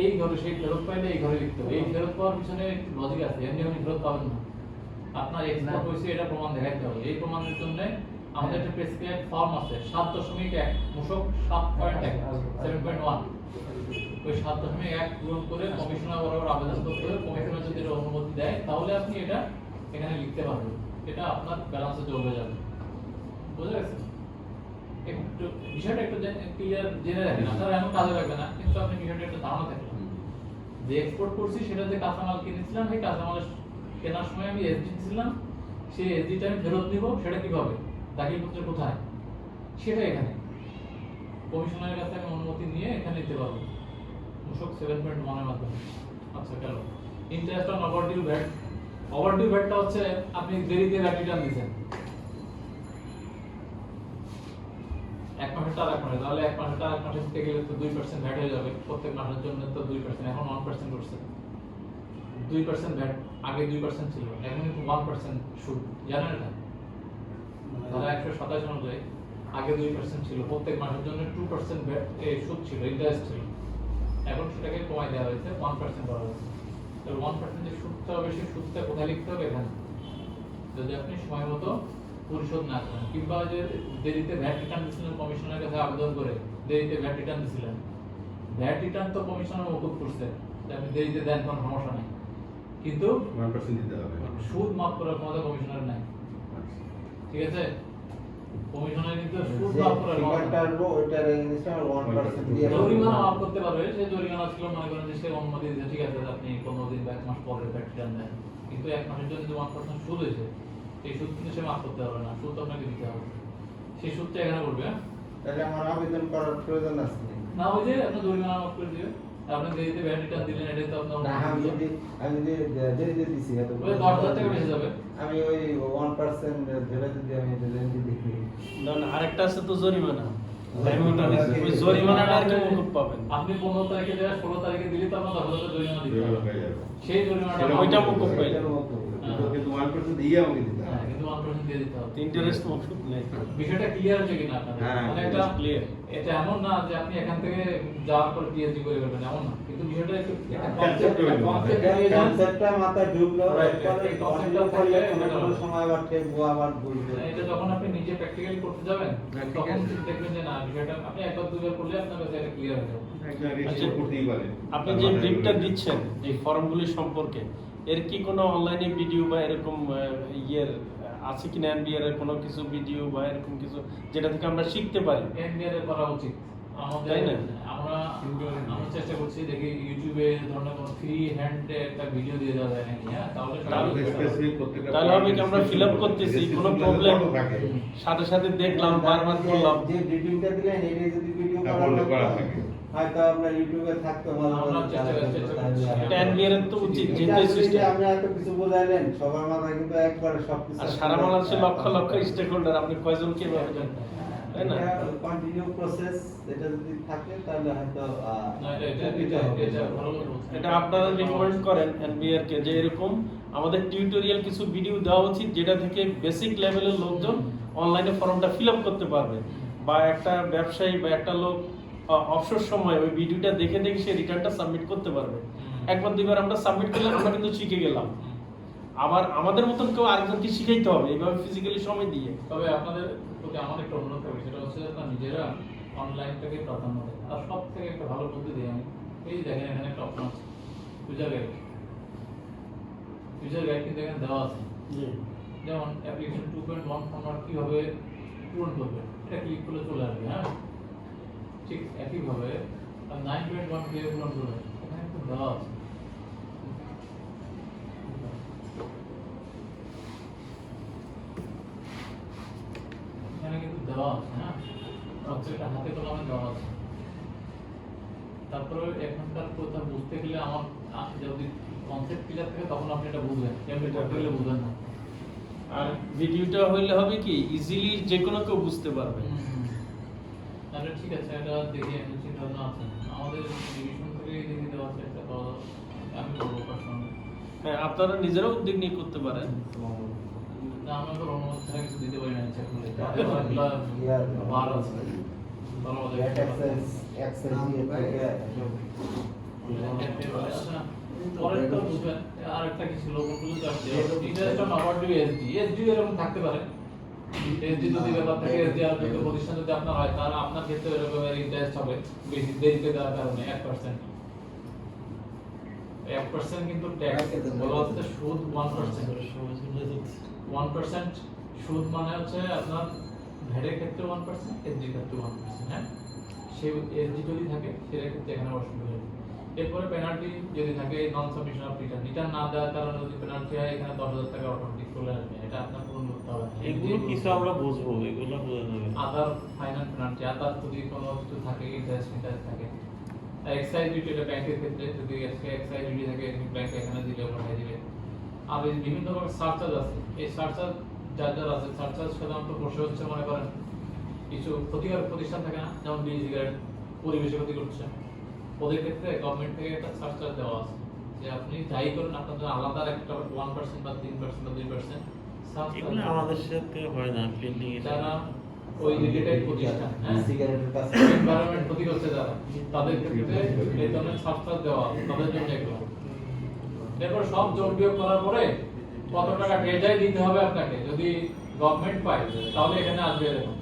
এই ঘরে সেই ফেরত পাইলে এই ঘরে লিখতে হবে এই ফেরত পাওয়ার পিছনে একটু লজিক আছে এমনি আপনি ফেরত পাবেন না আপনার এক্সপোর্ট হয়েছে এটা প্রমাণ দেখাইতে হবে এই প্রমাণের জন্য আমাদের একটা প্রেসক্রাইব ফর্ম আছে 7.1 মূসক 7.1 ওই 7.1 পূরণ করে কমিশনার বরাবর আবেদন করতে হবে কমিশনার যদি এর অনুমতি দেয় তাহলে আপনি এটা এখানে লিখতে পারবেন এটা আপনার ব্যালেন্সে যোগ হয়ে যাবে বুঝা গেছে একটু বিষয়টা একটু ক্লিয়ার জেনে রাখেন আপনারা এমন কাজে লাগবে না কিন্তু আপনি বিষয়টা একটু ধারণা থাকবে যে এক্সপোর্ট করছি সেটা যে কাঁচামাল কিনেছিলাম সেই কাঁচামাল কেনার সময় আমি এসডি ছিলাম সেই এসডিটা আমি ফেরত নিব সেটা কিভাবে দাখিলপত্র কোথায় সেটা এখানে কমিশনারের কাছে আমি অনুমতি নিয়ে এখানে নিতে পারবো মূসক 7.1 এর মাধ্যমে আচ্ছা গেল ইন্টারেস্ট অন ওভারডিউ ভ্যাটটা হচ্ছে আপনি দেরিতে ভ্যাট রিটার্ন দিয়েছেন এক মাসের টাকা এক মাসে তাহলে এক মাসের টাকা এক মাসে দিতে গেলে তো 2% ভ্যাট হয়ে যাবে প্রত্যেক মাসের জন্য তো 2% এখন 1% করছে 2% ভ্যাট আগে 2% ছিল এখন কিন্তু 1% সুদ জানেন এটা তাহলে 127 অনুযায়ী আগে 2% ছিল প্রত্যেক মাসের জন্য 2% ভ্যাট সুদ ছিল ইন্টারেস্ট ছিল এখন সেটাকে কমাই দেওয়া হয়েছে 1% করা হয়েছে তাহলে 1% যে সুদটা হবে সেই সুদটা কোথায় লিখতে হবে এখানে যদি আপনি সময় মতো পরিশোধ না করেন কিংবা যে দেরিতে ভ্যাট রিটার্ন দিয়েছিলেন কমিশনের কাছে আবেদন করে দেরিতে ভ্যাট রিটার্ন দিয়েছিলেন ভ্যাট রিটার্ন তো কমিশনার মকুব করছে যে আপনি দেরিতে দেন কোনো সমস্যা নেই কিন্তু 1% দিতে হবে সুদ মাফ করার ক্ষমতা কমিশনার নাই ঠিক আছে কমিশনার কিন্তু সুদ মাফ করার ফিগারটা আসবো ওইটার এগেইনস্টে 1% দিয়ে জরিমানা মাফ করতে পারবে সে জরিমানা ছিল মনে করেন যে সে অনুমতি দিয়েছে ঠিক আছে আপনি 15 দিন বা 1 মাস পরে ভ্যাট রিটার্ন দেন কিন্তু 1 মাসের জন্য যে 1% সুদ হয়েছে এই সুদ কিন্তু সে মাফ করতে পারবে না সুদ আপনাকে দিতে হবে সেই সুদটা এখানে পড়বে তাহলে আমার আবেদন করার প্রয়োজন আছে না ওই যে আপনি জরিমানা মাফ করে দিবে আপনি দেরিতে ব্যাংক রিটার্ন দিলেন, এটাই তো আপনার না, আমি যদি দেরিতে দিছি এত ওই 10,000 টাকা বেশি যাবে। আমি ওই 1% ধরে যদি আমি লেনদেন দেখি ধরেন আরেকটা আছে তো জরিমানা, টাইম ওটা ওই জরিমানাটা আর কি মকুব পাবেন। আপনি 15 তারিখে দেওয়া 16 তারিখে দিলে তো আপনার 10,000 জরিমানা দিতে হবে। হয়ে যাবে। সেই জরিমানাটা সেটা ওইটা মকুব পাই। এটার মতো কিন্তু 1% দিয়ে আমাকে দিতে হ্যাঁ, হবে। কিন্তু 1% দিয়ে দিতে হবে। ইন্টারেস্ট মকুব নেই। বিষয়টা ক্লিয়ার হচ্ছে কিনা আপনাদের? হ্যাঁ, মানে এটা clear। এটা এমন না যে আপনি এখান থেকে যাওয়ার পর পিএইচডি করে ফেলবেন, এমন না। কিন্তু বিষয়টা একটু একটা Concept হইলো। কনসেপ্ট নিয়ে যান। কনসেপ্টটা মাথায় ঢুকলো Right, পরে এই concept-টা অনেক করলে থাকলে কোনো এটা সময় আবার ঠেকবো আবার বুঝবো এটা যখন আপনি নিজে প্র্যাকটিক্যালি করতে যাবেন, তখন দেখবেন যে না, বিষয়টা আপনি একবার দুবার করলে আপনার কাছে এটা ক্লিয়ার হয়ে যাবে। একটা রেজিস্টার করতেই পারে। আপনি যে ব্রিফটা দিচ্ছেন এই ফর্মগুলি সম্পর্কে, এর কি কোনো অনলাইনে ভিডিও বা এরকম ইয়ের আছে কিনা, এনবিআর এর কোনো কিছু ভিডিও বা এরকম কিছু যেটা থেকে আমরা শিখতে পারি? এনবিআর এর করা উচিত আমাদের। তাই না? আমরা চেষ্টা করছি, দেখি ইউটিউবে ধরনের কোনো ফ্রি হ্যান্ড একটা ভিডিও দিয়ে দেওয়া যায় নাকি। হ্যাঁ, তাহলে তাহলে Specific প্রত্যেকটা তাহলে হবে কি আমরা fill up করতেছি, কোনো problem থাকে। সাথে সাথে দেখলাম, বারবার করলাম। যে ভিডিওটা দিলেন এটা যদি ভিডিও হ্যাঁ, করা বললে করা থাকতো, থাকে। হয়তো আমরা ইউটিউবে থাকতো মাঝে আমরা মাঝে চেষ্টা চালাতে করছি। তাহলে এটা এনবিআর এর তো উচিত, এটা যেহেতু আসলে যে সিস্টেম। আপনি এত কিছু বোঝাইলেন সবার মাথায় কিন্তু একবারে সবকিছু আর সারা বাংলাদেশে লক্ষ লক্ষ স্টেক হোল্ডার, আপনি কয়জন কে ভাবেন, তাই না? কন্টিনিউ প্রসেস এটা যদি থাকে তাহলে হয়তো না, এটা ভালো কথা বলছেন। এটা আপনারা রিকমেন্ড করেন এনবিআর কে যে এরকম আমাদের টিউটোরিয়াল কিছু ভিডিও দেওয়া উচিত, যেটা থেকে বেসিক লেভেলের লোকজন অনলাইনে ফর্মটা ফিল আপ করতে পারবে, বা একটা ব্যবসায়ী বা একটা লোক অবসর সময় ওই ভিডিওটা দেখে দেখে সে রিটার্নটা সাবমিট করতে পারবে। একবার দুইবার আমরা সাবমিট করলে আমরা কিন্তু শিখে গেলাম। আবার আমাদের মতন কেউ আরেকজনকে শিখাইতে হবে এইভাবে ফিজিক্যালি সময় দিয়ে। তবে আপনাদের প্রতি আমার একটা অনুরোধ থাকবে, সেটা হচ্ছে যে আপনারা নিজেরা অনলাইনটাকে প্রাধান্য দেন। আর সব থেকে একটা ভালো পদ্ধতি দিই আমি, এই দেখেন এখানে একটা অপশন আছে, ইউজার গাইড। ইউজার গাইড কিন্তু এখানে দেওয়া আছে, যেমন অ্যাপ্লিকেশন 2.1 ফর্মাট কিভাবে পূরণ করবে, এটা ক্লিক করলে চলে আসবে। হ্যাঁ, ঠিক একইভাবে 9.1 কিভাবে পূরণ করবে এখানে কিন্তু দেওয়া আছে। এখানে কিন্তু দেওয়া আছে। হ্যাঁ, এটা হাতে কলমে দেওয়া আছে। তারপরে এখানকার কথা বুঝতে গেলে আমার যদি কনসেপ্ট ক্লিয়ার থাকে তখন আপনি এটা বুঝবেন, এমনি করতে গেলে বুঝবেন না। আর ভিডিওটা হইলে হবে কি ইজিলি যে কোনো কেউ বুঝতে পারবে। তাহলে ঠিক আছে, এটা দেখি আমি চিন্তা ভাবনা আছে আমাদের ডিভিশন থেকে দেখে দেওয়া আছে একটা, তো আমি বলবো পার্সোনালি। হ্যাঁ, আপনারা নিজেরাও উদ্যোগ নিয়ে করতে পারেন। না, আমরা তো অনুমতি ছাড়া কিছু দিতে পারি না ইচ্ছা করলে। বার আছে তাহলে আমাদের অ্যাক্সেস দিয়ে থেকে আচ্ছা, পরের তো বুঝবেন। আরেকটা কি ছিল বলতে চাচ্ছি, interest on overdue SD. SD এরকম থাকতে পারে। এসডি যদি ব্যাপার থাকে, এসডি আর যদি প্রতিষ্ঠান যদি আপনার হয়, তাহলে আপনার ক্ষেত্রে এরকম ইন্টারেস্ট হবে বেশি দেরিতে দেওয়ার কারণে 1%। 1% কিন্তু ট্যাক্স বলা হচ্ছে সুদ 1%। 1% সুদ মানে হচ্ছে আপনার ভ্যাটের ক্ষেত্রে 1%, এসডির ক্ষেত্রে 1%। হ্যাঁ, সেই এসডি যদি থাকে সেটা ক্ষেত্রে এখানে অসুবিধা হবে। এরপরে পেনাল্টি যদি থাকে, নন সাবমিশন অফ রিটার্ন, রিটার্ন না দেওয়ার কারণে যদি পেনাল্টি হয়, এখানে 10,000 টাকা অটোমেটিক চলে আসবে। এটা আপনার পূরণ করতে হবে। এগুলো কিছু আমরা বুঝবো, এগুলো বোঝা যাবে। আদার ফাইনাল পেনাল্টি, আদার যদি কোনো কিছু থাকে, ইন্টারেস্ট থাকে। এক্সাইজ ডিউটি, এটা ব্যাংকের ক্ষেত্রে যদি এক্সাইজ ডিউটি থাকে, ব্যাংক এখানে দিলে পাঠিয়ে দিবে। আর এই বিভিন্ন রকমের সারচার্জ আছে, এই সারচার্জ যার যার আছে, সারচার্জ সাধারণত বসে হচ্ছে মনে করেন কিছু ক্ষতিকর প্রতিষ্ঠান থাকে না, যেমন বিড়ি সিগারেট পরিবেশে ক্ষতি করছে, ওদের ক্ষেত্রে গভর্নমেন্ট থেকে একটা সারচার্জ দেওয়া আছে যে আপনি যাই করেন আপনার জন্য আলাদা একটা 1% বা 3% বা 2% এগুলো আমাদের সাথে হয় না, প্রিন্টিং যারা ওই রিলেটেড প্রতিষ্ঠান, হ্যাঁ, সিগারেটের কাছে এনভায়রনমেন্ট ক্ষতি করছে যারা, তাদের ক্ষেত্রে এই ধরনের সাবস্টান্স দেওয়া তাদের জন্য এগুলো। এরপর সব যোগ বিয়োগ করার পরে কত টাকা ট্রেজারি দিতে হবে আপনাকে, যদি গভর্নমেন্ট পায় তাহলে এখানে আসবে এরকম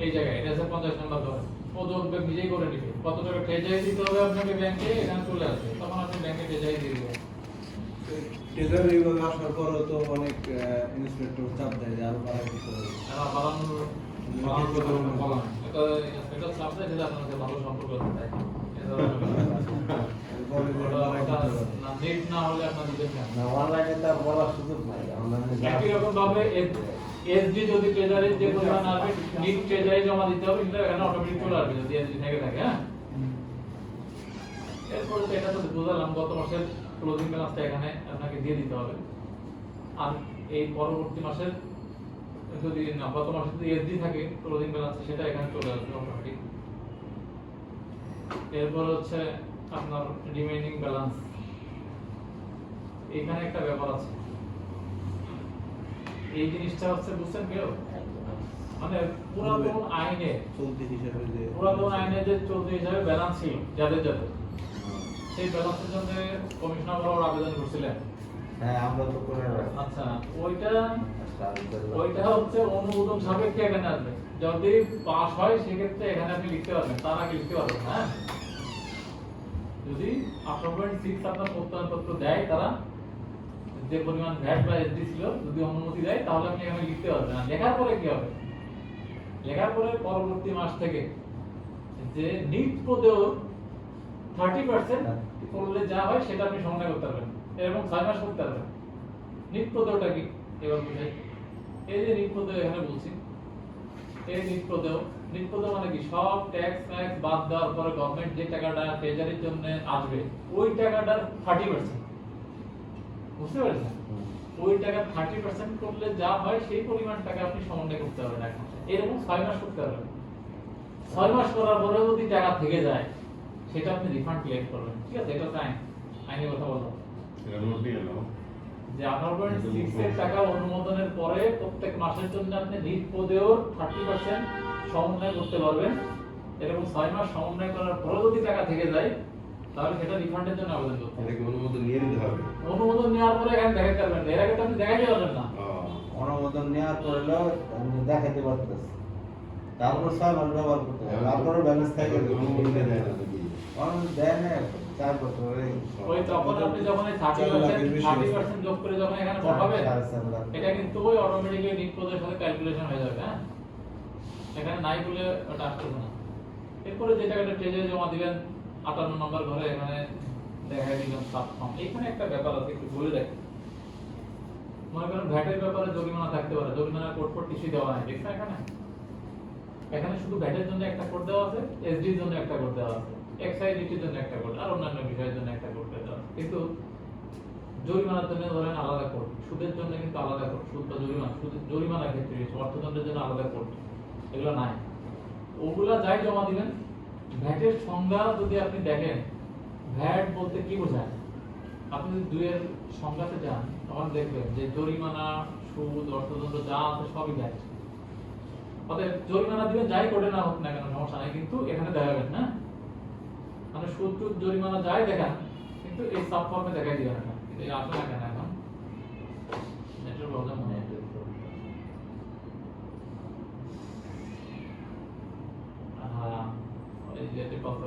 এই জায়গায়, এটা আছে 50 নম্বর ধরে, ও যোগ বিয়োগ নিজেই করে নিবে, কত টাকা ট্রেজারি দিতে হবে আপনাকে ব্যাংকে, এখানে চলে আসবে, তখন আপনি ব্যাংকে ট্রেজারি দিয়ে দিবেন। ট্রেজারি এইভাবে আসার পরও তো অনেক ইন্সপেক্টর চাপ দেয় যে আরো বাড়াই দিতে হবে। এটা বাড়ানোর বলা না, এটা চাপ দেয় যেটা আপনাদের ভালো সম্পর্ক থাকে। বলে যে বাড়াই দিতে হবে। নেট না হলে আপনার দিতে চান না, অনলাইনে তার বলার সুযোগ নাই। অনলাইনে একই রকম ভাবে এসডি যদি ট্রেজারি যে পরিমাণ আসবে, নিট ট্রেজারি জমা দিতে হবে, কিন্তু এখানে অটোমেটিক চলে আসবে যদি এসডি থেকে থাকে। হ্যাঁ, এরপরে তো এটা তো বুঝলাম গত মাসের ক্লোজিং ব্যালেন্সটা এখানে আপনাকে দিয়ে দিতে হবে, আর এই পরবর্তী মাসের যদি না গত মাসে যদি এসডি থাকে ক্লোজিং ব্যালেন্স সেটা এখানে চলে আসবে অটোমেটিক। এরপর হচ্ছে আপনার রিমেইনিং ব্যালেন্স, এখানে একটা ব্যাপার আছে, এই জিনিসটা হচ্ছে বুঝছেন কেউ, মানে পুরাতন আইনে চলতি হিসাবে যে পুরাতন আইনে যে চলতি হিসাবে ব্যালেন্স ছিল যাদের যাদের, সেই ব্যালেন্সের জন্য কমিশনার বরাবর আবেদন করছিলেন। হ্যাঁ আমরা তো করে রাখি। আচ্ছা ওইটা হচ্ছে অনুমোদন সাপেক্ষে এখানে আসবে, যদি পাস হয় সেক্ষেত্রে এখানে আপনি লিখতে পারবেন, তার আগে লিখতে পারবেন না। হ্যাঁ, যদি 18.6 আপনার প্রত্যয়নপত্র দেয় তারা, যে পরিমাণ ভ্যাট বা এসডি ছিল যদি অনুমতি দেয় তাহলে আপনি এখানে লিখতে পারবেন। আর লেখার পরে কি হবে, লেখার পরে পরবর্তী মাস থেকে যে নিট পদেও 30% করলে যা হয় সেটা আপনি সমন্বয় করতে পারবেন, এরকম 6 মাস করতে পারবেন। নিট পদেওটা কি এবার বুঝাই, এই যে নিট পদেও এখানে বলছি, এই নিট পদেও মানে কি সব ট্যাক্স ম্যাক্স বাদ দেওয়ার পরে গভর্নমেন্ট যে টাকাটা ট্রেজারির জন্য আসবে ওই টাকাটার 30%, বুঝতে পারছেন? ওই টাকা 30% করলে যা হয় সেই পরিমাণ টাকা আপনি সমন্বয় করতে পারবেন এখন, এরকম 6 মাস করতে পারবেন। 6 মাস করার পরে যদি টাকা থেকে যায় সেটা আপনি রিফান্ড ক্লেম করবেন, ঠিক আছে? এটা আইন, আইনের কথা বললাম এটা নোট নিয়ে নাও। যে 18.6 এর টাকা অনুমোদনের পরে প্রত্যেক মাসের জন্য আপনি নিট পদেও 30% সমন্বয় করতে পারবেন। এরকম 6 মাস সমন্বয় করার পরে যদি টাকা থেকে যায় তাহলে সেটা রিফান্ডের জন্য আবেদন করতে হবে। এটাকে অনুমোদন নিয়ে নিতে হবে। অনুমোদন নেওয়ার পরে এখানে দেখাতে পারবেন না, এর আগে তো আপনি দেখাতে পারবেন না। অনুমোদন নেওয়ার পরে আমি দেখাতে পারতেছি, তারপর 6 মাস ব্যবহার করতে হবে, তারপরে ব্যালেন্স থাকে। অনুমোদন দেয় না নাকি? অনুমোদন দেয় না 4 বছর ওই তখন আপনি যখন এই 30% যোগ করে যখন এখানে পাঠাবেন এটা কিন্তু ওই অটোমেটিক্যালি নিট পদের সাথে ক্যালকুলেশন হয়ে যাবে। হ্যাঁ, এখানে নাই বলে ওটা আসতেছে না। এরপরে যে টাকাটা ট্রেজারে জমা দিবেন 58 নম্বর ঘরে এখানে দেখাই দিলাম সাব ফর্ম। এখানে একটা ব্যাপার আছে একটু বলে রাখি, মনে করেন ভ্যাটের ব্যাপারে জরিমানা থাকতে পারে, জরিমানা কোড ফোড কিছুই দেওয়া নাই, দেখছেন এখানে? এখানে শুধু ভ্যাটের জন্য একটা কোড দেওয়া আছে, এসডির জন্য একটা কোড দেওয়া আছে, এক্সাইজিটির জন্য একটা কোড, আর অন্যান্য বিষয়ের জন্য একটা কোড দেওয়া আছে। কিন্তু জরিমানার জন্য ধরেন আলাদা কোড, সুদের জন্য কিন্তু আলাদা কোড, সুদ বা জরিমানার ক্ষেত্রে অর্থদণ্ডের জন্য আলাদা কোড, এগুলো নাই। ওগুলা যাই জমা দিবেন। ভ্যাটের সংজ্ঞা যদি আপনি দেখেন, ভ্যাট বলতে কি বোঝায়, আপনি যদি দুইয়ের সংজ্ঞাতে যান তখন দেখবেন যে জরিমানা, সুদ, অর্থদণ্ড যা আছে সবই ভ্যাট। অতএব জরিমানা দিবেন যাই করে না হোক না কেন সমস্যা নাই, কিন্তু এখানে দেখাবেন না, মানে সুদ টুদ জরিমানা যাই দেখান কিন্তু এই সাব ফর্মে দেখাই দিবেন না। এটা আসে না কেন এখন নেটের প্রবলেম মনে হয়। হ্যাঁ, এই যে কথা